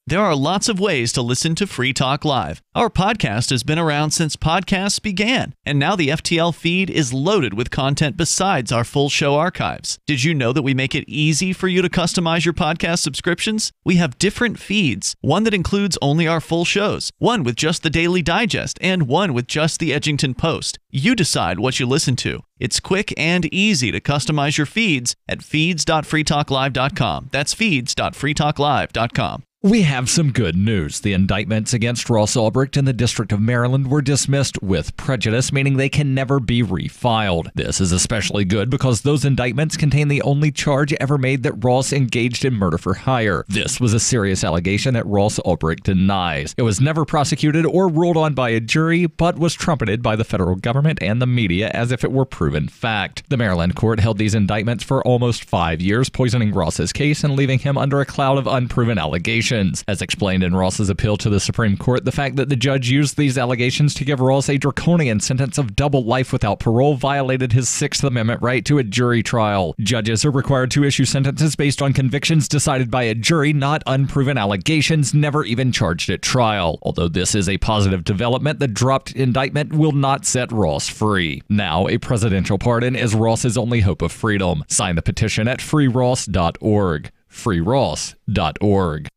There are lots of ways to listen to Free Talk Live. Our podcast has been around since podcasts began, and now the FTL feed is loaded with content besides our full show archives. Did you know that we make it easy for you to customize your podcast subscriptions? We have different feeds, one that includes only our full shows, one with just the Daily Digest, and one with just the Edgington Post. You decide what you listen to. It's quick and easy to customize your feeds at feeds.freetalklive.com. That's feeds.freetalklive.com. We have some good news. The indictments against Ross Ulbricht in the District of Maryland were dismissed with prejudice, meaning they can never be refiled. This is especially good because those indictments contain the only charge ever made that Ross engaged in murder for hire. This was a serious allegation that Ross Ulbricht denies. It was never prosecuted or ruled on by a jury, but was trumpeted by the federal government and the media as if it were proven fact. The Maryland court held these indictments for almost 5 years, poisoning Ross's case and leaving him under a cloud of unproven allegations. As explained in Ross's appeal to the Supreme Court, the fact that the judge used these allegations to give Ross a draconian sentence of double life without parole violated his Sixth Amendment right to a jury trial. Judges are required to issue sentences based on convictions decided by a jury, not unproven allegations never even charged at trial. Although this is a positive development, the dropped indictment will not set Ross free. Now, a presidential pardon is Ross's only hope of freedom. Sign the petition at freeross.org. freeross.org.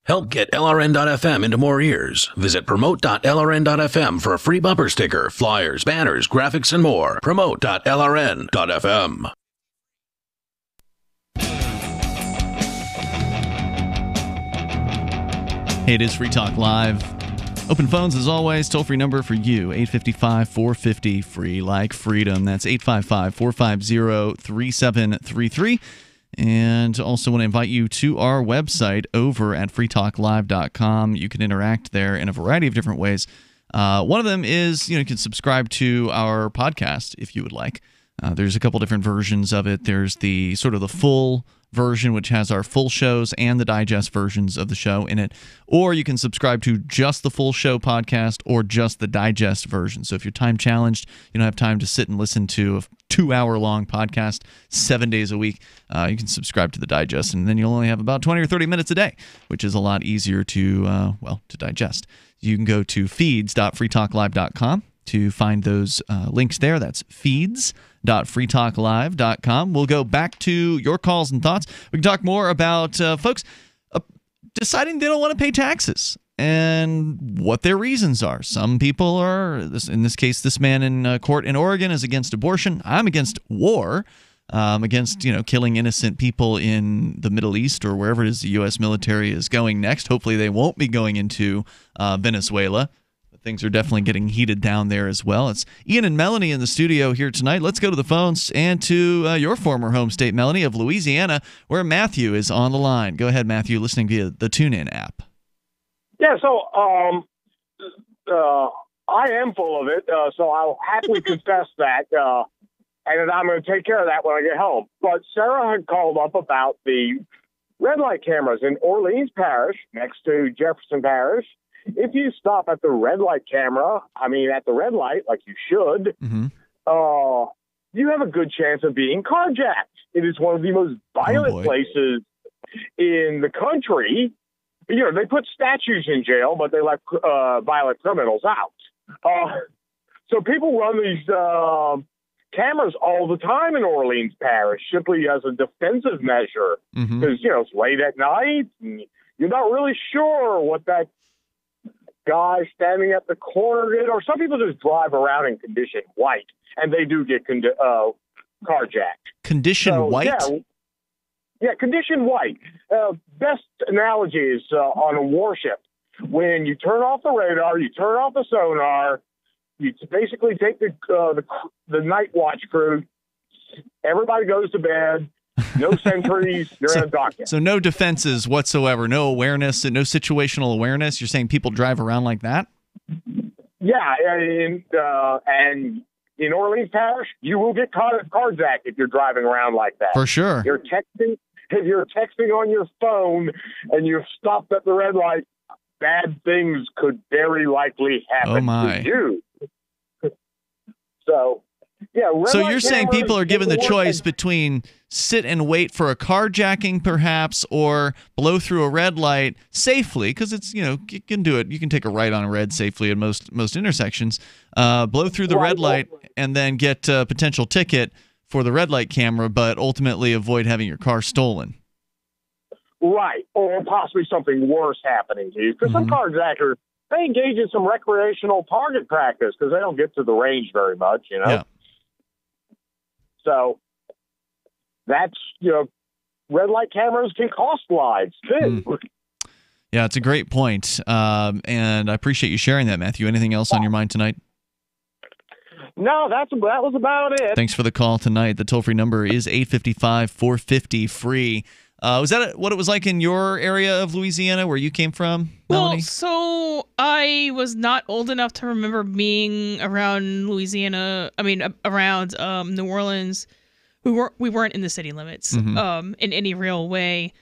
Help get LRN.FM into more ears. Visit promote.lrn.fm for a free bumper sticker, flyers, banners, graphics, and more. Promote.lrn.fm. Hey, it is Free Talk Live. Open phones as always. Toll-free number for you, 855-450-FREE, like freedom. That's 855-450-3733. And also want to invite you to our website over at freetalklive.com. You can interact there in a variety of different ways. One of them is, you can subscribe to our podcast if you would like. There's a couple different versions of it. There's the sort of the full version, which has our full shows and the digest versions of the show in it. Or you can subscribe to just the full show podcast or just the digest version. So if you're time challenged, you don't have time to sit and listen to a 2-hour-long podcast 7 days a week, you can subscribe to the digest, and then you'll only have about 20 or 30 minutes a day, which is a lot easier to digest. You can go to feeds.freetalklive.com to find those links there. That's feeds.freetalklive.com. We'll go back to your calls and thoughts. We can talk more about folks deciding they don't want to pay taxes and what their reasons are. Some people are, in this case, this man in court in Oregon is against abortion. I'm against war. Against killing innocent people in the Middle East or wherever it is the U.S. military is going next. Hopefully they won't be going into Venezuela. Things are definitely getting heated down there as well. It's Ian and Melanie in the studio here tonight. Let's go to the phones and to your former home state, Melanie, of Louisiana, where Matthew is on the line. Go ahead, Matthew, listening via the TuneIn app. Yeah, so I am full of it, so I'll happily confess that, and I'm going to take care of that when I get home. But Sarah had called up about the red light cameras in Orleans Parish, next to Jefferson Parish. If you stop at the red light camera, at the red light, like you should, you have a good chance of being carjacked. It is one of the most violent places in the country. They put statues in jail, but they let violent criminals out. So people run these cameras all the time in Orleans Parish, simply as a defensive measure. Because, it's late at night, and you're not really sure what that guy standing at the corner did, or some people just drive around in condition white, and they do get carjacked. Condition white? Yeah, condition white. Best analogy is on a warship. When you turn off the radar, you turn off the sonar, you basically take the night watch crew, everybody goes to bed, no sentries, you're in a docket. So no defenses whatsoever, no awareness, no situational awareness. You're saying people drive around like that? Yeah, and in Orleans Parish, you will get carjacked if you're driving around like that. For sure. If you're texting on your phone and you're stopped at the red light, bad things could very likely happen to you. So you're saying people are given the choice between sit and wait for a carjacking, perhaps, or blow through a red light safely, because it's you can do it. You can take a right on a red safely at most intersections. Blow through the red light and then get a potential ticket for the red light camera, but ultimately avoid having your car stolen. Right, or possibly something worse happening to you, because some carjackers, they engage in some recreational target practice because they don't get to the range very much, Yeah. So that's, red light cameras can cost lives too. Yeah, it's a great point. And I appreciate you sharing that, Matthew. Anything else on your mind tonight? No, that was about it. Thanks for the call tonight. The toll-free number is 855-450-FREE. Was that what it was like in your area of Louisiana where you came from, Melanie? Well, so I was not old enough to remember being around Louisiana. I mean, around New Orleans. We weren't in the city limits in any real way.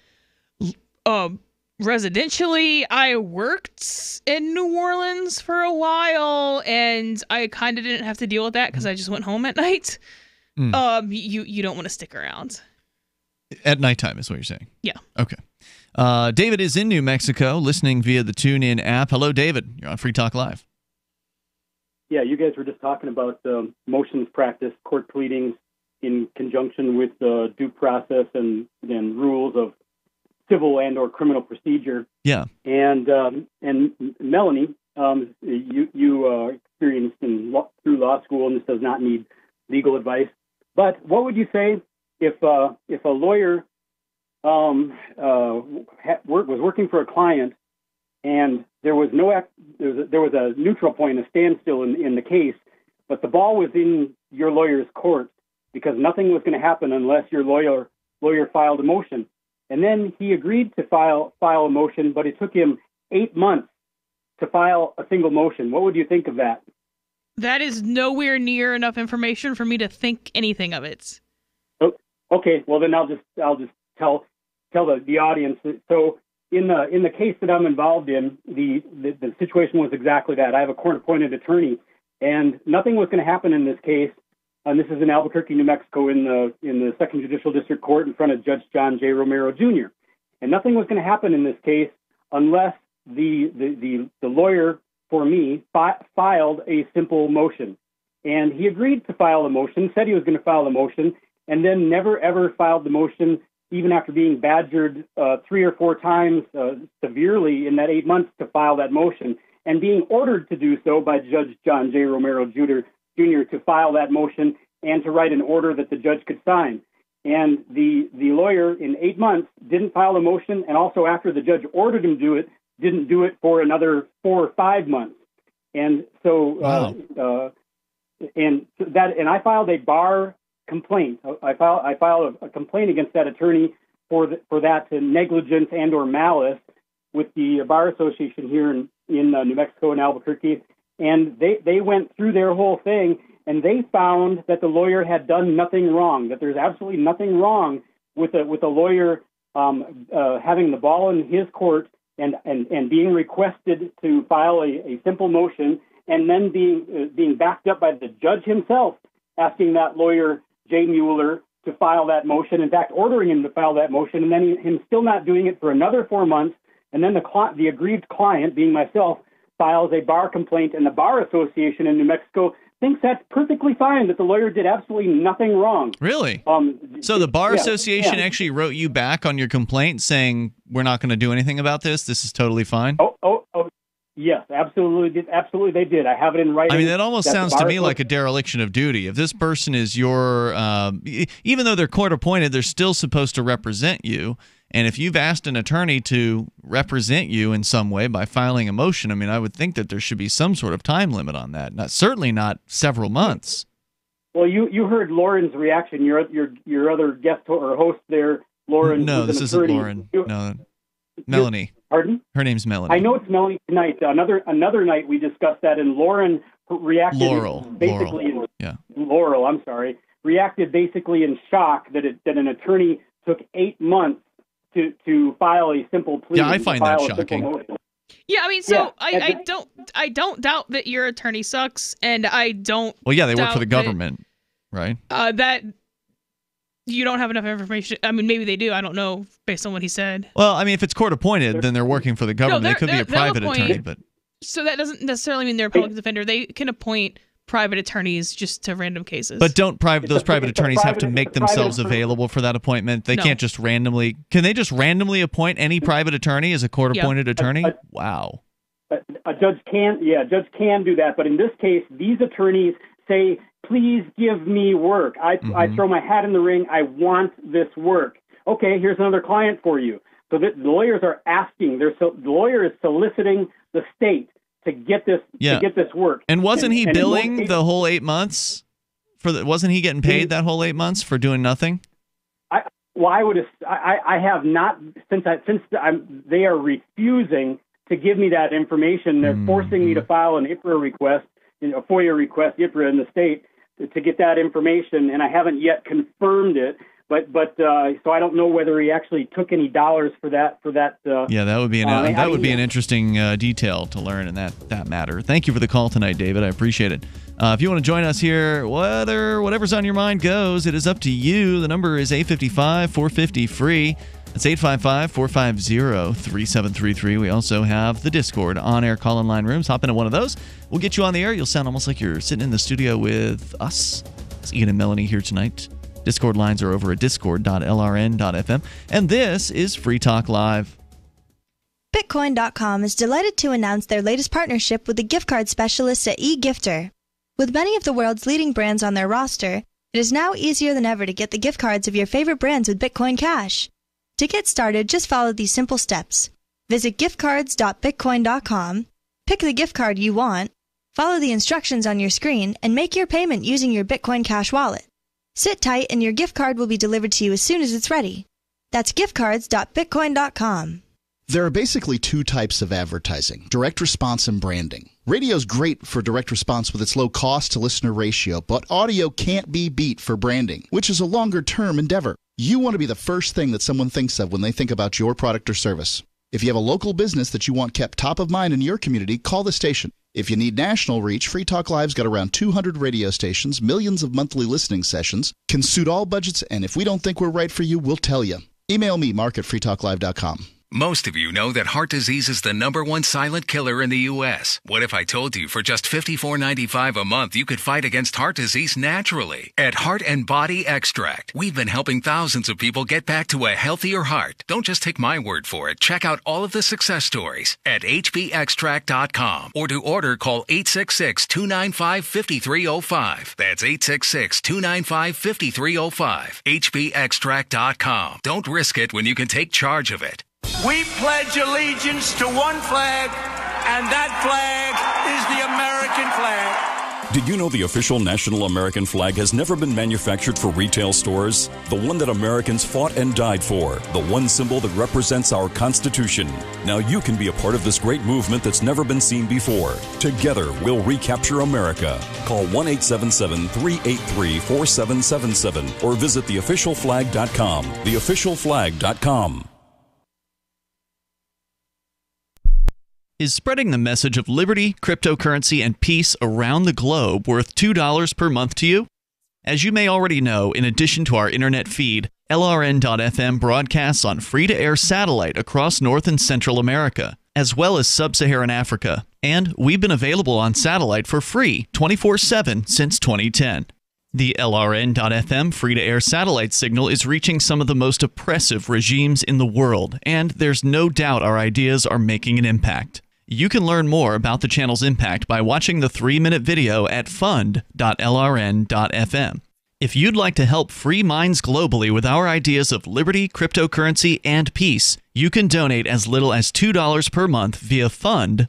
Residentially, I worked in New Orleans for a while, and I kind of didn't have to deal with that because I just went home at night. You don't want to stick around. At nighttime is what you're saying? Yeah. Okay. David is in New Mexico, listening via the TuneIn app. Hello, David. You're on Free Talk Live. Yeah, you guys were just talking about motions practice, court pleadings in conjunction with due process and rules of civil and or criminal procedure. Yeah. And Melanie, you experienced through law school, and this does not need legal advice. But what would you say if a lawyer was working for a client and there was a neutral point, a standstill in the case, but the ball was in your lawyer's court because nothing was going to happen unless your lawyer filed a motion. And then he agreed to file a motion, but it took him 8 months to file a single motion. What would you think of that? That is nowhere near enough information for me to think anything of it. Okay, well then I'll just tell the audience. So in the case that I'm involved in, the situation was exactly that. I have a court-appointed attorney, and nothing was going to happen in this case. And this is in Albuquerque, New Mexico, in the Second Judicial District Court in front of Judge John J. Romero Jr. And nothing was going to happen in this case unless the lawyer for me filed a simple motion. And he agreed to file a motion, said he was going to file a motion, and then never, ever filed the motion, even after being badgered 3 or 4 times severely in that 8 months to file that motion, and being ordered to do so by Judge John J. Romero Jr. to file that motion and to write an order that the judge could sign. And the lawyer in 8 months didn't file a motion, and also after the judge ordered him to do it, didn't do it for another 4 or 5 months. And so, and I filed a bar complaint. I filed a complaint against that attorney for that negligence and or malice with the Bar Association here in New Mexico and Albuquerque. And they went through their whole thing, and they found that the lawyer had done nothing wrong, that there's absolutely nothing wrong with a lawyer having the ball in his court and being requested to file a simple motion, and then being backed up by the judge himself asking that lawyer, Jay Mueller, to file that motion, in fact, ordering him to file that motion, and then him still not doing it for another 4 months, and then the aggrieved client, being myself, files a bar complaint, and the Bar Association in New Mexico thinks that's perfectly fine, that the lawyer did absolutely nothing wrong. Really? So the Bar Association actually wrote you back on your complaint saying, we're not going to do anything about this, this is totally fine? Oh, yes, absolutely they did. I have it in writing. I mean, that almost sounds to me like a dereliction of duty. If this person is your, even though they're court appointed, they're still supposed to represent you. And if you've asked an attorney to represent you in some way by filing a motion, I mean, I would think that there should be some sort of time limit on that. Certainly not several months. Well, you heard Lauren's reaction. Your other guest or host there, Lauren. No, this isn't Lauren. No, Melanie. Pardon? Her name's Melanie. I know it's Melanie tonight. Another night we discussed that, and Lauren reacted Laurel, I'm sorry, reacted basically in shock that an attorney took 8 months to file a simple plea. Yeah, I find that shocking. Yeah, I mean, so yeah, I don't doubt that your attorney sucks, and I don't. Well, yeah, they work for the government, right? That you don't have enough information. I mean, maybe they do. I don't know, based on what he said. Well, I mean, if it's court appointed, then they're working for the government. They could be a private attorney, but so that doesn't necessarily mean they're a public defender. They can appoint private attorneys just to random cases. But don't those private attorneys have to make themselves available for that appointment? They can't just randomly. Can they just randomly appoint any private attorney as a court-appointed attorney? Wow. A judge can do that. But in this case, these attorneys say, "Please give me work. I throw my hat in the ring. I want this work." okay, here's another client for you. So the lawyers are asking, the lawyer is soliciting the state to get this work. And wasn't he billing the whole 8 months? Wasn't he getting paid that whole 8 months for doing nothing? I have not they are refusing to give me that information. They're forcing me to file an IPRA request, a FOIA request, IPRA in the state, to get that information, and I haven't yet confirmed it. But so I don't know whether he actually took any dollars for that. Yeah, that would be an interesting detail to learn in that matter. Thank you for the call tonight, David. I appreciate it. If you want to join us here, whatever's on your mind goes. It is up to you. The number is 855-450-FREE. That's 855-450-3733. We also have the Discord on-air call-in line rooms. Hop into one of those. We'll get you on the air. You'll sound almost like you're sitting in the studio with us. It's Ian and Melanie here tonight. Discord lines are over at discord.lrn.fm. And this is Free Talk Live. Bitcoin.com is delighted to announce their latest partnership with the gift card specialists at eGifter. With many of the world's leading brands on their roster, it is now easier than ever to get the gift cards of your favorite brands with Bitcoin Cash. To get started, just follow these simple steps. Visit giftcards.bitcoin.com, pick the gift card you want, follow the instructions on your screen, and make your payment using your Bitcoin Cash wallet. Sit tight and your gift card will be delivered to you as soon as it's ready. That's giftcards.bitcoin.com. There are basically two types of advertising, direct response and branding. Radio's great for direct response with its low cost to listener ratio, but audio can't be beat for branding, which is a longer-term endeavor. You want to be the first thing that someone thinks of when they think about your product or service. If you have a local business that you want kept top of mind in your community, call the station. If you need national reach, Free Talk Live's got around 200 radio stations, millions of monthly listening sessions, can suit all budgets, and if we don't think we're right for you, we'll tell you. Email me, mark@freetalklive.com. Most of you know that heart disease is the #1 silent killer in the U.S. What if I told you for just $54.95 a month you could fight against heart disease naturally? At Heart and Body Extract, we've been helping thousands of people get back to a healthier heart. Don't just take my word for it. Check out all of the success stories at hbextract.com, or to order, call 866-295-5305. That's 866-295-5305. hbextract.com. Don't risk it when you can take charge of it. We pledge allegiance to one flag, and that flag is the American flag. Did you know the official national American flag has never been manufactured for retail stores? The one that Americans fought and died for. The one symbol that represents our Constitution. Now you can be a part of this great movement that's never been seen before. Together, we'll recapture America. Call 1-877-383-4777 or visit theofficialflag.com. Theofficialflag.com. Is spreading the message of liberty, cryptocurrency, and peace around the globe worth $2 per month to you? As you may already know, in addition to our internet feed, LRN.FM broadcasts on free-to-air satellite across North and Central America, as well as Sub-Saharan Africa. And we've been available on satellite for free 24/7 since 2010. The LRN.FM free-to-air satellite signal is reaching some of the most oppressive regimes in the world, and there's no doubt our ideas are making an impact. You can learn more about the channel's impact by watching the 3-minute video at fund.lrn.fm. If you'd like to help free minds globally with our ideas of liberty, cryptocurrency, and peace, you can donate as little as $2 per month via fund.lrn.fm.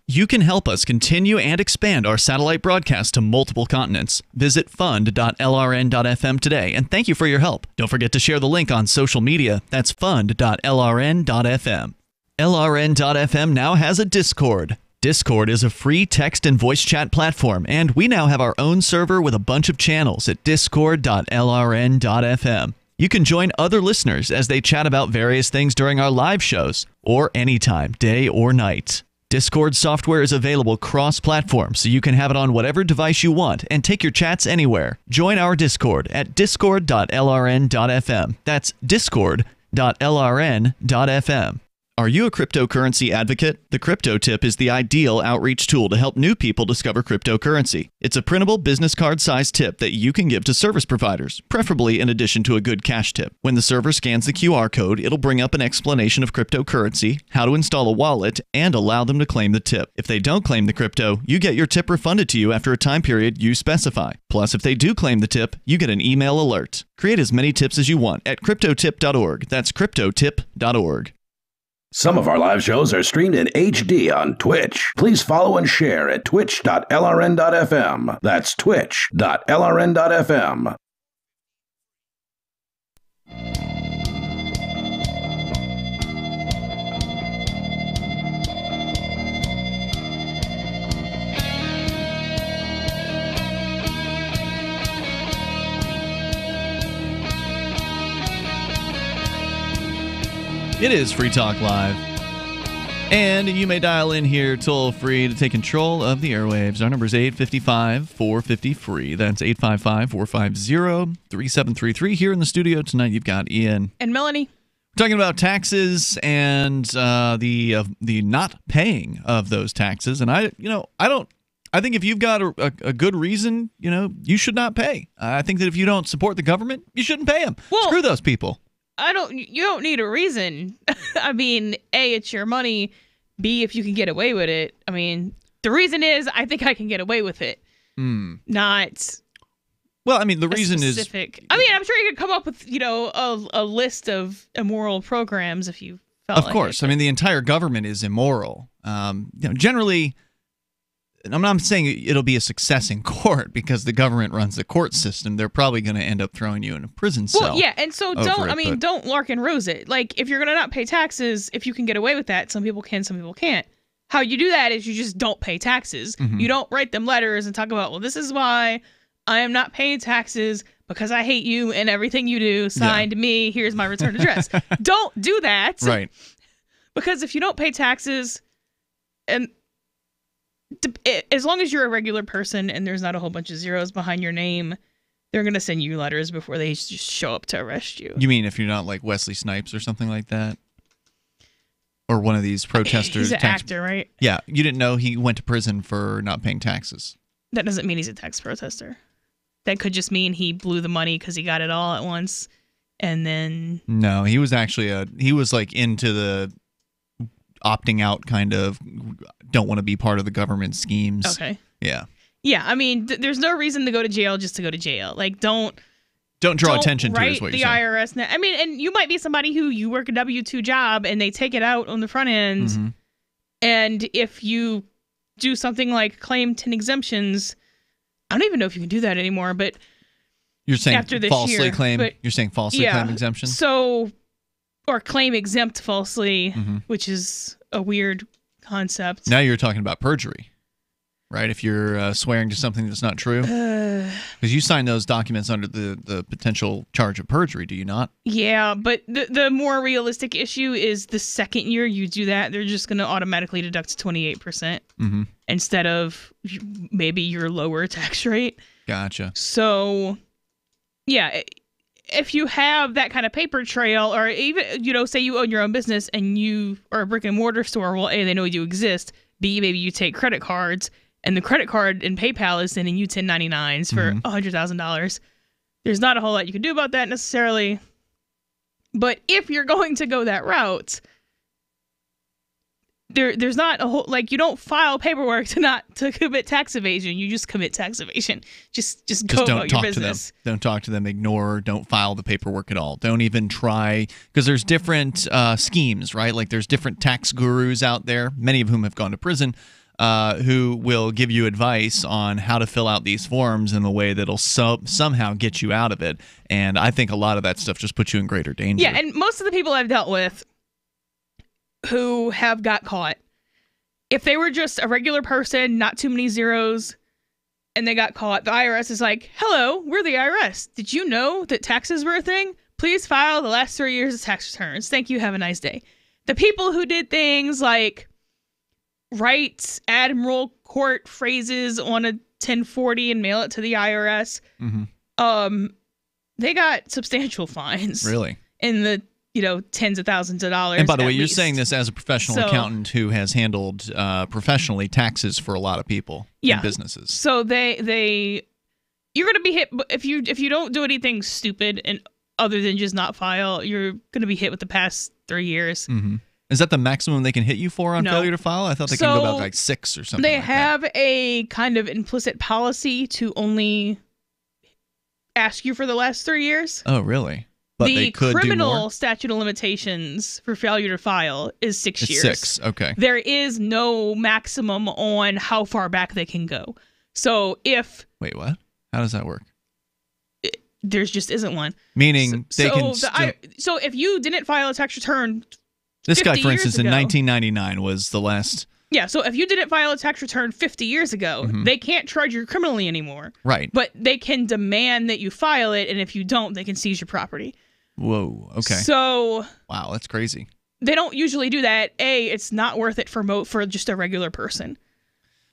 You can help us continue and expand our satellite broadcast to multiple continents. Visit fund.lrn.fm today, and thank you for your help. Don't forget to share the link on social media. That's fund.lrn.fm. LRN.fm now has a Discord. Discord is a free text and voice chat platform, and we now have our own server with a bunch of channels at discord.lrn.fm. You can join other listeners as they chat about various things during our live shows, or anytime, day or night. Discord software is available cross-platform, so you can have it on whatever device you want and take your chats anywhere. Join our Discord at discord.lrn.fm. That's discord.lrn.fm. Are you a cryptocurrency advocate? The Crypto Tip is the ideal outreach tool to help new people discover cryptocurrency. It's a printable business card-sized tip that you can give to service providers, preferably in addition to a good cash tip. When the server scans the QR code, it'll bring up an explanation of cryptocurrency, how to install a wallet, and allow them to claim the tip. If they don't claim the crypto, you get your tip refunded to you after a time period you specify. Plus, if they do claim the tip, you get an email alert. Create as many tips as you want at cryptotip.org. That's cryptotip.org. Some of our live shows are streamed in HD on Twitch. Please follow and share at twitch.lrn.fm. That's twitch.lrn.fm. It is Free Talk Live. And you may dial in here toll free to take control of the airwaves. Our number is 855-450-FREE. That's 855-450-3733. Here in the studio tonight, you've got Ian. And Melanie. We're talking about taxes and the not paying of those taxes. And I think if you've got a good reason, you should not pay. I think that if you don't support the government, you shouldn't pay them. Well, screw those people. You don't need a reason. I mean, A, it's your money. B, if you can get away with it. I mean, the reason is I think I can get away with it. Not. Well, I mean, the reason specific. I mean, I'm sure you could come up with, a list of immoral programs if you felt like it. Of course. I mean, the entire government is immoral. Generally, I'm not saying it'll be a success in court because the government runs the court system. They're probably going to end up throwing you in a prison cell. Well, yeah, and so don't lark and rose it. Like, if you're going to not pay taxes, if you can get away with that, some people can, some people can't. How you do that is you just don't pay taxes. Mm-hmm. You don't write them letters and talk about, well, this is why I am not paying taxes because I hate you and everything you do. Signed me. Here's my return address. Don't do that. Right. Because if you don't pay taxes, and as long as you're a regular person and there's not a whole bunch of zeros behind your name, they're going to send you letters before they just show up to arrest you. You mean if you're not like Wesley Snipes or something like that? Or one of these protesters? He's an actor, right? Yeah. You didn't know he went to prison for not paying taxes. That doesn't mean he's a tax protester. That could just mean he blew the money because he got it all at once. And then... No, he was actually he was like into the opting out kind of, don't want to be part of the government schemes. Okay. Yeah. Yeah, I mean, there's no reason to go to jail just to go to jail. Like, don't draw attention to it, is what the you're saying. IRS. I mean, and you might be somebody who you work a W-2 job and they take it out on the front end. Mm-hmm. And if you do something like claim 10 exemptions, I don't even know if you can do that anymore, but you're saying after this falsely year, claim. but, You're saying falsely claim exemption. So, or claim exempt falsely, Mm-hmm. which is a weird concept. Now you're talking about perjury, right? If you're swearing to something that's not true, because you sign those documents under the potential charge of perjury, do you not? Yeah, but the more realistic issue is the second year you do that, they're just going to automatically deduct 28% instead of maybe your lower tax rate. Gotcha. So, yeah, if you have that kind of paper trail, or even, say you own your own business and you are a brick and mortar store, well, A, they know you exist. B, maybe you take credit cards and the credit card and PayPal is sending you 1099s for $100,000. There's not a whole lot you can do about that necessarily. But if you're going to go that route, there's not a whole, like, you don't file paperwork to commit tax evasion. You just commit tax evasion. Just go about your business. Don't talk to them. Ignore. Don't file the paperwork at all. Don't even try, because there's different schemes, right? Like, there's different tax gurus out there, many of whom have gone to prison, who will give you advice on how to fill out these forms in a way that'll somehow get you out of it. And I think a lot of that stuff just puts you in greater danger. Yeah, and most of the people I've dealt with who have got caught, if they were just a regular person, not too many zeros, and they got caught, the IRS is like, hello, we're the IRS. Did you know that taxes were a thing? Please file the last 3 years of tax returns. Thank you. Have a nice day. The people who did things like write Admiral Court phrases on a 1040 and mail it to the IRS, they got substantial fines. Really? In the tens of thousands of dollars. And by the way, at you're least. saying this as a professional accountant who has handled professionally taxes for a lot of people and businesses. So you're going to be hit if you don't do anything stupid and other than just not file, you're going to be hit with the past 3 years. Mm-hmm. Is that the maximum they can hit you for on No. failure to file? I thought they can go about like 6 or something. They like have a kind of implicit policy to only ask you for the last 3 years. Oh, really? But the they could do criminal more? statute of limitations for failure to file is 6 It's years. 6, okay. There is no maximum on how far back they can go. So if... Wait, what? How does that work? There's just isn't one. Meaning they can... So if you didn't file a tax return This guy, 50 for years instance, in ago- 1999 was the last... Yeah, so if you didn't file a tax return 50 years ago, they can't charge you criminally anymore. Right. But they can demand that you file it, and if you don't, they can seize your property. Whoa, okay. So... Wow, that's crazy. They don't usually do that. It's not worth it for just a regular person.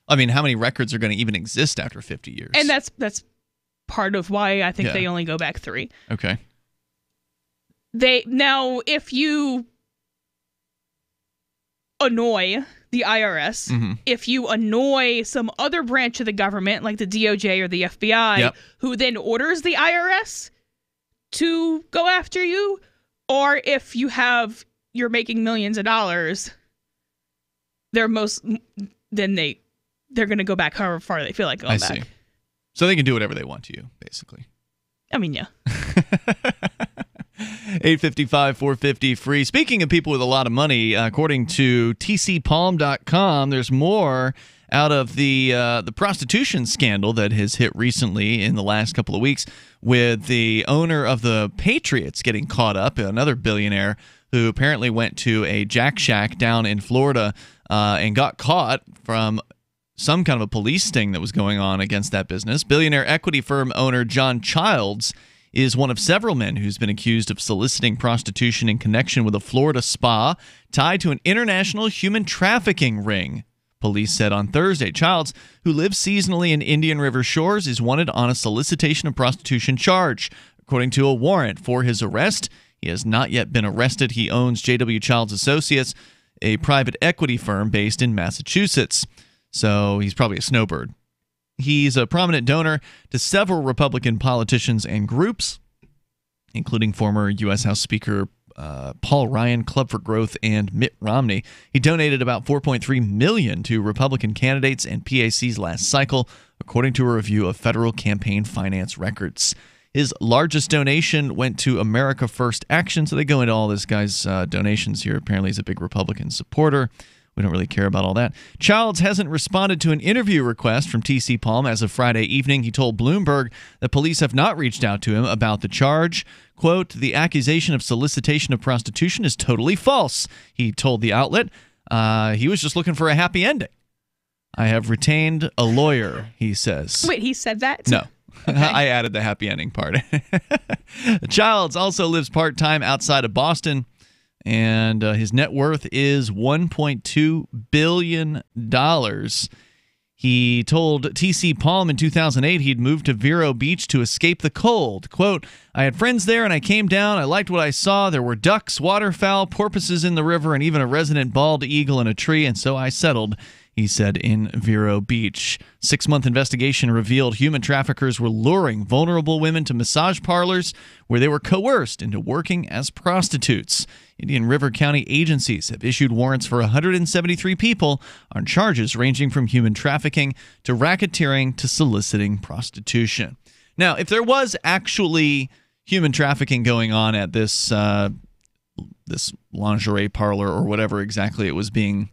I mean, how many records are going to even exist after 50 years? And that's part of why I think they only go back 3. Okay. Now, if you annoy the IRS, if you annoy some other branch of the government, like the DOJ or the FBI, who then orders the IRS to go after you, or if you're making millions of dollars, they're going to go back however far they feel like going back. I see. So they can do whatever they want to you, basically. I mean, yeah. 855-450 free. Speaking of people with a lot of money, according to tcpalm.com, there's more out of the prostitution scandal that has hit recently in the last couple of weeks, with the owner of the Patriots getting caught up, another billionaire who apparently went to a Jack Shack down in Florida and got caught from some kind of a police sting that was going on against that business. Billionaire equity firm owner John Childs is one of several men who's been accused of soliciting prostitution in connection with a Florida spa tied to an international human trafficking ring. Police said on Thursday. Childs, who lives seasonally in Indian River Shores, is wanted on a solicitation of prostitution charge. According to a warrant for his arrest, he has not yet been arrested. He owns J.W. Childs Associates, a private equity firm based in Massachusetts. So he's probably a snowbird. He's a prominent donor to several Republican politicians and groups, including former U.S. House Speaker Paul Ryan, Club for Growth, and Mitt Romney. He donated about $4.3 million to Republican candidates and PACs last cycle, according to a review of federal campaign finance records. His largest donation went to America First Action, so they go into all this guy's donations here. Apparently he's a big Republican supporter. We don't really care about all that. Childs hasn't responded to an interview request from TC Palm as of Friday evening. He told Bloomberg that police have not reached out to him about the charge. Quote, "The accusation of solicitation of prostitution is totally false," he told the outlet. He was just looking for a happy ending. "I have retained a lawyer," he says. Wait, he said that? No. Okay. I added the happy ending part. Childs also lives part-time outside of Boston, and his net worth is $1.2 billion. He told TC Palm in 2008 he'd moved to Vero Beach to escape the cold. Quote, "I had friends there and I came down. I liked what I saw. There were ducks, waterfowl, porpoises in the river, and even a resident bald eagle in a tree, and so I settled," he said, in Vero Beach. 6-month investigation revealed human traffickers were luring vulnerable women to massage parlors where they were coerced into working as prostitutes. Indian River County agencies have issued warrants for 173 people on charges ranging from human trafficking to racketeering to soliciting prostitution. Now, if there was actually human trafficking going on at this lingerie parlor or whatever exactly it was being,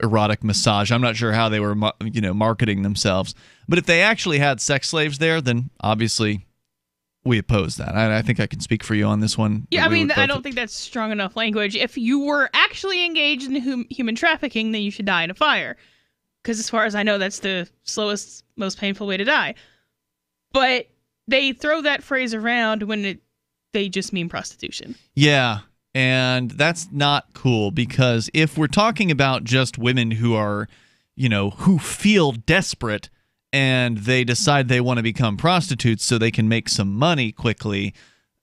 erotic massage. I'm not sure how they were, marketing themselves. But if they actually had sex slaves there, then obviously we oppose that. I think I can speak for you on this one. Yeah, I don't think that's strong enough language. If you were actually engaged in human trafficking, then you should die in a fire. Because as far as I know, that's the slowest, most painful way to die. But they throw that phrase around when they just mean prostitution. Yeah. And that's not cool, because if we're talking about just women who are, who feel desperate and they decide they want to become prostitutes so they can make some money quickly,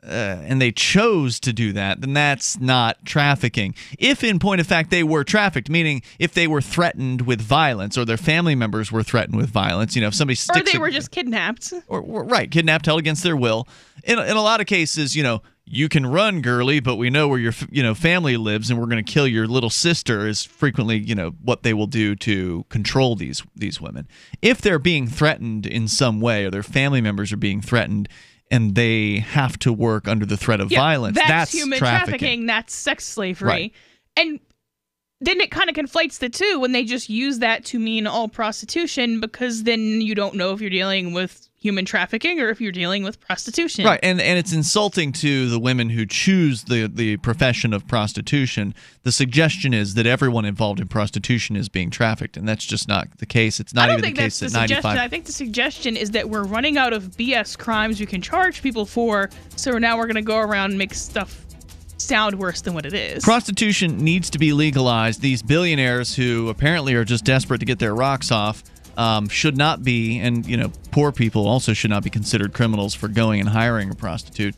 and they chose to do that, then that's not trafficking. If in point of fact they were trafficked, meaning if they were threatened with violence or their family members were threatened with violence, if somebody sticks or they were just kidnapped. Right, kidnapped, held against their will. In a lot of cases, you can run, girly, but we know where your family lives, and we're going to kill your little sister is frequently what they will do to control these women. If they're being threatened in some way, or their family members are being threatened, and they have to work under the threat of violence, that's human trafficking. That's sex slavery, right. And then it kind of conflates the two when they just use that to mean all prostitution, because then you don't know if you're dealing with human trafficking or if you're dealing with prostitution. Right, and it's insulting to the women who choose the profession of prostitution. The suggestion is that everyone involved in prostitution is being trafficked, and that's just not the case. It's not even the case that 95%. I think the suggestion is that we're running out of BS crimes we can charge people for, so now we're going to go around and make stuff sound worse than what it is. Prostitution needs to be legalized. These billionaires who apparently are just desperate to get their rocks off should not be, and poor people also should not be considered criminals for going and hiring a prostitute.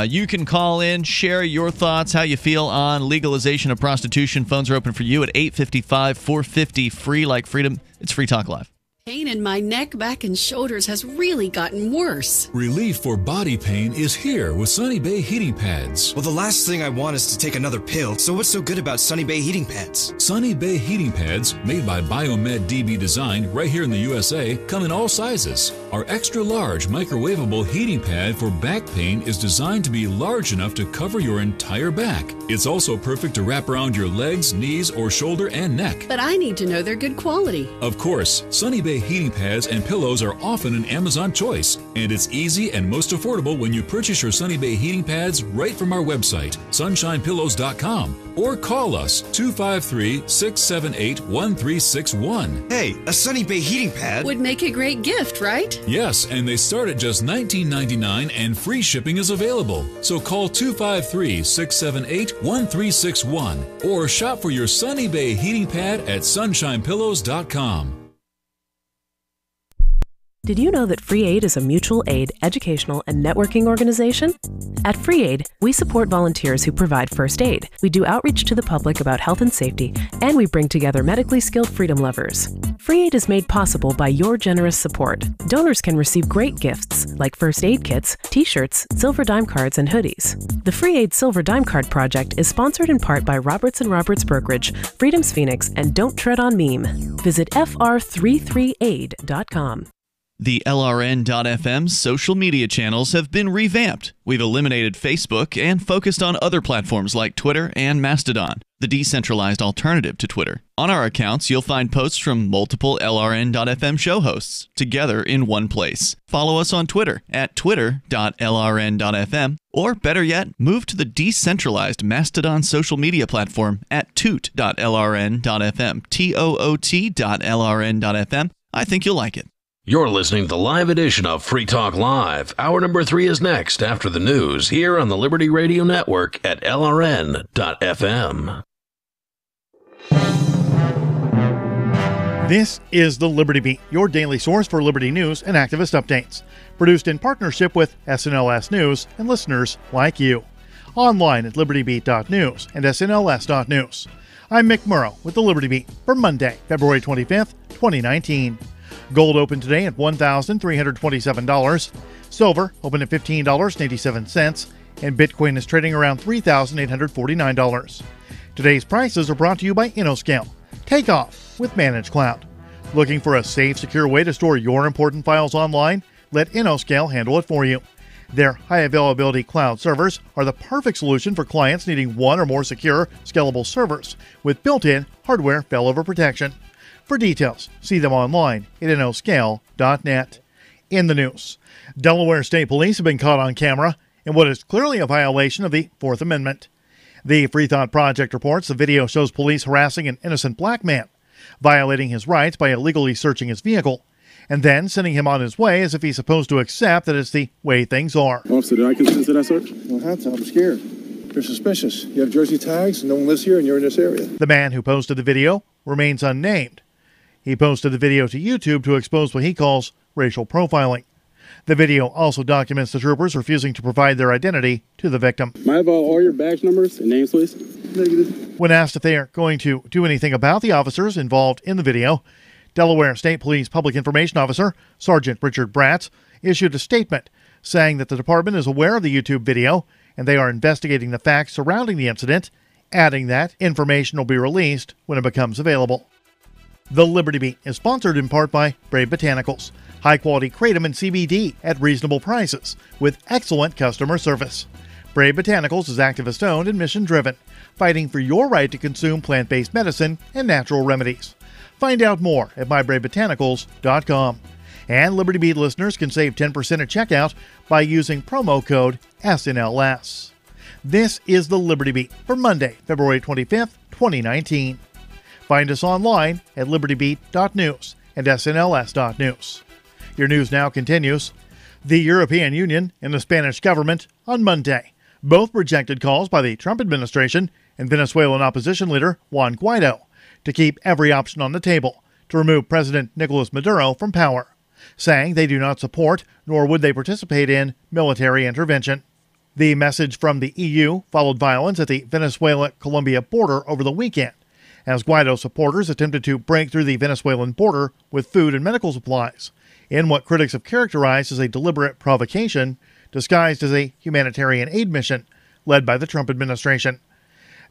You can call in, share your thoughts, how you feel on legalization of prostitution. Phones are open for you at 855-450 free like freedom. It's Free Talk Live. Pain in my neck, back, and shoulders has really gotten worse. Relief for body pain is here with Sunny Bay heating pads. Well, the last thing I want is to take another pill, so what's so good about Sunny Bay heating pads? Sunny Bay heating pads, made by Biomed DB Design right here in the USA, come in all sizes. Our extra large microwavable heating pad for back pain is designed to be large enough to cover your entire back. It's also perfect to wrap around your legs, knees, or shoulder and neck. But I need to know they're good quality. Of course, Sunny Bay heating pads and pillows are often an Amazon choice, and it's easy and most affordable when you purchase your Sunny Bay heating pads right from our website, sunshinepillows.com, or call us 253-678-1361. Hey, a Sunny Bay heating pad would make a great gift, right? Yes, and they start at just $19.99 and free shipping is available. So call 253-678-1361 or shop for your Sunny Bay heating pad at sunshinepillows.com. Did you know that Free Aid is a mutual aid, educational, and networking organization? At Free Aid, we support volunteers who provide first aid. We do outreach to the public about health and safety, and we bring together medically skilled freedom lovers. Free Aid is made possible by your generous support. Donors can receive great gifts like first aid kits, t-shirts, silver dime cards, and hoodies. The Free Aid Silver Dime Card Project is sponsored in part by Roberts & Roberts Brokerage, Freedom's Phoenix, and Don't Tread on Meme. Visit fr33aid.com. The LRN.FM social media channels have been revamped. We've eliminated Facebook and focused on other platforms like Twitter and Mastodon, the decentralized alternative to Twitter. On our accounts, you'll find posts from multiple LRN.FM show hosts together in one place. Follow us on Twitter at twitter.lrn.fm, or better yet, move to the decentralized Mastodon social media platform at toot.lrn.fm, toot.lrn.fm. I think you'll like it. You're listening to the live edition of Free Talk Live. Hour number 3 is next after the news here on the Liberty Radio Network at LRN.FM. This is the Liberty Beat, your daily source for Liberty news and activist updates. Produced in partnership with SNLS News and listeners like you. Online at libertybeat.news and snls.news. I'm Mick Murrow with the Liberty Beat for Monday, February 25th, 2019. Gold opened today at $1,327. Silver opened at $15.87. And Bitcoin is trading around $3,849. Today's prices are brought to you by InnoScale. Take off with Managed Cloud. Looking for a safe, secure way to store your important files online? Let InnoScale handle it for you. Their high-availability cloud servers are the perfect solution for clients needing one or more secure, scalable servers with built-in hardware failover protection. For details, see them online at innoscale.net. In the news, Delaware State Police have been caught on camera in what is clearly a violation of the Fourth Amendment. The Free Thought Project reports the video shows police harassing an innocent black man, violating his rights by illegally searching his vehicle, and then sending him on his way as if he's supposed to accept that it's the way things are. Officer, did I consent to that search? I don't have to. I'm scared. You're suspicious. You have jersey tags, no one lives here, and you're in this area. The man who posted the video remains unnamed. He posted the video to YouTube to expose what he calls racial profiling. The video also documents the troopers refusing to provide their identity to the victim. Might I have all your badge numbers and names, please? Negative. When asked if they are going to do anything about the officers involved in the video, Delaware State Police Public Information Officer Sergeant Richard Bratz issued a statement saying that the department is aware of the YouTube video and they are investigating the facts surrounding the incident, adding that information will be released when it becomes available. The Liberty Beat is sponsored in part by Brave Botanicals, high-quality kratom and CBD at reasonable prices with excellent customer service. Brave Botanicals is activist-owned and mission-driven, fighting for your right to consume plant-based medicine and natural remedies. Find out more at mybravebotanicals.com. And Liberty Beat listeners can save 10% at checkout by using promo code SNLS. This is the Liberty Beat for Monday, February 25th, 2019. Find us online at libertybeat.news and snls.news. Your news now continues. The European Union and the Spanish government on Monday both rejected calls by the Trump administration and Venezuelan opposition leader Juan Guaido to keep every option on the table to remove President Nicolas Maduro from power, saying they do not support nor would they participate in military intervention. The message from the EU followed violence at the Venezuela-Colombia border over the weekend, as Guaido supporters attempted to break through the Venezuelan border with food and medical supplies, in what critics have characterized as a deliberate provocation disguised as a humanitarian aid mission led by the Trump administration.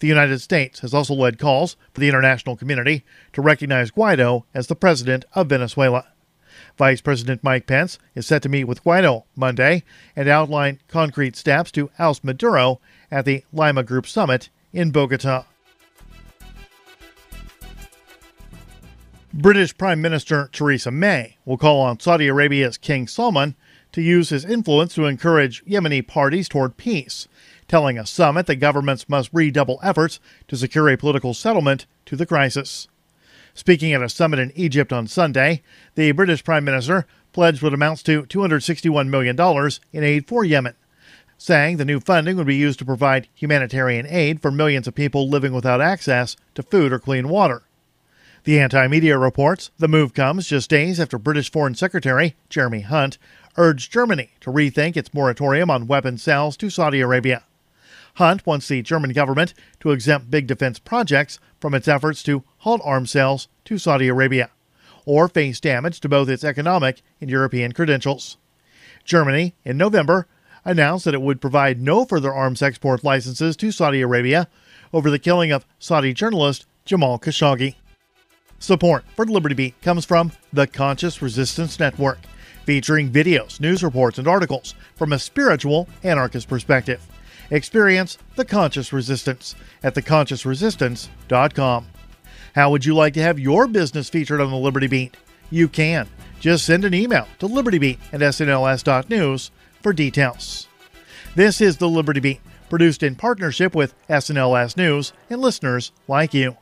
The United States has also led calls for the international community to recognize Guaido as the president of Venezuela. Vice President Mike Pence is set to meet with Guaido Monday and outline concrete steps to oust Maduro at the Lima Group Summit in Bogota. British Prime Minister Theresa May will call on Saudi Arabia's King Salman to use his influence to encourage Yemeni parties toward peace, telling a summit that governments must redouble efforts to secure a political settlement to the crisis. Speaking at a summit in Egypt on Sunday, the British Prime Minister pledged what amounts to $261 million in aid for Yemen, saying the new funding would be used to provide humanitarian aid for millions of people living without access to food or clean water. The anti-media reports the move comes just days after British Foreign Secretary Jeremy Hunt urged Germany to rethink its moratorium on weapons sales to Saudi Arabia. Hunt wants the German government to exempt big defense projects from its efforts to halt arms sales to Saudi Arabia, or face damage to both its economic and European credentials. Germany, in November, announced that it would provide no further arms export licenses to Saudi Arabia over the killing of Saudi journalist Jamal Khashoggi. Support for Liberty Beat comes from the Conscious Resistance Network, featuring videos, news reports, and articles from a spiritual anarchist perspective. Experience the Conscious Resistance at theconsciousresistance.com. How would you like to have your business featured on the Liberty Beat? You can. Just send an email to libertybeat@snls.news for details. This is the Liberty Beat, produced in partnership with SNLS News and listeners like you.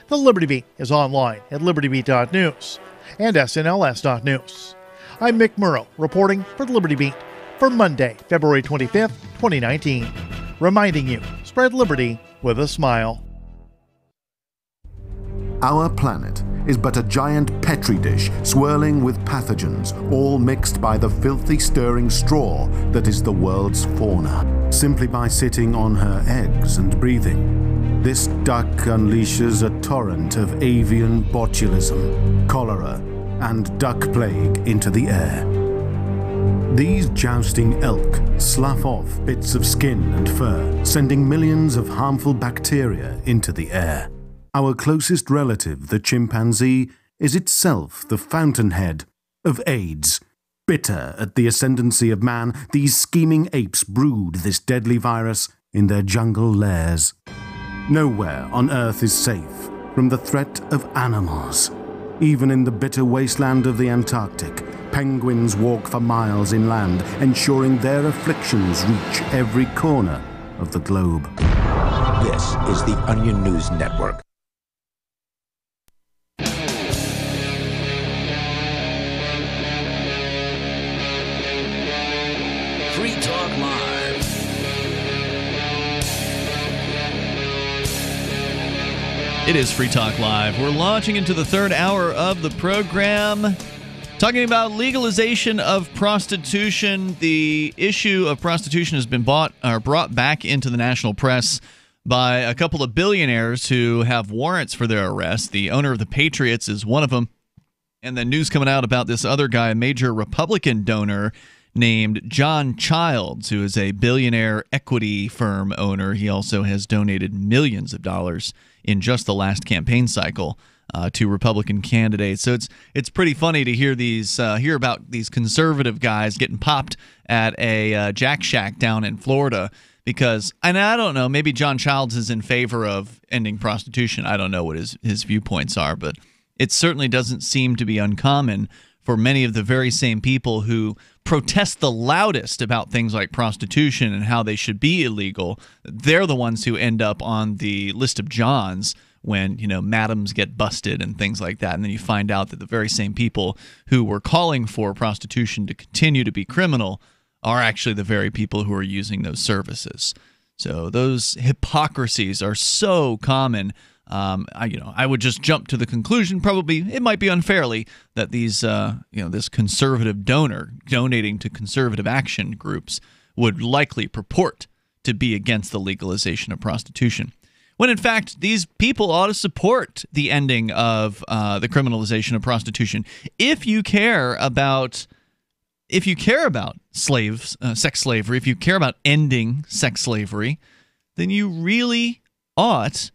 The Liberty Beat is online at libertybeat.news and snls.news. I'm Mick Murrow, reporting for the Liberty Beat for Monday, February 25th, 2019. Reminding you, spread liberty with a smile. Our planet is but a giant petri dish swirling with pathogens, all mixed by the filthy stirring straw that is the world's fauna. Simply by sitting on her eggs and breathing, this duck unleashes a torrent of avian botulism, cholera, and duck plague into the air. These jousting elk slough off bits of skin and fur, sending millions of harmful bacteria into the air. Our closest relative, the chimpanzee, is itself the fountainhead of AIDS. Bitter at the ascendancy of man, these scheming apes brood this deadly virus in their jungle lairs. Nowhere on Earth is safe from the threat of animals. Even in the bitter wasteland of the Antarctic, penguins walk for miles inland, ensuring their afflictions reach every corner of the globe. This is the Onion News Network. Free Talk Live. It is Free Talk Live. We're launching into the third hour of the program. Talking about legalization of prostitution, the issue of prostitution has been brought back into the national press by a couple of billionaires who have warrants for their arrest. The owner of the Patriots is one of them. And then news coming out about this other guy, a major Republican donor named John Childs, who is a billionaire equity firm owner. He also has donated millions of dollars in just the last campaign cycle to Republican candidates. So it's pretty funny to hear about these conservative guys getting popped at a Jack Shack down in Florida because, and I don't know, maybe John Childs is in favor of ending prostitution. I don't know what his viewpoints are, but it certainly doesn't seem to be uncommon for many of the very same people who protest the loudest about things like prostitution and how they should be illegal. They're the ones who end up on the list of Johns when, madams get busted and things like that. And then you find out that the very same people who were calling for prostitution to continue to be criminal are actually the very people who are using those services. So those hypocrisies are so common. I would just jump to the conclusion, probably it might be unfairly, that these, this conservative donor donating to conservative action groups would likely purport to be against the legalization of prostitution. When in fact, these people ought to support the ending of the criminalization of prostitution. If you care about slaves, sex slavery, if you care about ending sex slavery, then you really ought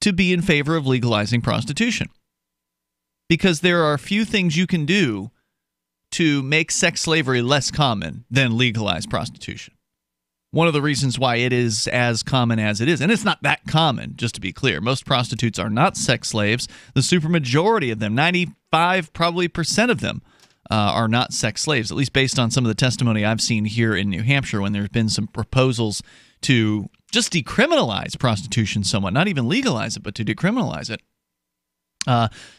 to be in favor of legalizing prostitution. Because there are a few things you can do to make sex slavery less common than legalize prostitution. One of the reasons why it is as common as it is, and it's not that common, just to be clear. Most prostitutes are not sex slaves. The supermajority of them, 95% probably of them, are not sex slaves, at least based on some of the testimony I've seen here in New Hampshire when there's been some proposals to just decriminalize prostitution somewhat, not even legalize it, but to decriminalize it.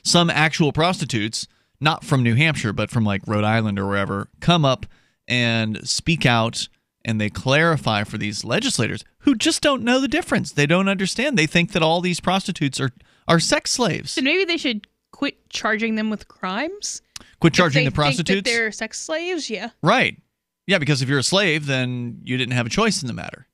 Some actual prostitutes, not from New Hampshire, but from like Rhode Island or wherever, come up and speak out, and they clarify for these legislators who just don't know the difference. They don't understand. They think that all these prostitutes are sex slaves. So maybe they should quit charging them with crimes? Quit charging the prostitutes? Think that they're sex slaves? Yeah. Right. Yeah, because if you're a slave, then you didn't have a choice in the matter.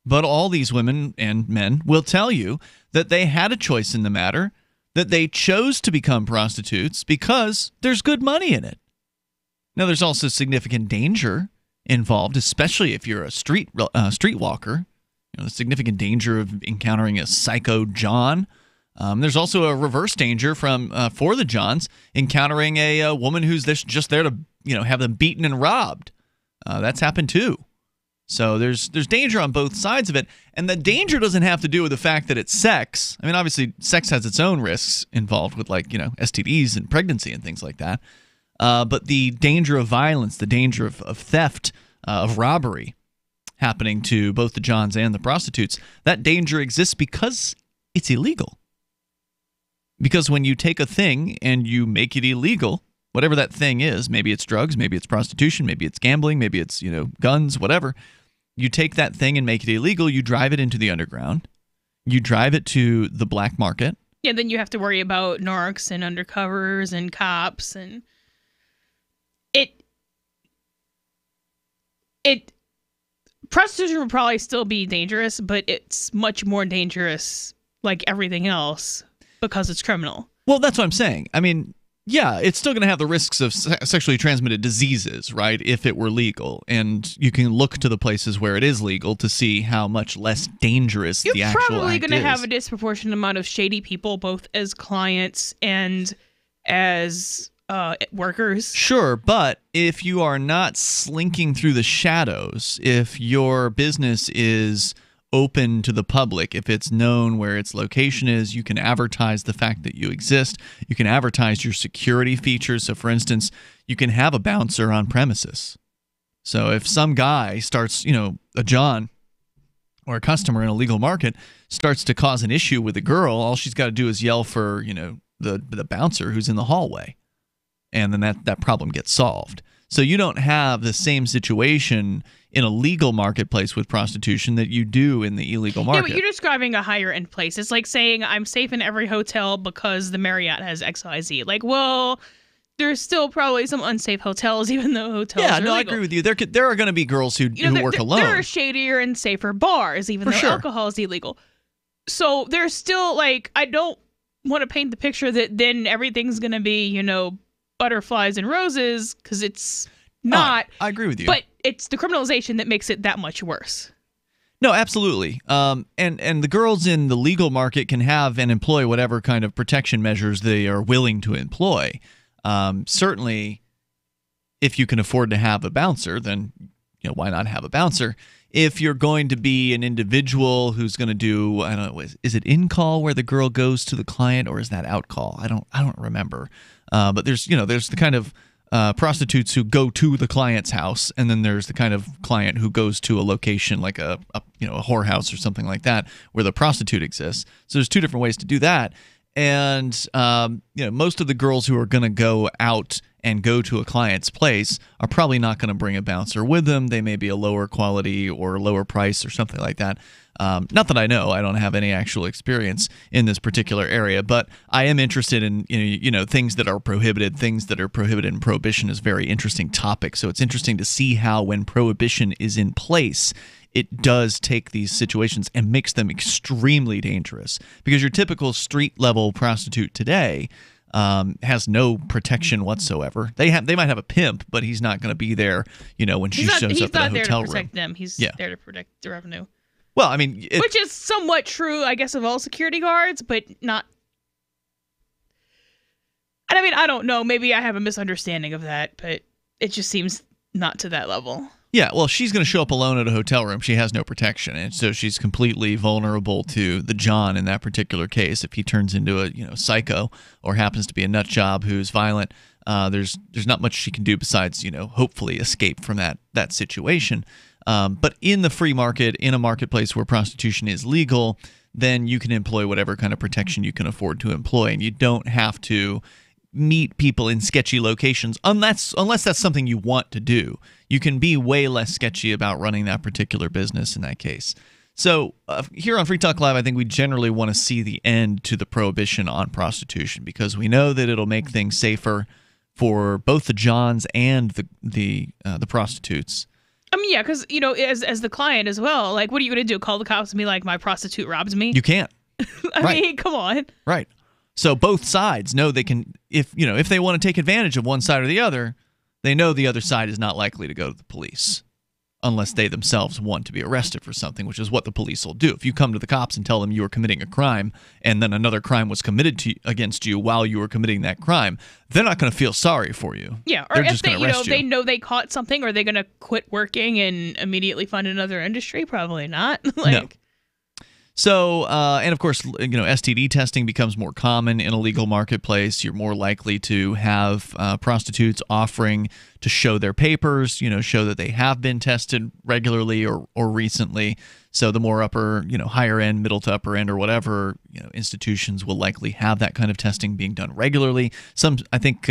But all these women and men will tell you that they had a choice in the matter, that they chose to become prostitutes because there's good money in it. Now, there's also significant danger involved, especially if you're a streetwalker. The significant danger of encountering a psycho John. There's also a reverse danger for the Johns encountering a woman who's just there to have them beaten and robbed. That's happened too. So there's danger on both sides of it, and the danger doesn't have to do with the fact that it's sex. I mean, obviously, sex has its own risks involved with STDs and pregnancy and things like that. But the danger of violence, the danger of theft, of robbery happening to both the Johns and the prostitutes, that danger exists because it's illegal. Because when you take a thing and you make it illegal, whatever that thing is, maybe it's drugs, maybe it's prostitution, maybe it's gambling, maybe it's guns, whatever. You take that thing and make it illegal, you drive it into the underground, you drive it to the black market. Yeah, then you have to worry about narcs and undercovers and cops, and prostitution will probably still be dangerous, but it's much more dangerous, like everything else, because it's criminal. Well, that's what I'm saying. I mean, yeah, it's still going to have the risks of sexually transmitted diseases, right, if it were legal. And you can look to the places where it is legal to see how much less dangerous the actual act is. You're probably going to have a disproportionate amount of shady people, both as clients and as workers. Sure, but if you are not slinking through the shadows, if your business is open to the public, if it's known where its location is, you can advertise the fact that you exist. You can advertise your security features. So, for instance, you can have a bouncer on premises. So if some guy starts, a John or a customer in a legal market starts to cause an issue with a girl, all she's got to do is yell for, the bouncer who's in the hallway. And then that problem gets solved. So you don't have the same situation in a legal marketplace with prostitution that you do in the illegal market. Yeah, but you're describing a higher end place. It's like saying I'm safe in every hotel because the Marriott has XYZ. Like, well, there's still probably some unsafe hotels, even though hotels are legal. I agree with you. There are going to be girls who work alone. There are shadier and safer bars, even though alcohol is illegal. So there's still, like, I don't want to paint the picture that then everything's going to be, butterflies and roses, because it's not. I agree with you. But it's the criminalization that makes it that much worse. No, absolutely. And the girls in the legal market can have and employ whatever kind of protection measures they are willing to employ. Certainly, if you can afford to have a bouncer, then why not have a bouncer? If you're going to be an individual who's going to do, I don't know, is it in call where the girl goes to the client, or is that out call? I don't remember. But there's the kind of prostitutes who go to the client's house, and then there's the kind of client who goes to a location like a whorehouse or something like that where the prostitute exists. So there's two different ways to do that. And most of the girls who are going to go out and go to a client's place are probably not going to bring a bouncer with them. They may be a lower quality or lower price or something like that. Not that I know. I don't have any actual experience in this particular area, but I am interested in things that are prohibited. Things that are prohibited in prohibition is a very interesting topic. So it's interesting to see how, when prohibition is in place, it does take these situations and makes them extremely dangerous. Because your typical street-level prostitute today has no protection whatsoever. They might have a pimp, but he's not going to be there, when she shows up at a hotel room. He's not there to protect them. He's there to protect the revenue. Well, I mean, which is somewhat true, I guess, of all security guards, but not. And I mean, I don't know. Maybe I have a misunderstanding of that, but it just seems not to that level. Yeah, well, she's going to show up alone at a hotel room. She has no protection, and so she's completely vulnerable to the John in that particular case. If he turns into a psycho or happens to be a nut job who's violent, there's not much she can do besides hopefully escape from that situation. But in the free market, in a marketplace where prostitution is legal, then you can employ whatever kind of protection you can afford to employ, and you don't have to meet people in sketchy locations unless that's something you want to do. You can be way less sketchy about running that particular business in that case. So here on Free Talk Live, I think we generally want to see the end to the prohibition on prostitution, because we know that it'll make things safer for both the Johns and the prostitutes. I mean, yeah, because, as the client as well, like, what are you going to do? Call the cops and be like, my prostitute robbed me? You can't. I mean, come on. Right. So both sides know they can, if they want to take advantage of one side or the other, they know the other side is not likely to go to the police unless they themselves want to be arrested for something, which is what the police will do. If you come to the cops and tell them you are committing a crime and then another crime was committed against you while you were committing that crime, they're not going to feel sorry for you. Yeah, or if they know they caught something, are they going to quit working and immediately find another industry? Probably not. No. So, and of course, STD testing becomes more common in a legal marketplace. You're more likely to have prostitutes offering to show their papers, show that they have been tested regularly or recently. So the more higher end, middle to upper end, or whatever, institutions will likely have that kind of testing being done regularly. I think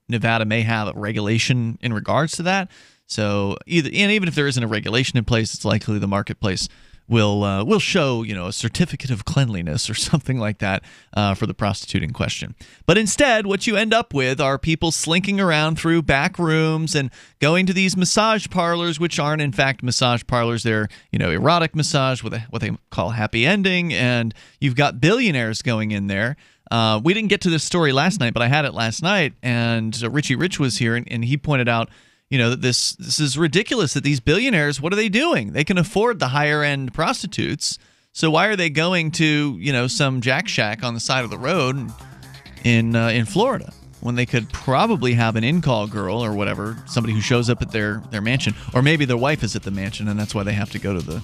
Nevada may have a regulation in regards to that. So even if there isn't a regulation in place, it's likely the marketplace will show a certificate of cleanliness or something like that for the prostitute in question. But instead, what you end up with are people slinking around through back rooms and going to these massage parlors, which aren't in fact massage parlors. They're erotic massage with what they call happy ending, and you've got billionaires going in there. We didn't get to this story last night, but I had it last night, and Richie Rich was here, and he pointed out that this is ridiculous, that these billionaires, what are they doing? They can afford the higher end prostitutes. So why are they going to, some Jack Shack on the side of the road in Florida when they could probably have an in-call girl or whatever, somebody who shows up at their mansion, or maybe their wife is at the mansion and that's why they have to go to the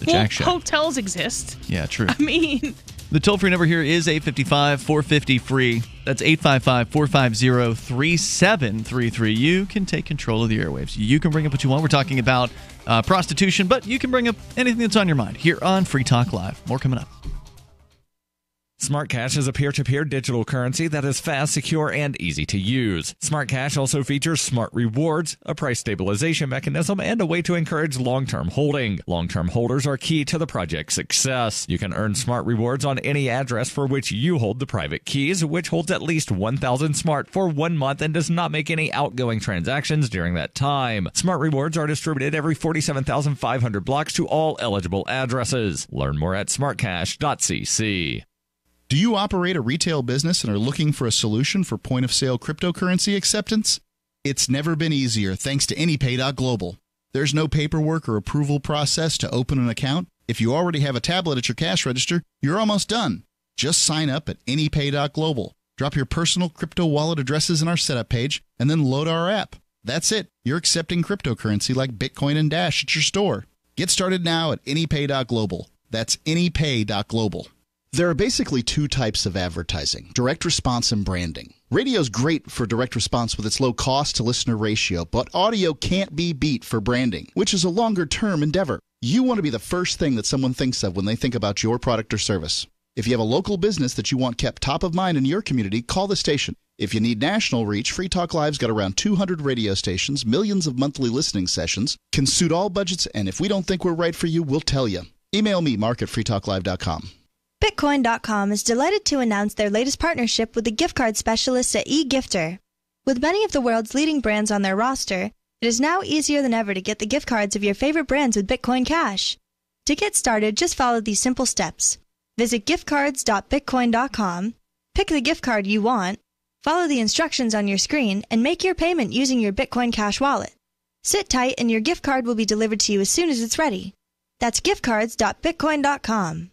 Jack Shack. Hotels exist. Yeah, true. I mean, the toll-free number here is 855-450-FREE. That's 855-450-3733. You can take control of the airwaves. You can bring up what you want. We're talking about prostitution, but you can bring up anything that's on your mind here on Free Talk Live. More coming up. Smart Cash is a peer-to-peer digital currency that is fast, secure, and easy to use. Smart Cash also features smart rewards, a price stabilization mechanism, and a way to encourage long-term holding. Long-term holders are key to the project's success. You can earn smart rewards on any address for which you hold the private keys, which holds at least 1,000 smart for 1 month and does not make any outgoing transactions during that time. Smart rewards are distributed every 47,500 blocks to all eligible addresses. Learn more at smartcash.cc. Do you operate a retail business and are looking for a solution for point-of-sale cryptocurrency acceptance? It's never been easier thanks to AnyPay.global. There's no paperwork or approval process to open an account. If you already have a tablet at your cash register, you're almost done. Just sign up at AnyPay.global. Drop your personal crypto wallet addresses in our setup page, and then load our app. That's it. You're accepting cryptocurrency like Bitcoin and Dash at your store. Get started now at AnyPay.global. That's AnyPay.global. There are basically two types of advertising, direct response and branding. Radio's great for direct response with its low cost to listener ratio, but audio can't be beat for branding, which is a longer term endeavor. You want to be the first thing that someone thinks of when they think about your product or service. If you have a local business that you want kept top of mind in your community, call the station. If you need national reach, Free Talk Live's got around 200 radio stations, millions of monthly listening sessions, can suit all budgets, and if we don't think we're right for you, we'll tell you. Email me, mark@freetalklive.com. Bitcoin.com is delighted to announce their latest partnership with the gift card specialists at eGifter. With many of the world's leading brands on their roster, it is now easier than ever to get the gift cards of your favorite brands with Bitcoin Cash. To get started, just follow these simple steps. Visit giftcards.bitcoin.com, pick the gift card you want, follow the instructions on your screen, and make your payment using your Bitcoin Cash wallet. Sit tight and your gift card will be delivered to you as soon as it's ready. That's giftcards.bitcoin.com.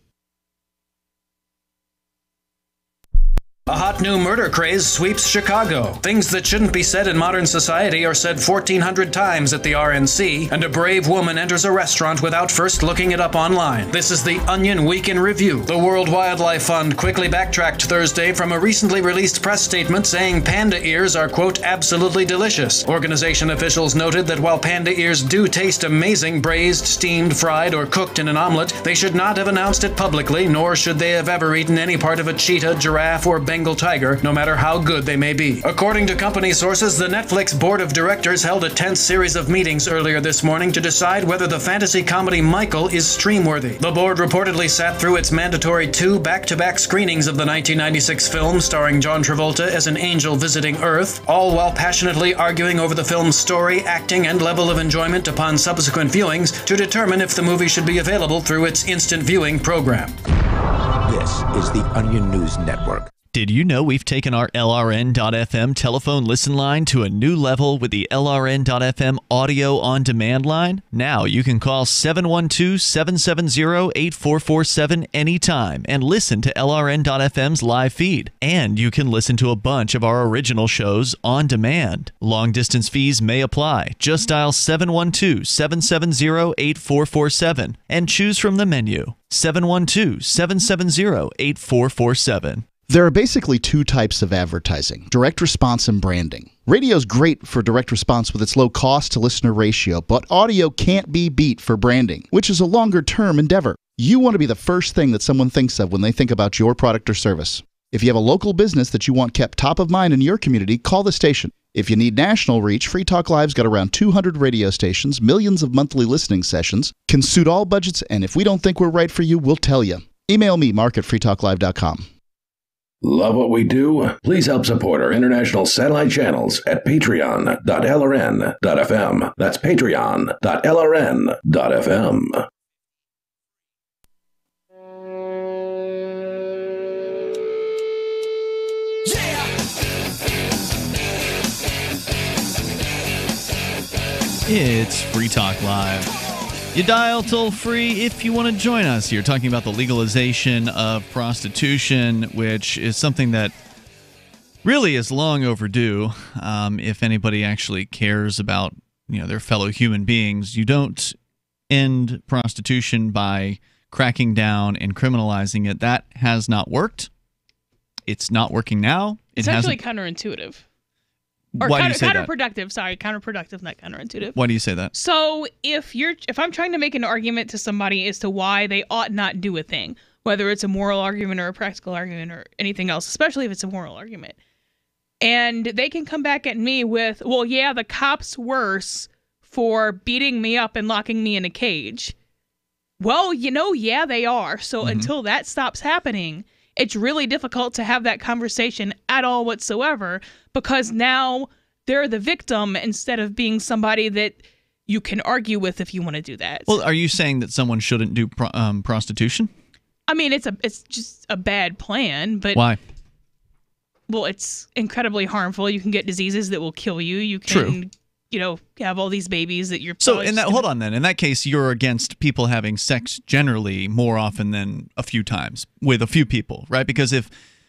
A hot new murder craze sweeps Chicago. Things that shouldn't be said in modern society are said 1,400 times at the RNC, and a brave woman enters a restaurant without first looking it up online. This is the Onion Week in Review. The World Wildlife Fund quickly backtracked Thursday from a recently released press statement saying panda ears are, quote, absolutely delicious. Organization officials noted that while panda ears do taste amazing braised, steamed, fried, or cooked in an omelet, they should not have announced it publicly, nor should they have ever eaten any part of a cheetah, giraffe, or Bengal tiger, no matter how good they may be. According to company sources, the Netflix board of directors held a tense series of meetings earlier this morning to decide whether the fantasy comedy Michael is stream-worthy. The board reportedly sat through its mandatory 2 back-to-back screenings of the 1996 film starring John Travolta as an angel visiting Earth, all while passionately arguing over the film's story, acting, and level of enjoyment upon subsequent viewings to determine if the movie should be available through its instant viewing program. This is the Onion News Network. Did you know we've taken our LRN.FM telephone listen line to a new level with the LRN.FM audio on demand line? Now you can call 712-770-8447 anytime and listen to LRN.FM's live feed. And you can listen to a bunch of our original shows on demand. Long distance fees may apply. Just dial 712-770-8447 and choose from the menu. 712-770-8447. There are basically two types of advertising, direct response and branding. Radio's great for direct response with its low cost to listener ratio, but audio can't be beat for branding, which is a longer term endeavor. You want to be the first thing that someone thinks of when they think about your product or service. If you have a local business that you want kept top of mind in your community, call the station. If you need national reach, Free Talk Live's got around 200 radio stations, millions of monthly listening sessions, can suit all budgets, and if we don't think we're right for you, we'll tell you. Email me, mark@freetalklive.com. Love what we do? Please help support our international satellite channels at patreon.lrn.fm. That's patreon.lrn.fm. It's Free Talk Live. You dial toll free if you want to join us here, talking about the legalization of prostitution, which is something that really is long overdue. If anybody actually cares about, their fellow human beings, you don't end prostitution by cracking down and criminalizing it. That has not worked. It's not working now. It's actually counterintuitive. Or Why do you say that? Counterproductive. Sorry, counterproductive, not counterintuitive. Why do you say that? So if I'm trying to make an argument to somebody as to why they ought not do a thing, whether it's a moral argument or a practical argument or anything else, especially if it's a moral argument. And they can come back at me with, well, yeah, the cop's worse for beating me up and locking me in a cage. Well, yeah, they are. So until that stops happening, it's really difficult to have that conversation at all whatsoever, because now they're the victim instead of being somebody that you can argue with if you want to do that. Well, are you saying that someone shouldn't do prostitution? I mean, it's just a bad plan, but why? Well, it's incredibly harmful. You can get diseases that will kill you. You can, have all these babies that you're. So hold on then. In that case, you're against people having sex generally more often than a few times with a few people, right? Because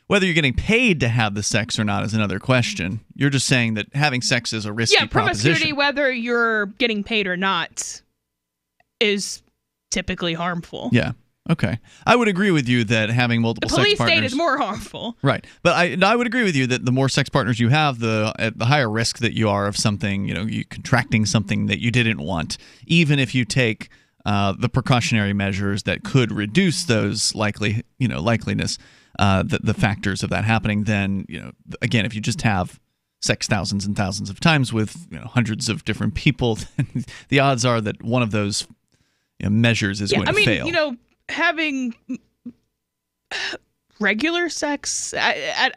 whether you're getting paid to have the sex or not is another question. You're just saying that having sex is a risky proposition. Promiscuity, whether you're getting paid or not, is typically harmful. Yeah. Okay. I would agree with you that having multiple sex partners... The police state is more harmful. Right. But I would agree with you that the more sex partners you have, the higher risk that you are of something, you contracting something that you didn't want, even if you take the precautionary measures that could reduce those likeliness, the factors of that happening. Then, again, if you just have sex thousands and thousands of times with hundreds of different people, then the odds are that one of those measures is going to fail. Having regular sex, I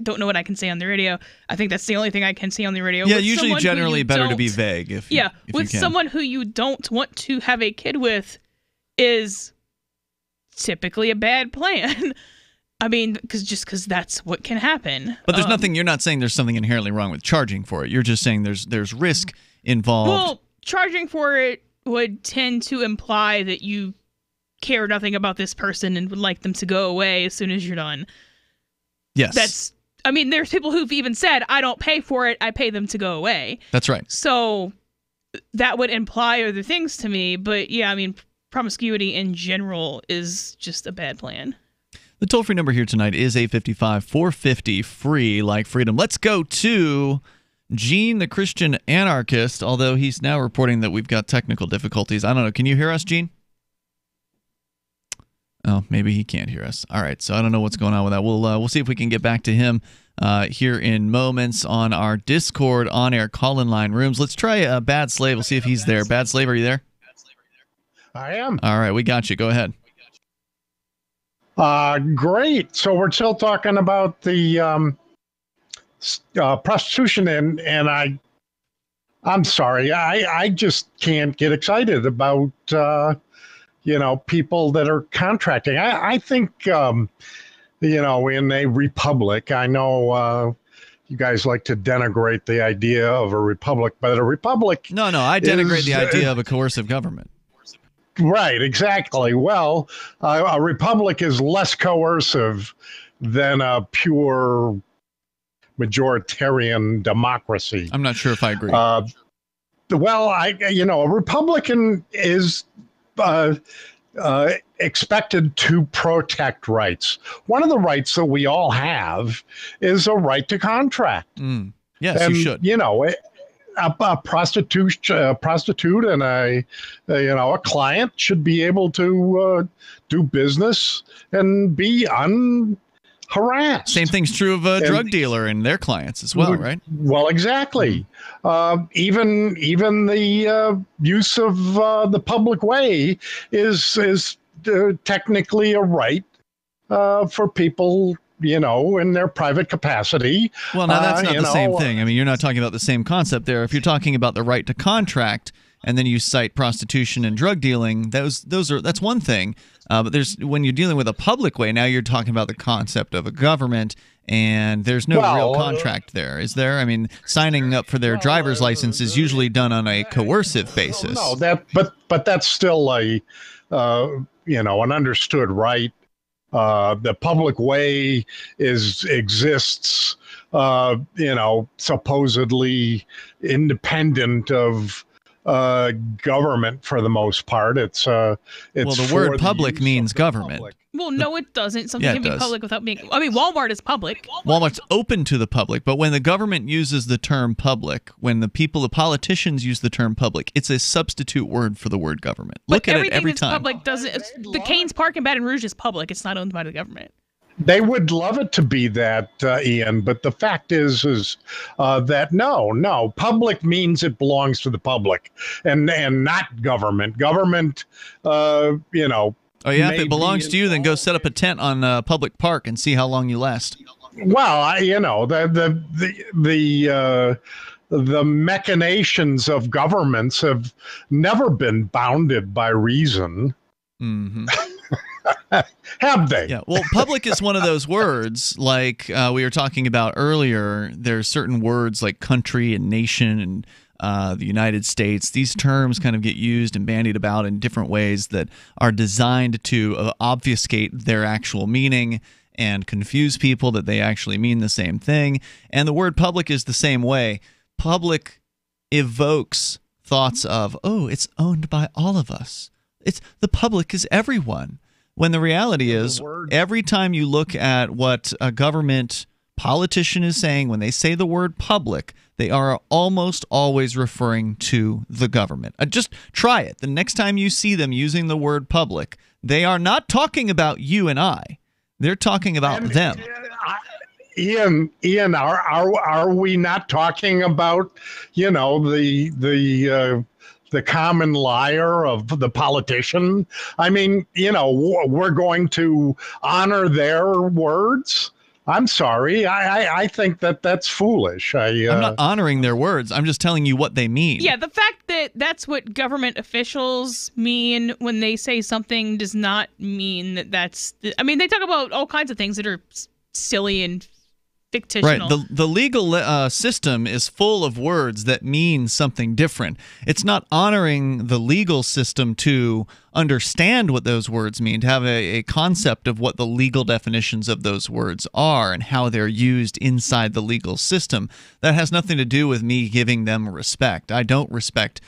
don't know what I can say on the radio. I think that's the only thing I can say on the radio. Yeah, usually generally better to be vague. If you can. Someone who you don't want to have a kid with is typically a bad plan. I mean, because that's what can happen. But there's nothing. You're not saying there's something inherently wrong with charging for it. You're just saying there's risk involved. Well, charging for it would tend to imply that you care nothing about this person and would like them to go away as soon as you're done. Yes. There's people who've even said, I don't pay for it, I pay them to go away. That's right. So that would imply other things to me, but yeah, promiscuity in general is just a bad plan. The toll-free number here tonight is 855-450-FREE, like freedom. Let's go to Gene, the Christian anarchist, although he's now reporting that we've got technical difficulties. I don't know. Can you hear us, Gene? Oh, maybe he can't hear us. All right, so I don't know what's going on with that. We'll see if we can get back to him here in moments on our Discord on-air call-in line rooms. Let's try Bad Slave. We'll see if he's there. Bad Slave, are you there? I am. All right, we got you. Go ahead. Great. So we're still talking about the prostitution, and I'm sorry, I just can't get excited about people that are contracting. I think in a republic, I know you guys like to denigrate the idea of a republic, but a republic. No, I denigrate the idea of a coercive government. Right, exactly. Well, a republic is less coercive than a pure majoritarian democracy. I'm not sure if I agree. A Republican is expected to protect rights. One of the rights that we all have is a right to contract. Yes, and, you should. A prostitute and a client should be able to do business and be unharassed. Same thing's true of a drug dealer and their clients as well, right? Well, exactly. Even the use of the public way is technically a right for people, in their private capacity. Well, now that's not the same thing. You're not talking about the same concept there. If you're talking about the right to contract, and then you cite prostitution and drug dealing, that's one thing. But when you're dealing with a public way, now you're talking about the concept of a government, and there's no real contract there, is there? Signing up for their driver's license is usually done on a coercive basis. No, but that's still an understood right. The public way exists, supposedly independent of government for the most part. It's well, the word public means government. Public. Well, no, it doesn't. Something can be public without being... I mean, Walmart is public. Walmart's open to the public, but when the government uses the term public, when the politicians use the term public, it's a substitute word for the word government. Look at it every time. Public doesn't... The Canes Park in Baton Rouge is public. It's not owned by the government. They would love it to be that, Ian, but the fact is that no, public means it belongs to the public and not government. Government, Oh, yeah, if it belongs to you, then go set up a tent on a public park and see how long you last. Well, the machinations of governments have never been bounded by reason. Mm-hmm. Have they? Yeah. Well, public is one of those words, like we were talking about earlier. There's certain words like country and nation and the United States. These terms kind of get used and bandied about in different ways that are designed to obfuscate their actual meaning and confuse people that they actually mean the same thing. And the word public is the same way. Public evokes thoughts of, oh, it's owned by all of us. The public is everyone. When the reality is, every time you look at what a government politician is saying, when they say the word public, they are almost always referring to the government. Just try it. The next time you see them using the word public, they are not talking about you and I. They're talking about them. Ian, are we not talking about, the common liar of the politician? I mean, we're going to honor their words. I'm sorry. I think that's foolish. I'm not honoring their words. I'm just telling you what they mean. Yeah, the fact that that's what government officials mean when they say something does not mean that that's... I mean, they talk about all kinds of things that are silly and fictional. Right. The legal system is full of words that mean something different. It's not honoring the legal system to understand what those words mean, to have a concept of what the legal definitions of those words are and how they're used inside the legal system. That has nothing to do with me giving them respect. I don't respect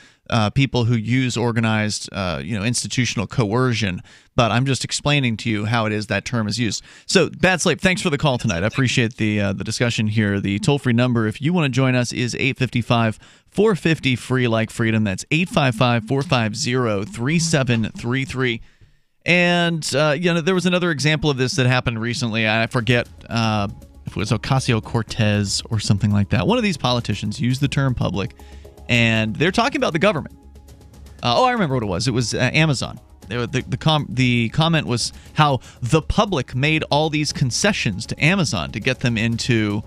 people who use organized, institutional coercion, but I'm just explaining to you how it is that term is used. So, Bad Sleep, thanks for the call tonight. I appreciate the discussion here. The toll-free number, if you want to join us, is 855-450-FREE like freedom. That's 855-450-3733. And, there was another example of this that happened recently. I forget if it was Ocasio-Cortez or something like that. One of these politicians used the term public, and they're talking about the government. I remember what it was. It was Amazon. The comment was how the public made all these concessions to Amazon to get them into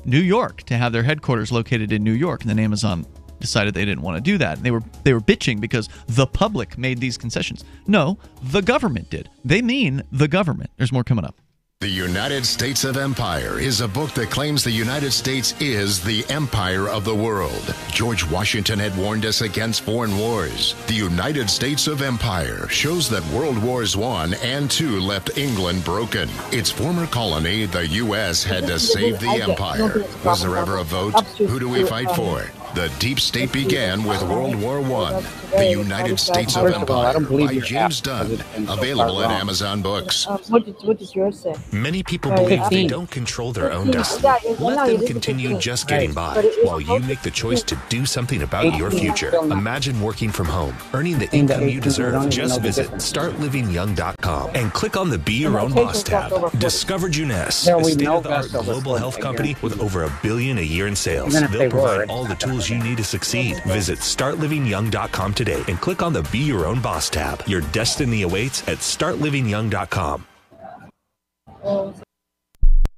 New York, to have their headquarters located in New York. And then Amazon decided they didn't want to do that. And they were bitching because the public made these concessions. No, the government did. They mean the government. There's more coming up. The United States of Empire is a book that claims the United States is the empire of the world. George Washington had warned us against foreign wars. The United States of Empire shows that World Wars I and II left England broken. Its former colony, the U.S., had to save the empire. Was there ever a vote? Who do we fight for? The deep state began with World War I. The United States of Empire by James Dunn. Available at Amazon Books. What does yours say? Many people believe they don't control their own destiny. Let them continue just getting by while you make the choice to do something about your future. Imagine working from home, earning the income you deserve. Just visit StartLivingYoung.com and click on the Be Your Own Boss tab. Discover Juness, a state-of-the-art global health company with over $1 billion a year in sales. They'll provide all the tools you need to succeed. Visit StartLivingYoung.com today and click on the Be Your Own Boss tab. Your destiny awaits at StartLivingYoung.com.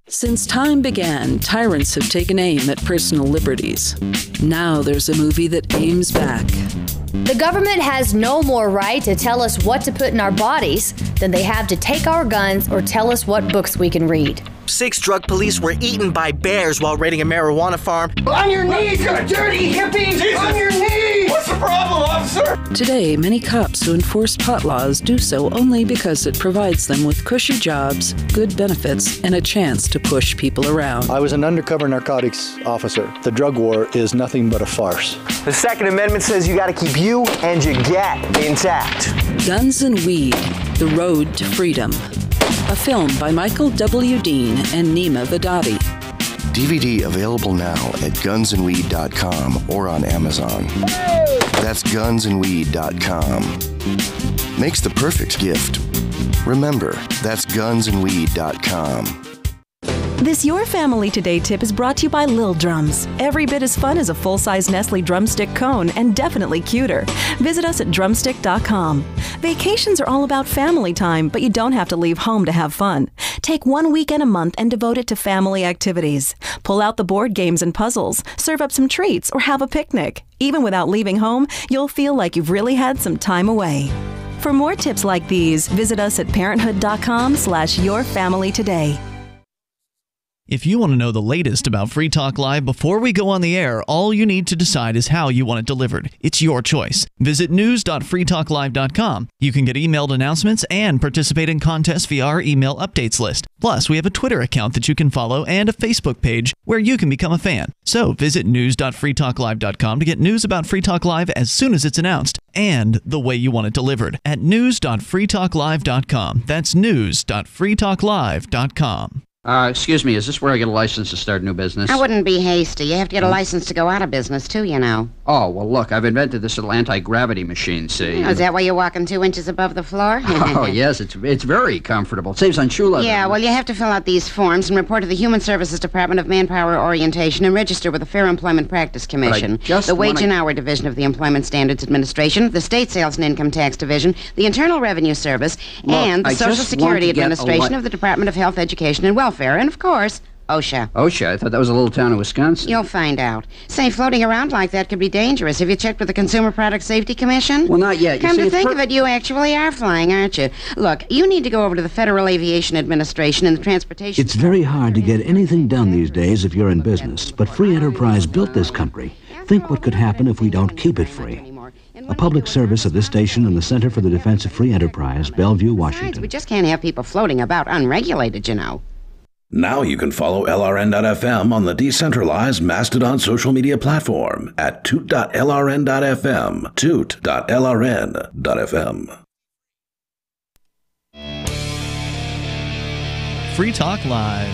Since time began, tyrants have taken aim at personal liberties. Now there's a movie that aims back. The government has no more right to tell us what to put in our bodies than they have to take our guns or tell us what books we can read. 6 drug police were eaten by bears while raiding a marijuana farm. On your knees, you dirty hippies! Jesus. On your knees! What's the problem, officer? Today, many cops who enforce pot laws do so only because it provides them with cushy jobs, good benefits, and a chance to push people around. I was an undercover narcotics officer. The drug war is nothing but a farce. The Second Amendment says you got to keep you and your get intact. Guns and Weed, The Road to Freedom. A film by Michael W. Dean and Nima Vadadi. DVD available now at gunsandweed.com or on Amazon. That's gunsandweed.com. Makes the perfect gift. Remember, that's gunsandweed.com. This Your Family Today tip is brought to you by Lil Drums. Every bit as fun as a full-size Nestle drumstick cone, and definitely cuter. Visit us at drumstick.com. Vacations are all about family time, but you don't have to leave home to have fun. Take 1 weekend a month and devote it to family activities. Pull out the board games and puzzles, serve up some treats, or have a picnic. Even without leaving home, you'll feel like you've really had some time away. For more tips like these, visit us at parenthood.com/yourfamilytoday. If you want to know the latest about Free Talk Live before we go on the air, all you need to decide is how you want it delivered. It's your choice. Visit news.freetalklive.com. You can get emailed announcements and participate in contests via our email updates list. Plus, we have a Twitter account that you can follow and a Facebook page where you can become a fan. So visit news.freetalklive.com to get news about Free Talk Live as soon as it's announced and the way you want it delivered at news.freetalklive.com. That's news.freetalklive.com. Excuse me, is this where I get a license to start a new business? I wouldn't be hasty. You have to get a license to go out of business, too, you know. Oh, well, look, I've invented this little anti-gravity machine, see? Oh, is that why you're walking 2 inches above the floor? Oh, yes, it's very comfortable. It saves on shoe leather. Yeah, well, you have to fill out these forms and report to the Human Services Department of Manpower Orientation and register with the Fair Employment Practice Commission, the Wage and Hour Division of the Employment Standards Administration, the State Sales and Income Tax Division, the Internal Revenue Service, and the Social Security Administration of the Department of Health, Education, and Welfare, and, of course, OSHA. OSHA? I thought that was a little town in Wisconsin. You'll find out. Say, floating around like that could be dangerous. Have you checked with the Consumer Product Safety Commission? Well, not yet. Come to think of it, you actually are flying, aren't you? Look, you need to go over to the Federal Aviation Administration and the Transportation... It's very hard to get anything done these days if you're in business, but free enterprise built this country. Think what could happen if we don't keep it free. A public service of this station and the Center for the Defense of Free Enterprise, Bellevue, Washington. Besides, we just can't have people floating about unregulated, you know. Now you can follow LRN.FM on the decentralized Mastodon social media platform at toot.lrn.fm, toot.lrn.fm. Free Talk Live.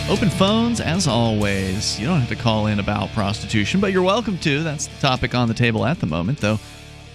Open phones, as always. You don't have to call in about prostitution, but you're welcome to. That's the topic on the table at the moment, though.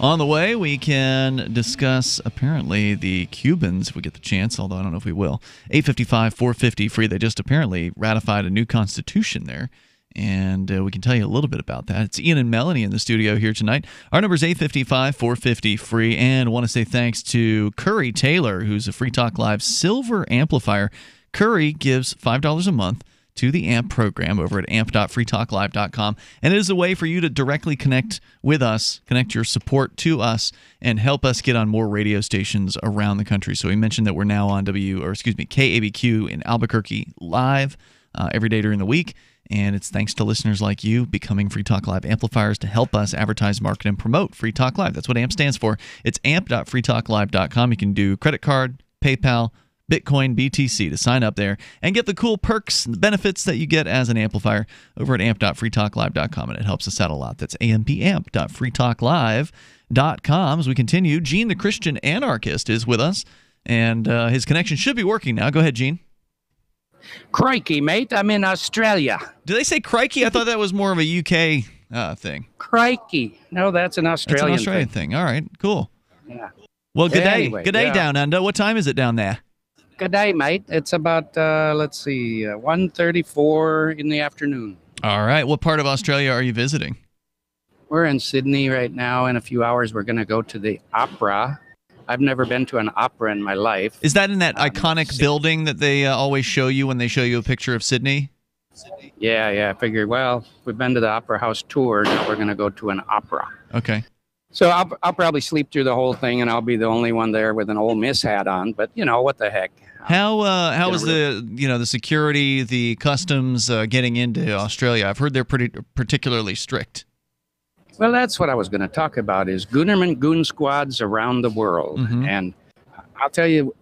On the way, we can discuss, apparently, the Cubans, if we get the chance, although I don't know if we will. 855-450-FREE. They just apparently ratified a new constitution there, and we can tell you a little bit about that. It's Ian and Melanie in the studio here tonight. Our number is 855-450-FREE, and I want to say thanks to Curry Taylor, who's a Free Talk Live Silver Amplifier. Curry gives $5 a month to the AMP program over at amp.freetalklive.com, and it is a way for you to directly connect with us, connect your support to us, and help us get on more radio stations around the country. So we mentioned that we're now on KABQ in Albuquerque live every day during the week, and it's thanks to listeners like you becoming Free Talk Live amplifiers to help us advertise, market, and promote Free Talk Live. That's what AMP stands for. It's amp.freetalklive.com. You can do credit card, PayPal, Bitcoin, BTC to sign up there and get the cool perks and the benefits that you get as an amplifier over at amp.freetalklive.com, and it helps us out a lot. That's ampamp.freetalklive.com. As we continue, Gene the Christian Anarchist is with us, and his connection should be working now. Go ahead, Gene. Crikey, mate. I'm in Australia. Do they say crikey? I thought that was more of a UK thing. Crikey. No, that's an Australian, that's an Australian thing. All right, cool. Yeah. Well, good day. Anyway, good day down under. What time is it down there? Good day, mate. It's about, 1:34 in the afternoon. All right. What part of Australia are you visiting? We're in Sydney right now. In a few hours, we're going to go to the opera. I've never been to an opera in my life. Is that in that iconic building that they always show you when they show you a picture of Sydney? Yeah. I figured, well, we've been to the Opera House tour. Now we're going to go to an opera. Okay. So I'll probably sleep through the whole thing, and I'll be the only one there with an Ole Miss hat on. But, what the heck. How is the security, the customs getting into Australia? I've heard they're pretty particularly strict. Well, that's what I was going to talk about is Goonerman goon squads around the world. And I'll tell you,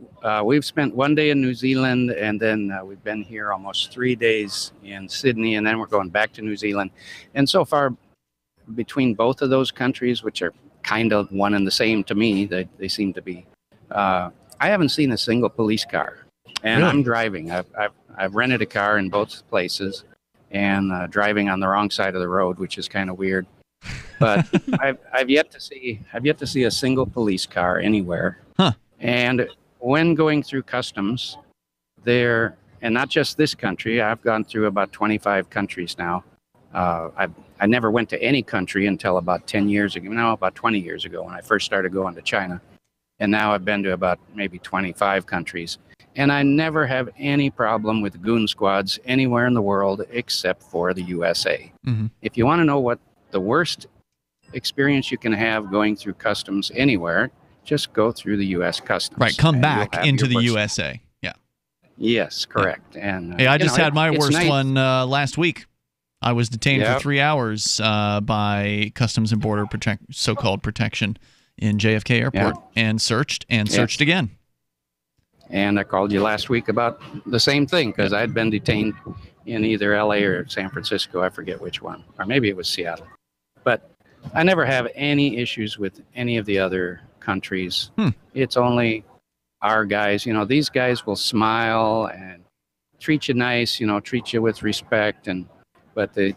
we've spent one day in New Zealand, and then we've been here almost 3 days in Sydney, and then we're going back to New Zealand. And so far, between both of those countries, which are kind of one and the same to me, they seem to be, I haven't seen a single police car. And Really? I'm driving. I've rented a car in both places, and driving on the wrong side of the road, which is kind of weird. But I've yet to see a single police car anywhere. Huh. And when going through customs, and not just this country, I've gone through about 25 countries now. I never went to any country until about 10 years ago. No, about 20 years ago when I first started going to China. And now I've been to about maybe 25 countries. And I never have any problem with goon squads anywhere in the world except for the USA. If you want to know what the worst experience you can have going through customs anywhere, just go through the U.S. customs. Right, come back into the USA. Yeah. Yes, correct. And hey, I just had my worst one last week. I was detained for 3 hours by Customs and Border so-called protection in JFK Airport and searched again. And I called you last week about the same thing because I'd been detained in either L.A. or San Francisco. I forget which one. Or maybe it was Seattle. But I never have any issues with any of the other countries. It's only our guys. You know, these guys will smile and treat you nice, you know, treat you with respect. But the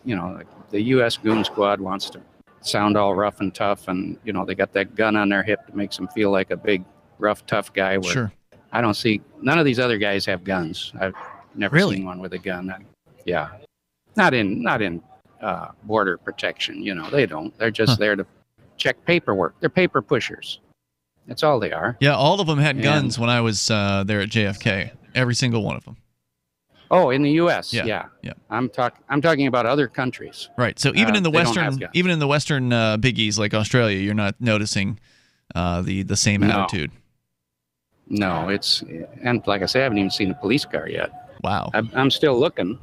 U.S. goon squad wants to sound all rough and tough. And, you know, they got that gun on their hip that makes them feel like a big, rough, tough guy. Sure. I don't see, none of these other guys have guns. I've never seen one with a gun. Not in border protection, you know, they don't. They're just there to check paperwork. They're paper pushers. That's all they are. Yeah, all of them had guns when I was there at JFK. Every single one of them. Oh, in the U.S. Yeah. I'm talking about other countries. Right. So even in the Western biggies like Australia, you're not noticing the same attitude. No, and like I say, I haven't even seen a police car yet. Wow. I'm still looking.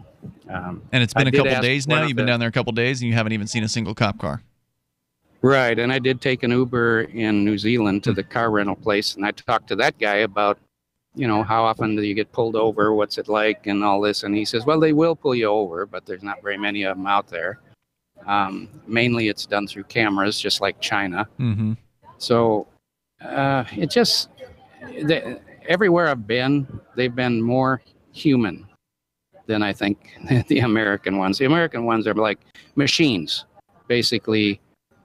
And it's been a couple days now. You've been down there a couple days, and you haven't even seen a single cop car. Right, and I did take an Uber in New Zealand to the car rental place, and I talked to that guy about, you know, how often do you get pulled over, what's it like, and all this, and he says, well, they will pull you over, but there's not very many of them out there. Mainly it's done through cameras, just like China. So it just, everywhere I've been, they've been more human than I think the American ones. The American ones are like machines, basically.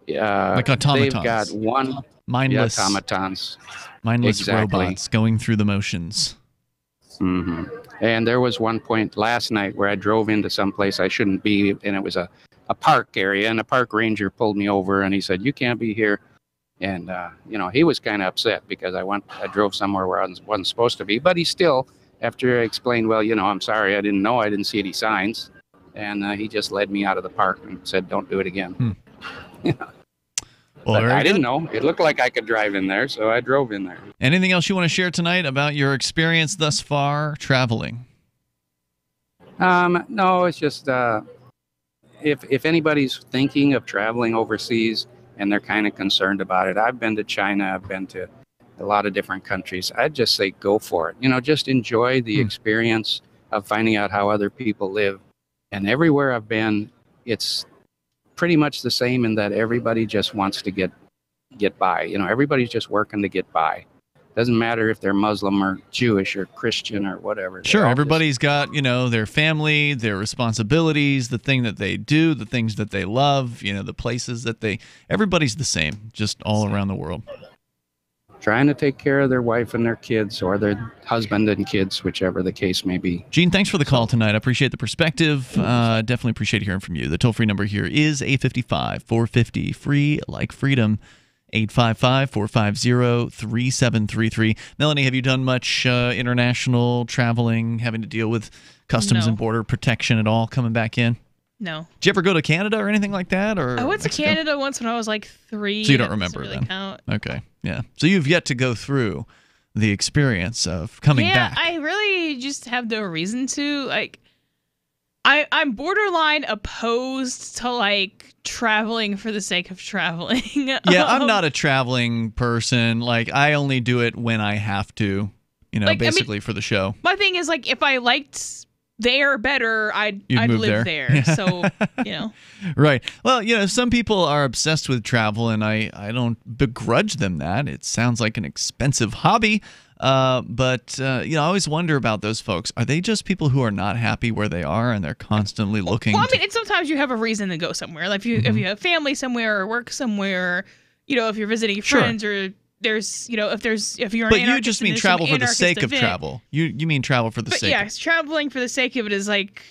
Like automatons. They've got one mindless automatons, mindless robots going through the motions. And there was one point last night where I drove into some place I shouldn't be, and it was a park area, and a park ranger pulled me over, and he said, "You can't be here." And you know, he was kind of upset because I drove somewhere where I wasn't supposed to be, but he still, after I explained, well, you know, I'm sorry, I didn't see any signs, and he just led me out of the park and said, "Don't do it again." Well, I didn't know. It looked like I could drive in there, so I drove in there. Anything else you want to share tonight about your experience thus far traveling? No, it's just if anybody's thinking of traveling overseas and they're kind of concerned about it, I've been to China, I've been to a lot of different countries. I'd just say go for it. You know, just enjoy the experience of finding out how other people live. And everywhere I've been, it's pretty much the same in that everybody just wants to get by. You know, everybody's just working to get by. Doesn't matter if they're Muslim or Jewish or Christian or whatever. Sure, everybody's got, you know, their family, their responsibilities, the thing that they do, the things that they love, you know, the places that everybody's the same, just all around the world. Trying to take care of their wife and their kids, or their husband and kids, whichever the case may be. Gene, thanks for the call tonight. I appreciate the perspective. Definitely appreciate hearing from you. The toll-free number here is 855-450-FREE, like freedom, 855-450-3733. Melanie, have you done much international traveling, having to deal with customs and border protection at all coming back in? No. Did you ever go to Canada or anything like that? Or I went to Canada once when I was like 3. So you don't remember then? Okay, yeah. So you've yet to go through the experience of coming back. Yeah, I really just have no reason to. Like, I'm borderline opposed to like traveling for the sake of traveling. Yeah, I'm not a traveling person. Like, I only do it when I have to, like, basically for the show. My thing is, like, if I liked the air better, I'd live there. Yeah. So, Right. Well, some people are obsessed with travel, and I don't begrudge them that. It sounds like an expensive hobby. But I always wonder about those folks. Are they just people who are not happy where they are and they're constantly looking? Well, I mean, sometimes you have a reason to go somewhere. Like if you have family somewhere or work somewhere, if you're visiting friends or there's, if you're an anarchist. But you just mean travel for the sake of travel. You mean travel for the sake. But yes, traveling for the sake of it is like,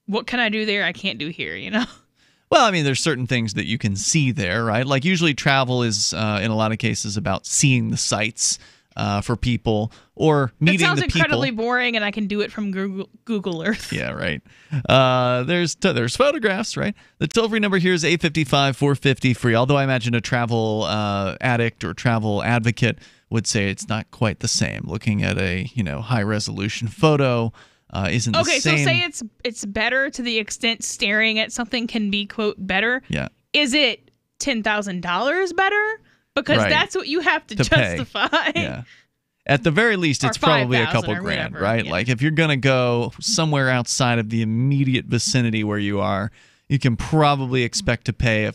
what can I do there I can't do here, Well, I mean, there's certain things that you can see there, right? Like usually travel is, in a lot of cases, about seeing the sights. For people or meeting the people. It sounds incredibly boring, and I can do it from Google Earth. Yeah, right. There's photographs, right? The toll-free number here is 855-450-FREE, although I imagine a travel addict or travel advocate would say it's not quite the same. Looking at a high-resolution photo isn't the same. Okay, so say it's better to the extent staring at something can be, quote, better. Yeah. Is it $10,000 better? Because that's what you have to justify. Pay. Yeah. At the very least, it's probably a couple grand, right? Yeah. Like if you're going to go somewhere outside of the immediate vicinity where you are, you can probably expect to pay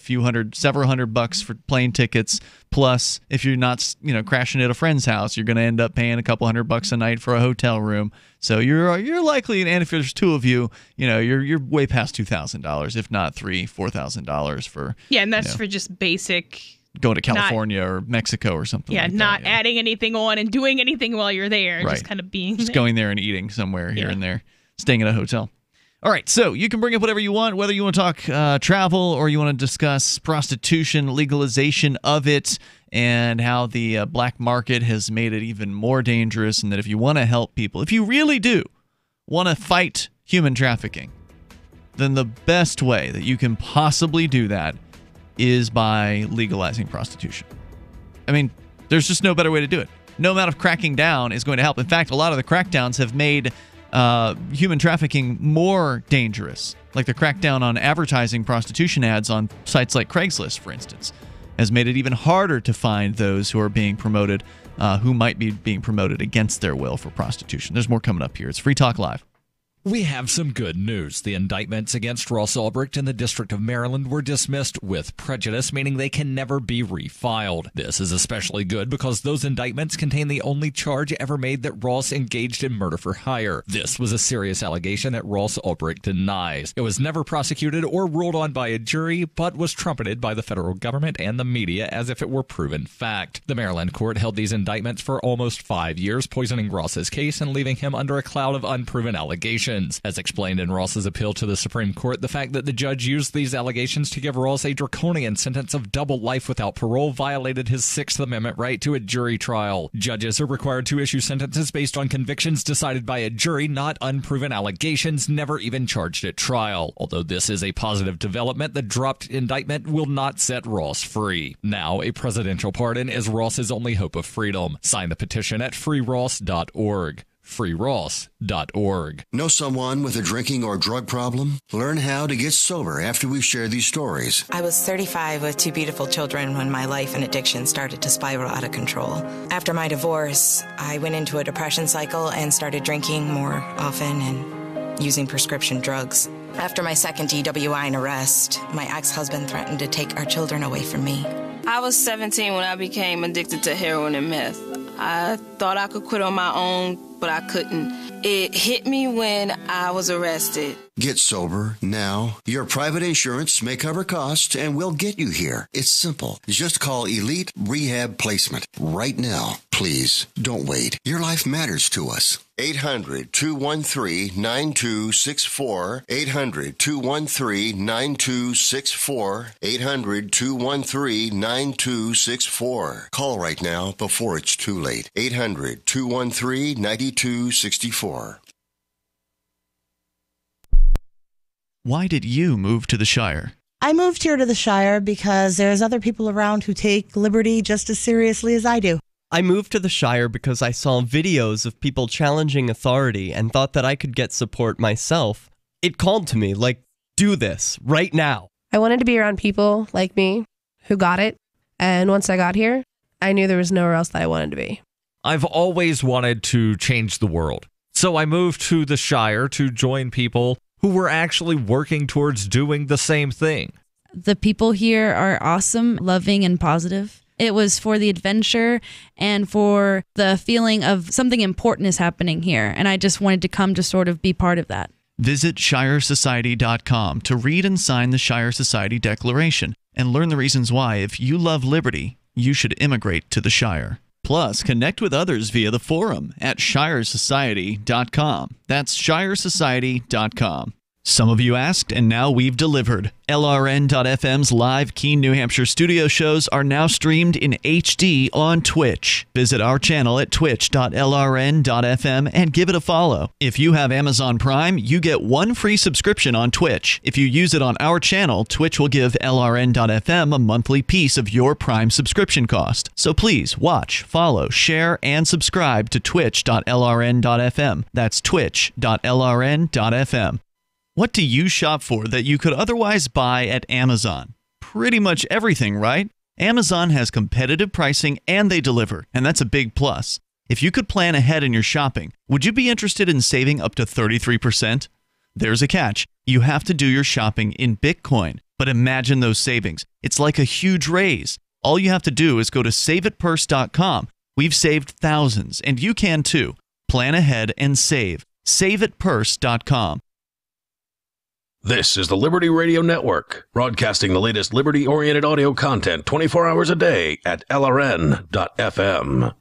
several hundred bucks for plane tickets. Plus, if you're not, crashing at a friend's house, you're going to end up paying a couple $100 a night for a hotel room. So you're likely, and if there's two of you, you're way past $2,000, if not $4,000 for. Yeah, and that's for just basic. Going to California or Mexico or something like that. Not adding anything on and doing anything while you're there. Just kind of being just going there and eating somewhere here and there, staying at a hotel. All right, so you can bring up whatever you want, whether you want to talk travel or you want to discuss prostitution, legalization of it, and how the black market has made it even more dangerous, and that if you want to help people, if you really do want to fight human trafficking, then the best way that you can possibly do that is by legalizing prostitution. I mean, there's just no better way to do it. No amount of cracking down is going to help. In fact, a lot of the crackdowns have made human trafficking more dangerous. Like the crackdown on advertising prostitution ads on sites like Craigslist, for instance, has made it even harder to find those who are being promoted, who might be being promoted against their will for prostitution. There's more coming up here. It's Free Talk Live. We have some good news. The indictments against Ross Ulbricht in the District of Maryland were dismissed with prejudice, meaning they can never be refiled. This is especially good because those indictments contain the only charge ever made that Ross engaged in murder for hire. This was a serious allegation that Ross Ulbricht denies. It was never prosecuted or ruled on by a jury, but was trumpeted by the federal government and the media as if it were proven fact. The Maryland court held these indictments for almost 5 years, poisoning Ross's case and leaving him under a cloud of unproven allegations. As explained in Ross's appeal to the Supreme Court, the fact that the judge used these allegations to give Ross a draconian sentence of double life without parole violated his Sixth Amendment right to a jury trial. Judges are required to issue sentences based on convictions decided by a jury, not unproven allegations never even charged at trial. Although this is a positive development, the dropped indictment will not set Ross free. Now, a presidential pardon is Ross's only hope of freedom. Sign the petition at freeross.org. freeross.org. Know someone with a drinking or drug problem? Learn how to get sober after we share these stories. I was 35 with 2 beautiful children when my life and addiction started to spiral out of control. After my divorce, I went into a depression cycle and started drinking more often and using prescription drugs. After my second DWI and arrest, my ex-husband threatened to take our children away from me. I was 17 when I became addicted to heroin and meth. I thought I could quit on my own, but I couldn't. It hit me when I was arrested. Get sober now. Your private insurance may cover costs and we'll get you here. It's simple. Just call Elite Rehab Placement right now. Please don't wait. Your life matters to us. 800-213-9264. 800-213-9264. 800-213-9264. Call right now before it's too late. 800-213-9264. Why did you move to the Shire? I moved here to the Shire because there's other people around who take liberty just as seriously as I do. I moved to the Shire because I saw videos of people challenging authority and thought that I could get support myself. it called to me, like, do this right now. I wanted to be around people like me who got it. And once I got here, I knew there was nowhere else that I wanted to be. I've always wanted to change the world. So I moved to the Shire to join people who were actually working towards doing the same thing. The people here are awesome, loving, and positive. It was for the adventure and for the feeling of something important is happening here. And I just wanted to come to sort of be part of that. Visit ShireSociety.com to read and sign the Shire Society Declaration and learn the reasons why, if you love liberty, you should immigrate to the Shire. Plus, connect with others via the forum at ShireSociety.com. That's ShireSociety.com. Some of you asked, and now we've delivered. LRN.FM's live Keene, New Hampshire studio shows are now streamed in HD on Twitch. Visit our channel at twitch.lrn.fm and give it a follow. If you have Amazon Prime, you get one free subscription on Twitch. If you use it on our channel, Twitch will give LRN.FM a monthly piece of your Prime subscription cost. So please watch, follow, share, and subscribe to twitch.lrn.fm. That's twitch.lrn.fm. What do you shop for that you could otherwise buy at Amazon? Pretty much everything, right? Amazon has competitive pricing and they deliver, and that's a big plus. If you could plan ahead in your shopping, would you be interested in saving up to 33%? There's a catch. You have to do your shopping in Bitcoin. But imagine those savings. It's like a huge raise. All you have to do is go to saveitpurse.com. We've saved thousands, and you can too. Plan ahead and save. Saveitpurse.com. This is the Liberty Radio Network, broadcasting the latest liberty-oriented audio content 24 hours a day at LRN.FM.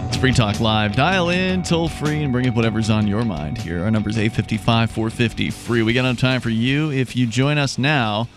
It's Free Talk Live. Dial in, toll free, and bring up whatever's on your mind here. Our number is 855-450-FREE. We got enough time for you if you join us now.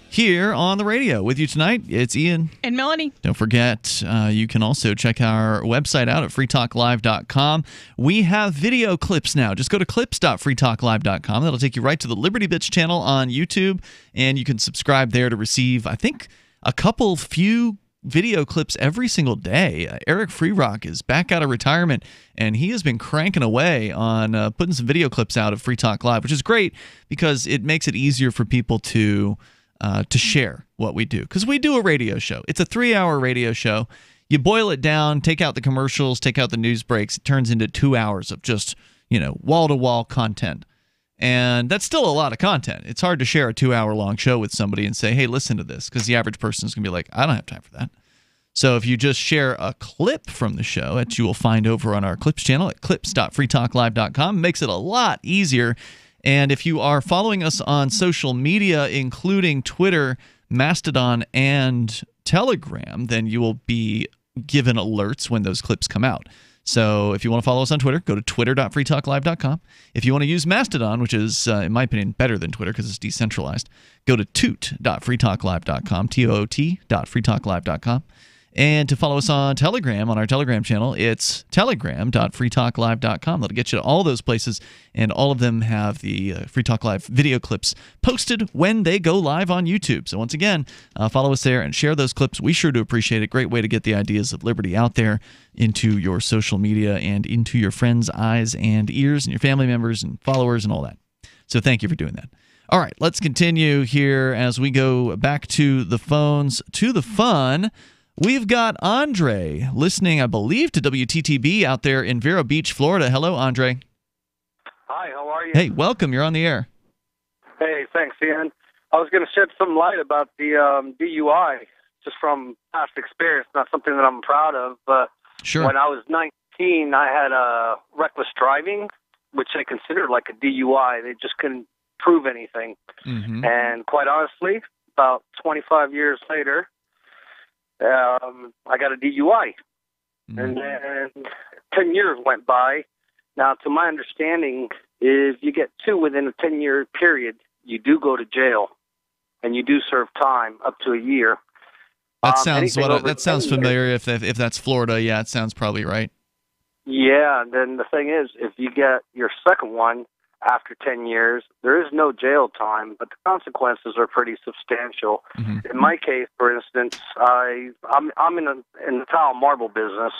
Here on the radio with you tonight, it's Ian. And Melanie. Don't forget, you can also check our website out at freetalklive.com. We have video clips now. Just go to clips.freetalklive.com. That'll take you right to the Liberty Bits channel on YouTube, and you can subscribe there to receive, I think, a few video clips every single day. Eric Freerock is back out of retirement, and he has been cranking away on putting some video clips out of Free Talk Live, which is great because it makes it easier for people to share what we do. Because we do a radio show. It's a 3-hour radio show. You boil it down, take out the commercials, take out the news breaks. It turns into 2 hours of just, wall-to-wall content. And that's still a lot of content. It's hard to share a 2-hour-long show with somebody and say, hey, listen to this. Because the average person is going to be like, I don't have time for that. So if you just share a clip from the show that you will find over on our Clips channel at clips.freetalklive.com, it makes it a lot easier. And if you are following us on social media, including Twitter, Mastodon, and Telegram, then you will be given alerts when those clips come out. So if you want to follow us on Twitter, go to twitter.freetalklive.com. If you want to use Mastodon, which is, in my opinion, better than Twitter because it's decentralized, go to toot.freetalklive.com, toot.freetalklive.com. And to follow us on Telegram, on our Telegram channel, it's telegram.freetalklive.com. That'll get you to all those places, and all of them have the Free Talk Live video clips posted when they go live on YouTube. So once again, follow us there and share those clips. We sure do appreciate it. Great way to get the ideas of liberty out there into your social media and into your friends' eyes and ears and your family members and followers and all that. So thank you for doing that. All right, let's continue here as we go back to the phones, to the fun. We've got Andre listening, I believe, to WTTB out there in Vero Beach, Florida. Hello, Andre. Hi, how are you? Hey, welcome. You're on the air. Hey, thanks, Ian. I was going to shed some light about the DUI, just from past experience, not something that I'm proud of, but sure. When I was 19, I had reckless driving, which they considered like a DUI. They just couldn't prove anything. Mm-hmm. And quite honestly, about 25 years later, I got a DUI, and then 10 years went by. Now, to my understanding, if you get two within a 10-year period, you do go to jail, and you do serve time up to a year. That sounds familiar. If that's Florida, yeah, it sounds probably right. Yeah, and then the thing is, if you get your second one after 10 years, there is no jail time, but the consequences are pretty substantial. Mm-hmm. In my case, for instance, I'm in the tile marble business,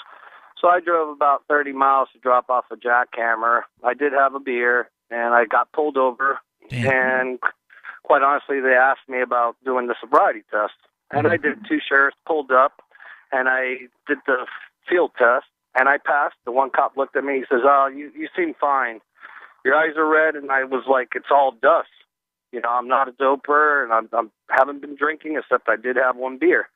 so I drove about 30 miles to drop off a jackhammer. I did have a beer, and I got pulled over, and quite honestly, they asked me about doing the sobriety test, and I did 2 sheriffs pulled up, and I did the field test, and I passed. The one cop looked at me, he says, "Oh, you seem fine. Your eyes are red," and I was like, "It's all dust. You know, I'm not a doper, and I haven't been drinking, except I did have 1 beer."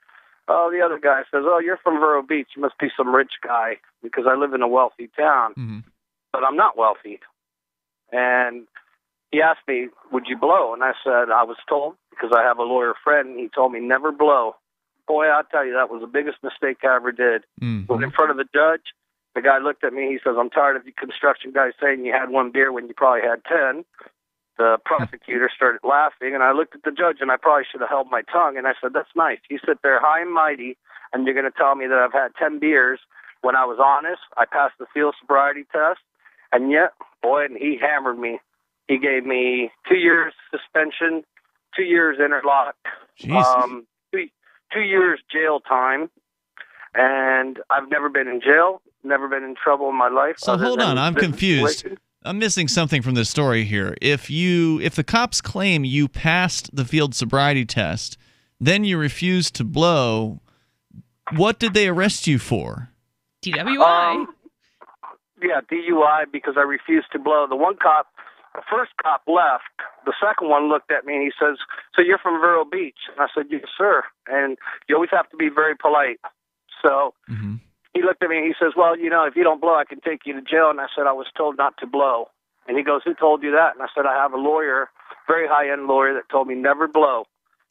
Oh, the other guy says, "Oh, you're from Vero Beach. You must be some rich guy, because I live in a wealthy town." Mm-hmm. But I'm not wealthy. And he asked me, "Would you blow?" And I said, I was told, because I have a lawyer friend, and he told me never blow. Boy, I'll tell you, that was the biggest mistake I ever did. But in front of the judge, the guy looked at me, he says, "I'm tired of you construction guys saying you had 1 beer when you probably had 10. The prosecutor started laughing, and I looked at the judge, and I probably should have held my tongue, and I said, "That's nice. You sit there high and mighty, and you're going to tell me that I've had 10 beers when I was honest. I passed the field sobriety test, and yet, boy," and he hammered me. He gave me 2 years suspension, 2 years interlock, 2 years jail time, and I've never been in jail, never been in trouble in my life. So hold on, I'm confused. I'm missing something from this story here. If the cops claim you passed the field sobriety test, then you refused to blow, what did they arrest you for? DWI. Yeah, DUI, because I refused to blow. The first cop left. The second one looked at me and he says, "So you're from Vero Beach?" And I said, "Yes, sir. And you always have to be very polite." So he looked at me and he says, "Well, you know, if you don't blow, I can take you to jail." And I said, "I was told not to blow." And he goes, "Who told you that?" And I said, "I have a lawyer, very high-end lawyer, that told me never blow."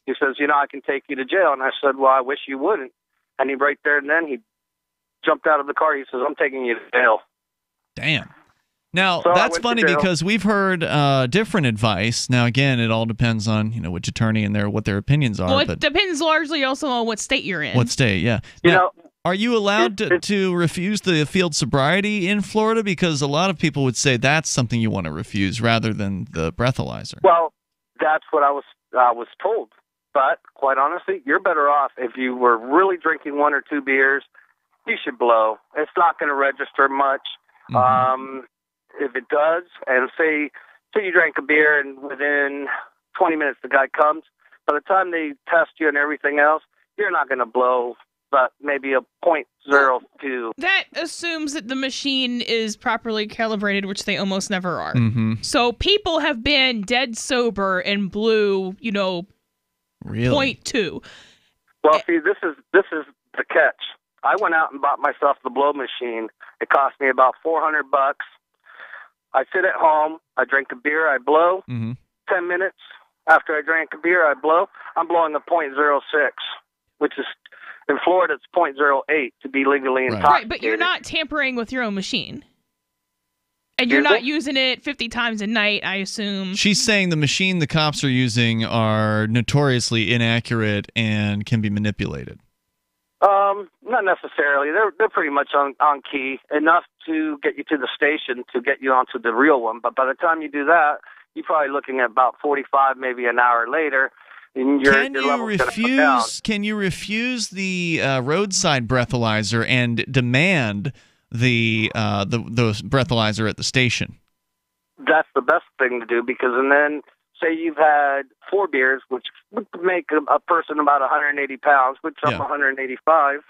He says, "You know, I can take you to jail." And I said, "Well, I wish you wouldn't." And he right there and then he jumped out of the car. He says, "I'm taking you to jail." Damn. Now, So that's funny because we've heard different advice. Now, again, it all depends on, which attorney and what their opinions are. Well, it depends largely also on what state you're in. What state, yeah. Now, are you allowed to refuse the field sobriety in Florida? Because a lot of people would say that's something you want to refuse rather than the breathalyzer. Well, that's what I was told. But quite honestly, you're better off if you were really drinking 1 or 2 beers. You should blow. It's not going to register much. If it does, and say you drank a beer and within 20 minutes the guy comes, by the time they test you and everything else, you're not going to blow, but maybe a .02. That assumes that the machine is properly calibrated, which they almost never are. So people have been dead sober and blew, really? 0.2. Well, see, this is the catch. I went out and bought myself the blow machine. It cost me about $400. I sit at home, I drink a beer, I blow. 10 minutes after I drank a beer, I blow. I'm blowing a .06, which is, in Florida, it's .08 to be legally intoxicated. Right, but you're not tampering with your own machine. And you're not using it 50 times a night, I assume. She's saying the machine the cops are using are notoriously inaccurate and can be manipulated. Not necessarily. They're pretty much on key, enough to get you to the station to get you onto the real one. But by the time you do that, you're probably looking at about 45, maybe an hour later. And your level's gonna come down. Can you refuse the roadside breathalyzer and demand the breathalyzer at the station? That's the best thing to do, because then say you've had 4 beers, which would make a person about 180 pounds, which I'm 185.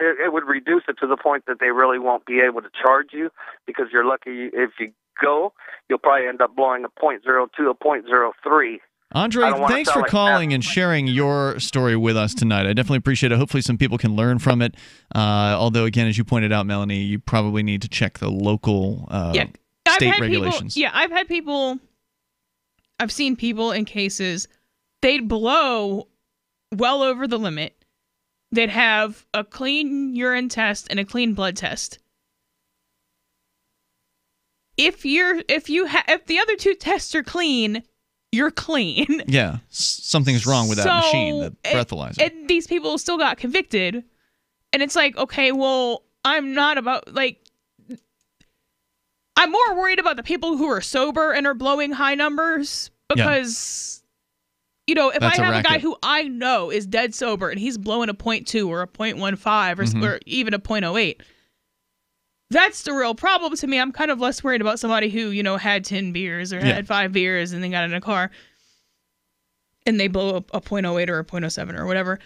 It would reduce it to the point that they really won't be able to charge you, because you're lucky if you go, you'll probably end up blowing a .02, a .03. Andre, thanks for calling and sharing your story with us tonight. I definitely appreciate it. Hopefully some people can learn from it. Although, again, as you pointed out, Melanie, you probably need to check the local state regulations. I've seen people in cases, they'd blow well over the limit. They'd have a clean urine test and a clean blood test. If the other 2 tests are clean, you're clean. Yeah, something's wrong with that machine, the breathalyzer. And these people still got convicted. And it's like, okay, well, I'm not about, I'm more worried about the people who are sober and are blowing high numbers because, if I have a guy who I know is dead sober and he's blowing a 0.2 or a 0.15 or even a 0.08, that's the real problem to me. I'm kind of less worried about somebody who, had 10 beers or had 5 beers and then got in a car and they blow a 0.08 or a 0.07 or whatever.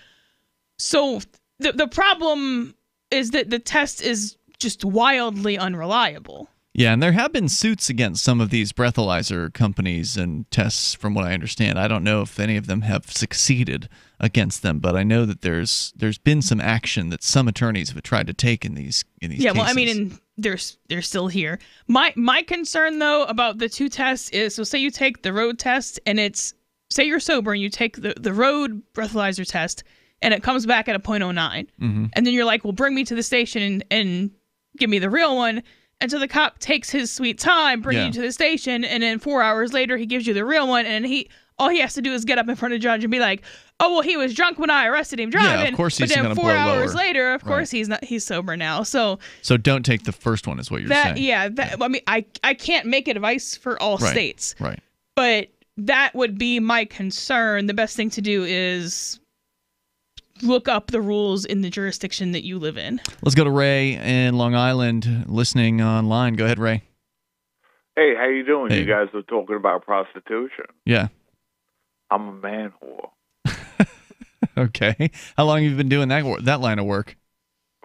So the problem is that the test is just wildly unreliable. Yeah, and there have been suits against some of these breathalyzer companies and tests, from what I understand. I don't know if any of them have succeeded against them, but I know that there's been some action that some attorneys have tried to take in these cases. Well, I mean, and they're still here. My concern though about the two tests is, so say you take the road test and say you're sober and you take the road breathalyzer test and it comes back at a 0.09, and then you're like, well, bring me to the station and give me the real one. And so the cop takes his sweet time bringing you to the station, and then 4 hours later he gives you the real one, and all he has to do is get up in front of the judge and be like, "Oh, well, he was drunk when I arrested him driving." Yeah, of course he's going to blow lower. But then 4 hours later, of course Right. he's sober now. So don't take the first one, is what you're saying. Yeah, I mean, I can't make advice for all states, right? But that would be my concern. The best thing to do is look up the rules in the jurisdiction that you live in. Let's go to Ray in Long Island, listening online. Go ahead, Ray. Hey, how you doing? Hey. You guys are talking about prostitution. Yeah. I'm a man whore. Okay. How long have you been doing that line of work?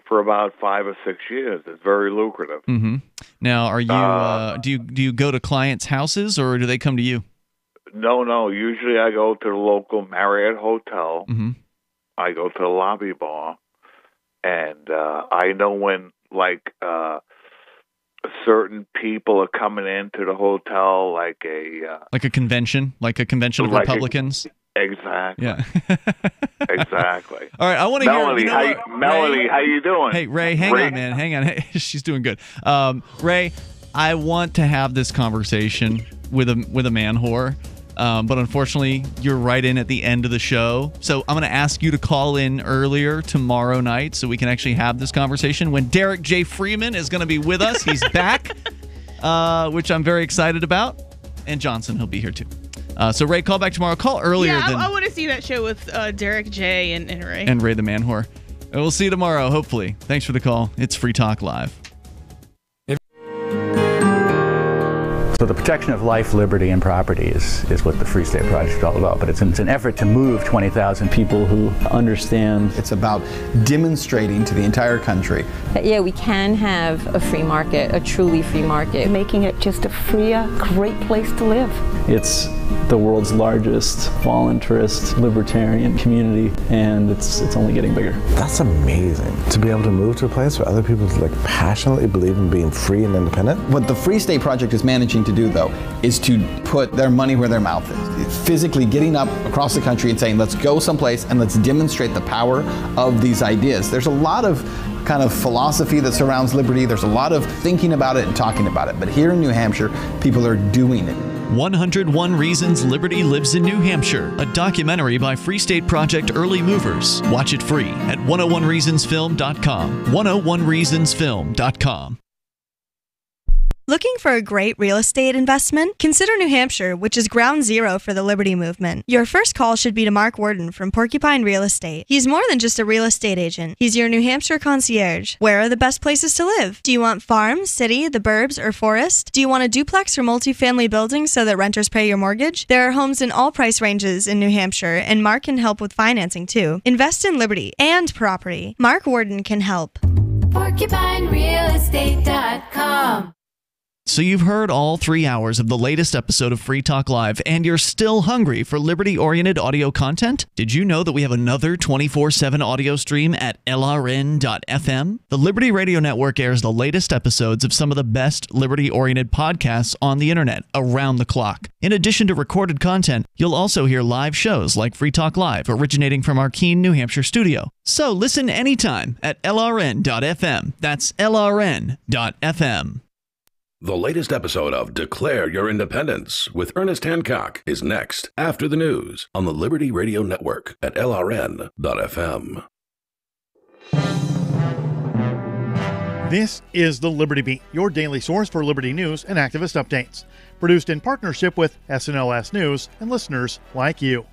For about 5 or 6 years. It's very lucrative. Mm-hmm. Now, are you do you go to clients' houses or do they come to you? No. Usually I go to the local Marriott hotel. Mm-hmm. I go to the lobby bar, and I know when certain people are coming into the hotel, like a convention of Republicans. Exactly. Yeah. Exactly. All right, I want to hear. Melanie, how you doing? Hey, Ray, hang on, man, hang on. Hey, she's doing good. Ray, I want to have this conversation with a man whore. But unfortunately, you're right in at the end of the show. So I'm going to ask you to call in earlier tomorrow night so we can actually have this conversation when Derek J. Freeman is going to be with us. He's back, which I'm very excited about. And Johnson, he'll be here too. So Ray, call back tomorrow. Call earlier. Yeah, I want to see that show with Derek J. and Ray. And Ray the Man Whore. And we'll see you tomorrow, hopefully. Thanks for the call. It's Free Talk Live. So the protection of life, liberty, and property is what the Free State Project is all about. But it's an effort to move 20,000 people who understand. It's about demonstrating to the entire country that, yeah, we can have a free market, a truly free market. Making it just a freer, great place to live. It's the world's largest voluntarist libertarian community, and it's only getting bigger. That's amazing, to be able to move to a place where other people passionately believe in being free and independent. What the Free State Project is managing to do, though, is to put their money where their mouth is. Physically getting up across the country and saying, let's go someplace and let's demonstrate the power of these ideas. There's a lot of kind of philosophy that surrounds liberty. There's a lot of thinking about it and talking about it. But here in New Hampshire, people are doing it. 101 Reasons Liberty Lives in New Hampshire, a documentary by Free State Project Early Movers. Watch it free at 101reasonsfilm.com. 101reasonsfilm.com. Looking for a great real estate investment? Consider New Hampshire, which is ground zero for the Liberty Movement. Your first call should be to Mark Worden from Porcupine Real Estate. He's more than just a real estate agent. He's your New Hampshire concierge. Where are the best places to live? Do you want farm, city, the burbs, or forest? Do you want a duplex or multifamily building so that renters pay your mortgage? There are homes in all price ranges in New Hampshire, and Mark can help with financing too. Invest in liberty and property. Mark Worden can help. PorcupineRealEstate.com. So you've heard all 3 hours of the latest episode of Free Talk Live, and you're still hungry for liberty-oriented audio content? Did you know that we have another 24/7 audio stream at LRN.FM? The Liberty Radio Network airs the latest episodes of some of the best liberty-oriented podcasts on the internet around the clock. In addition to recorded content, you'll also hear live shows like Free Talk Live, originating from our Keene, New Hampshire studio. So listen anytime at LRN.FM. That's LRN.FM. The latest episode of Declare Your Independence with Ernest Hancock is next after the news on the Liberty Radio Network at LRN.FM. This is the Liberty Beat, your daily source for Liberty news and activist updates. Produced in partnership with SNLS News and listeners like you.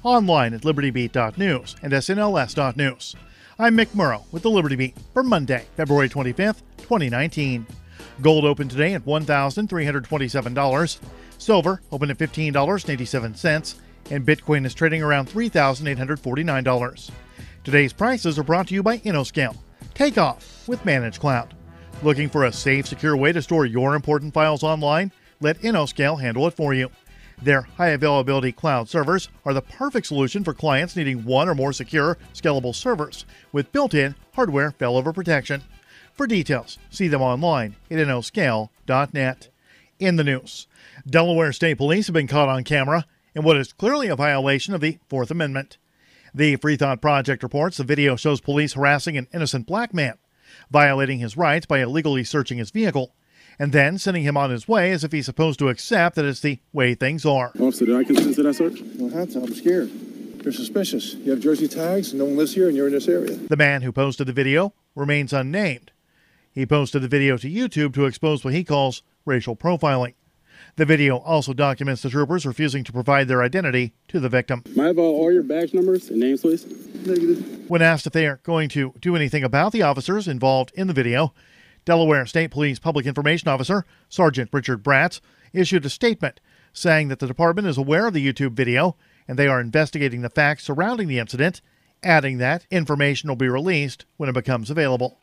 Online at libertybeat.news and snls.news. I'm Mick Murrow with the Liberty Beat for Monday, February 25th, 2019. Gold opened today at $1,327. Silver opened at $15.87. And Bitcoin is trading around $3,849. Today's prices are brought to you by InnoScale. Take off with Managed Cloud. Looking for a safe, secure way to store your important files online? Let InnoScale handle it for you. Their high-availability cloud servers are the perfect solution for clients needing one or more secure, scalable servers with built-in hardware failover protection. For details, see them online at innoscale.net. In the news, Delaware State Police have been caught on camera in what is clearly a violation of the Fourth Amendment. The Free Thought Project reports the video shows police harassing an innocent black man, violating his rights by illegally searching his vehicle, and then sending him on his way as if he's supposed to accept that it's the way things are. Officer, did I consent to that search? No, I'm scared. You're suspicious. You have Jersey tags, no one lives here, and you're in this area. The man who posted the video remains unnamed. He posted the video to YouTube to expose what he calls racial profiling. The video also documents the troopers refusing to provide their identity to the victim. May I have all your badge numbers and names, please? Negative. When asked if they are going to do anything about the officers involved in the video, Delaware State Police Public Information Officer Sergeant Richard Bratz issued a statement saying that the department is aware of the YouTube video and they are investigating the facts surrounding the incident, adding that information will be released when it becomes available.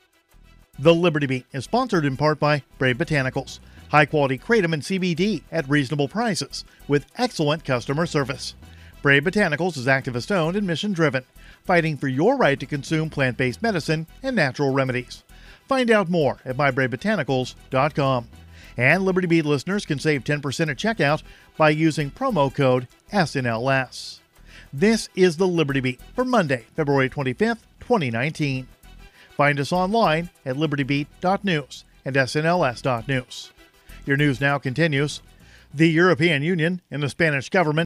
The Liberty Beat is sponsored in part by Brave Botanicals. High-quality kratom and CBD at reasonable prices with excellent customer service. Brave Botanicals is activist-owned and mission-driven, fighting for your right to consume plant-based medicine and natural remedies. Find out more at mybravebotanicals.com. And Liberty Beat listeners can save 10% at checkout by using promo code SNLS. This is the Liberty Beat for Monday, February 25th, 2019. Find us online at libertybeat.news and snls.news. Your news now continues. The European Union and the Spanish government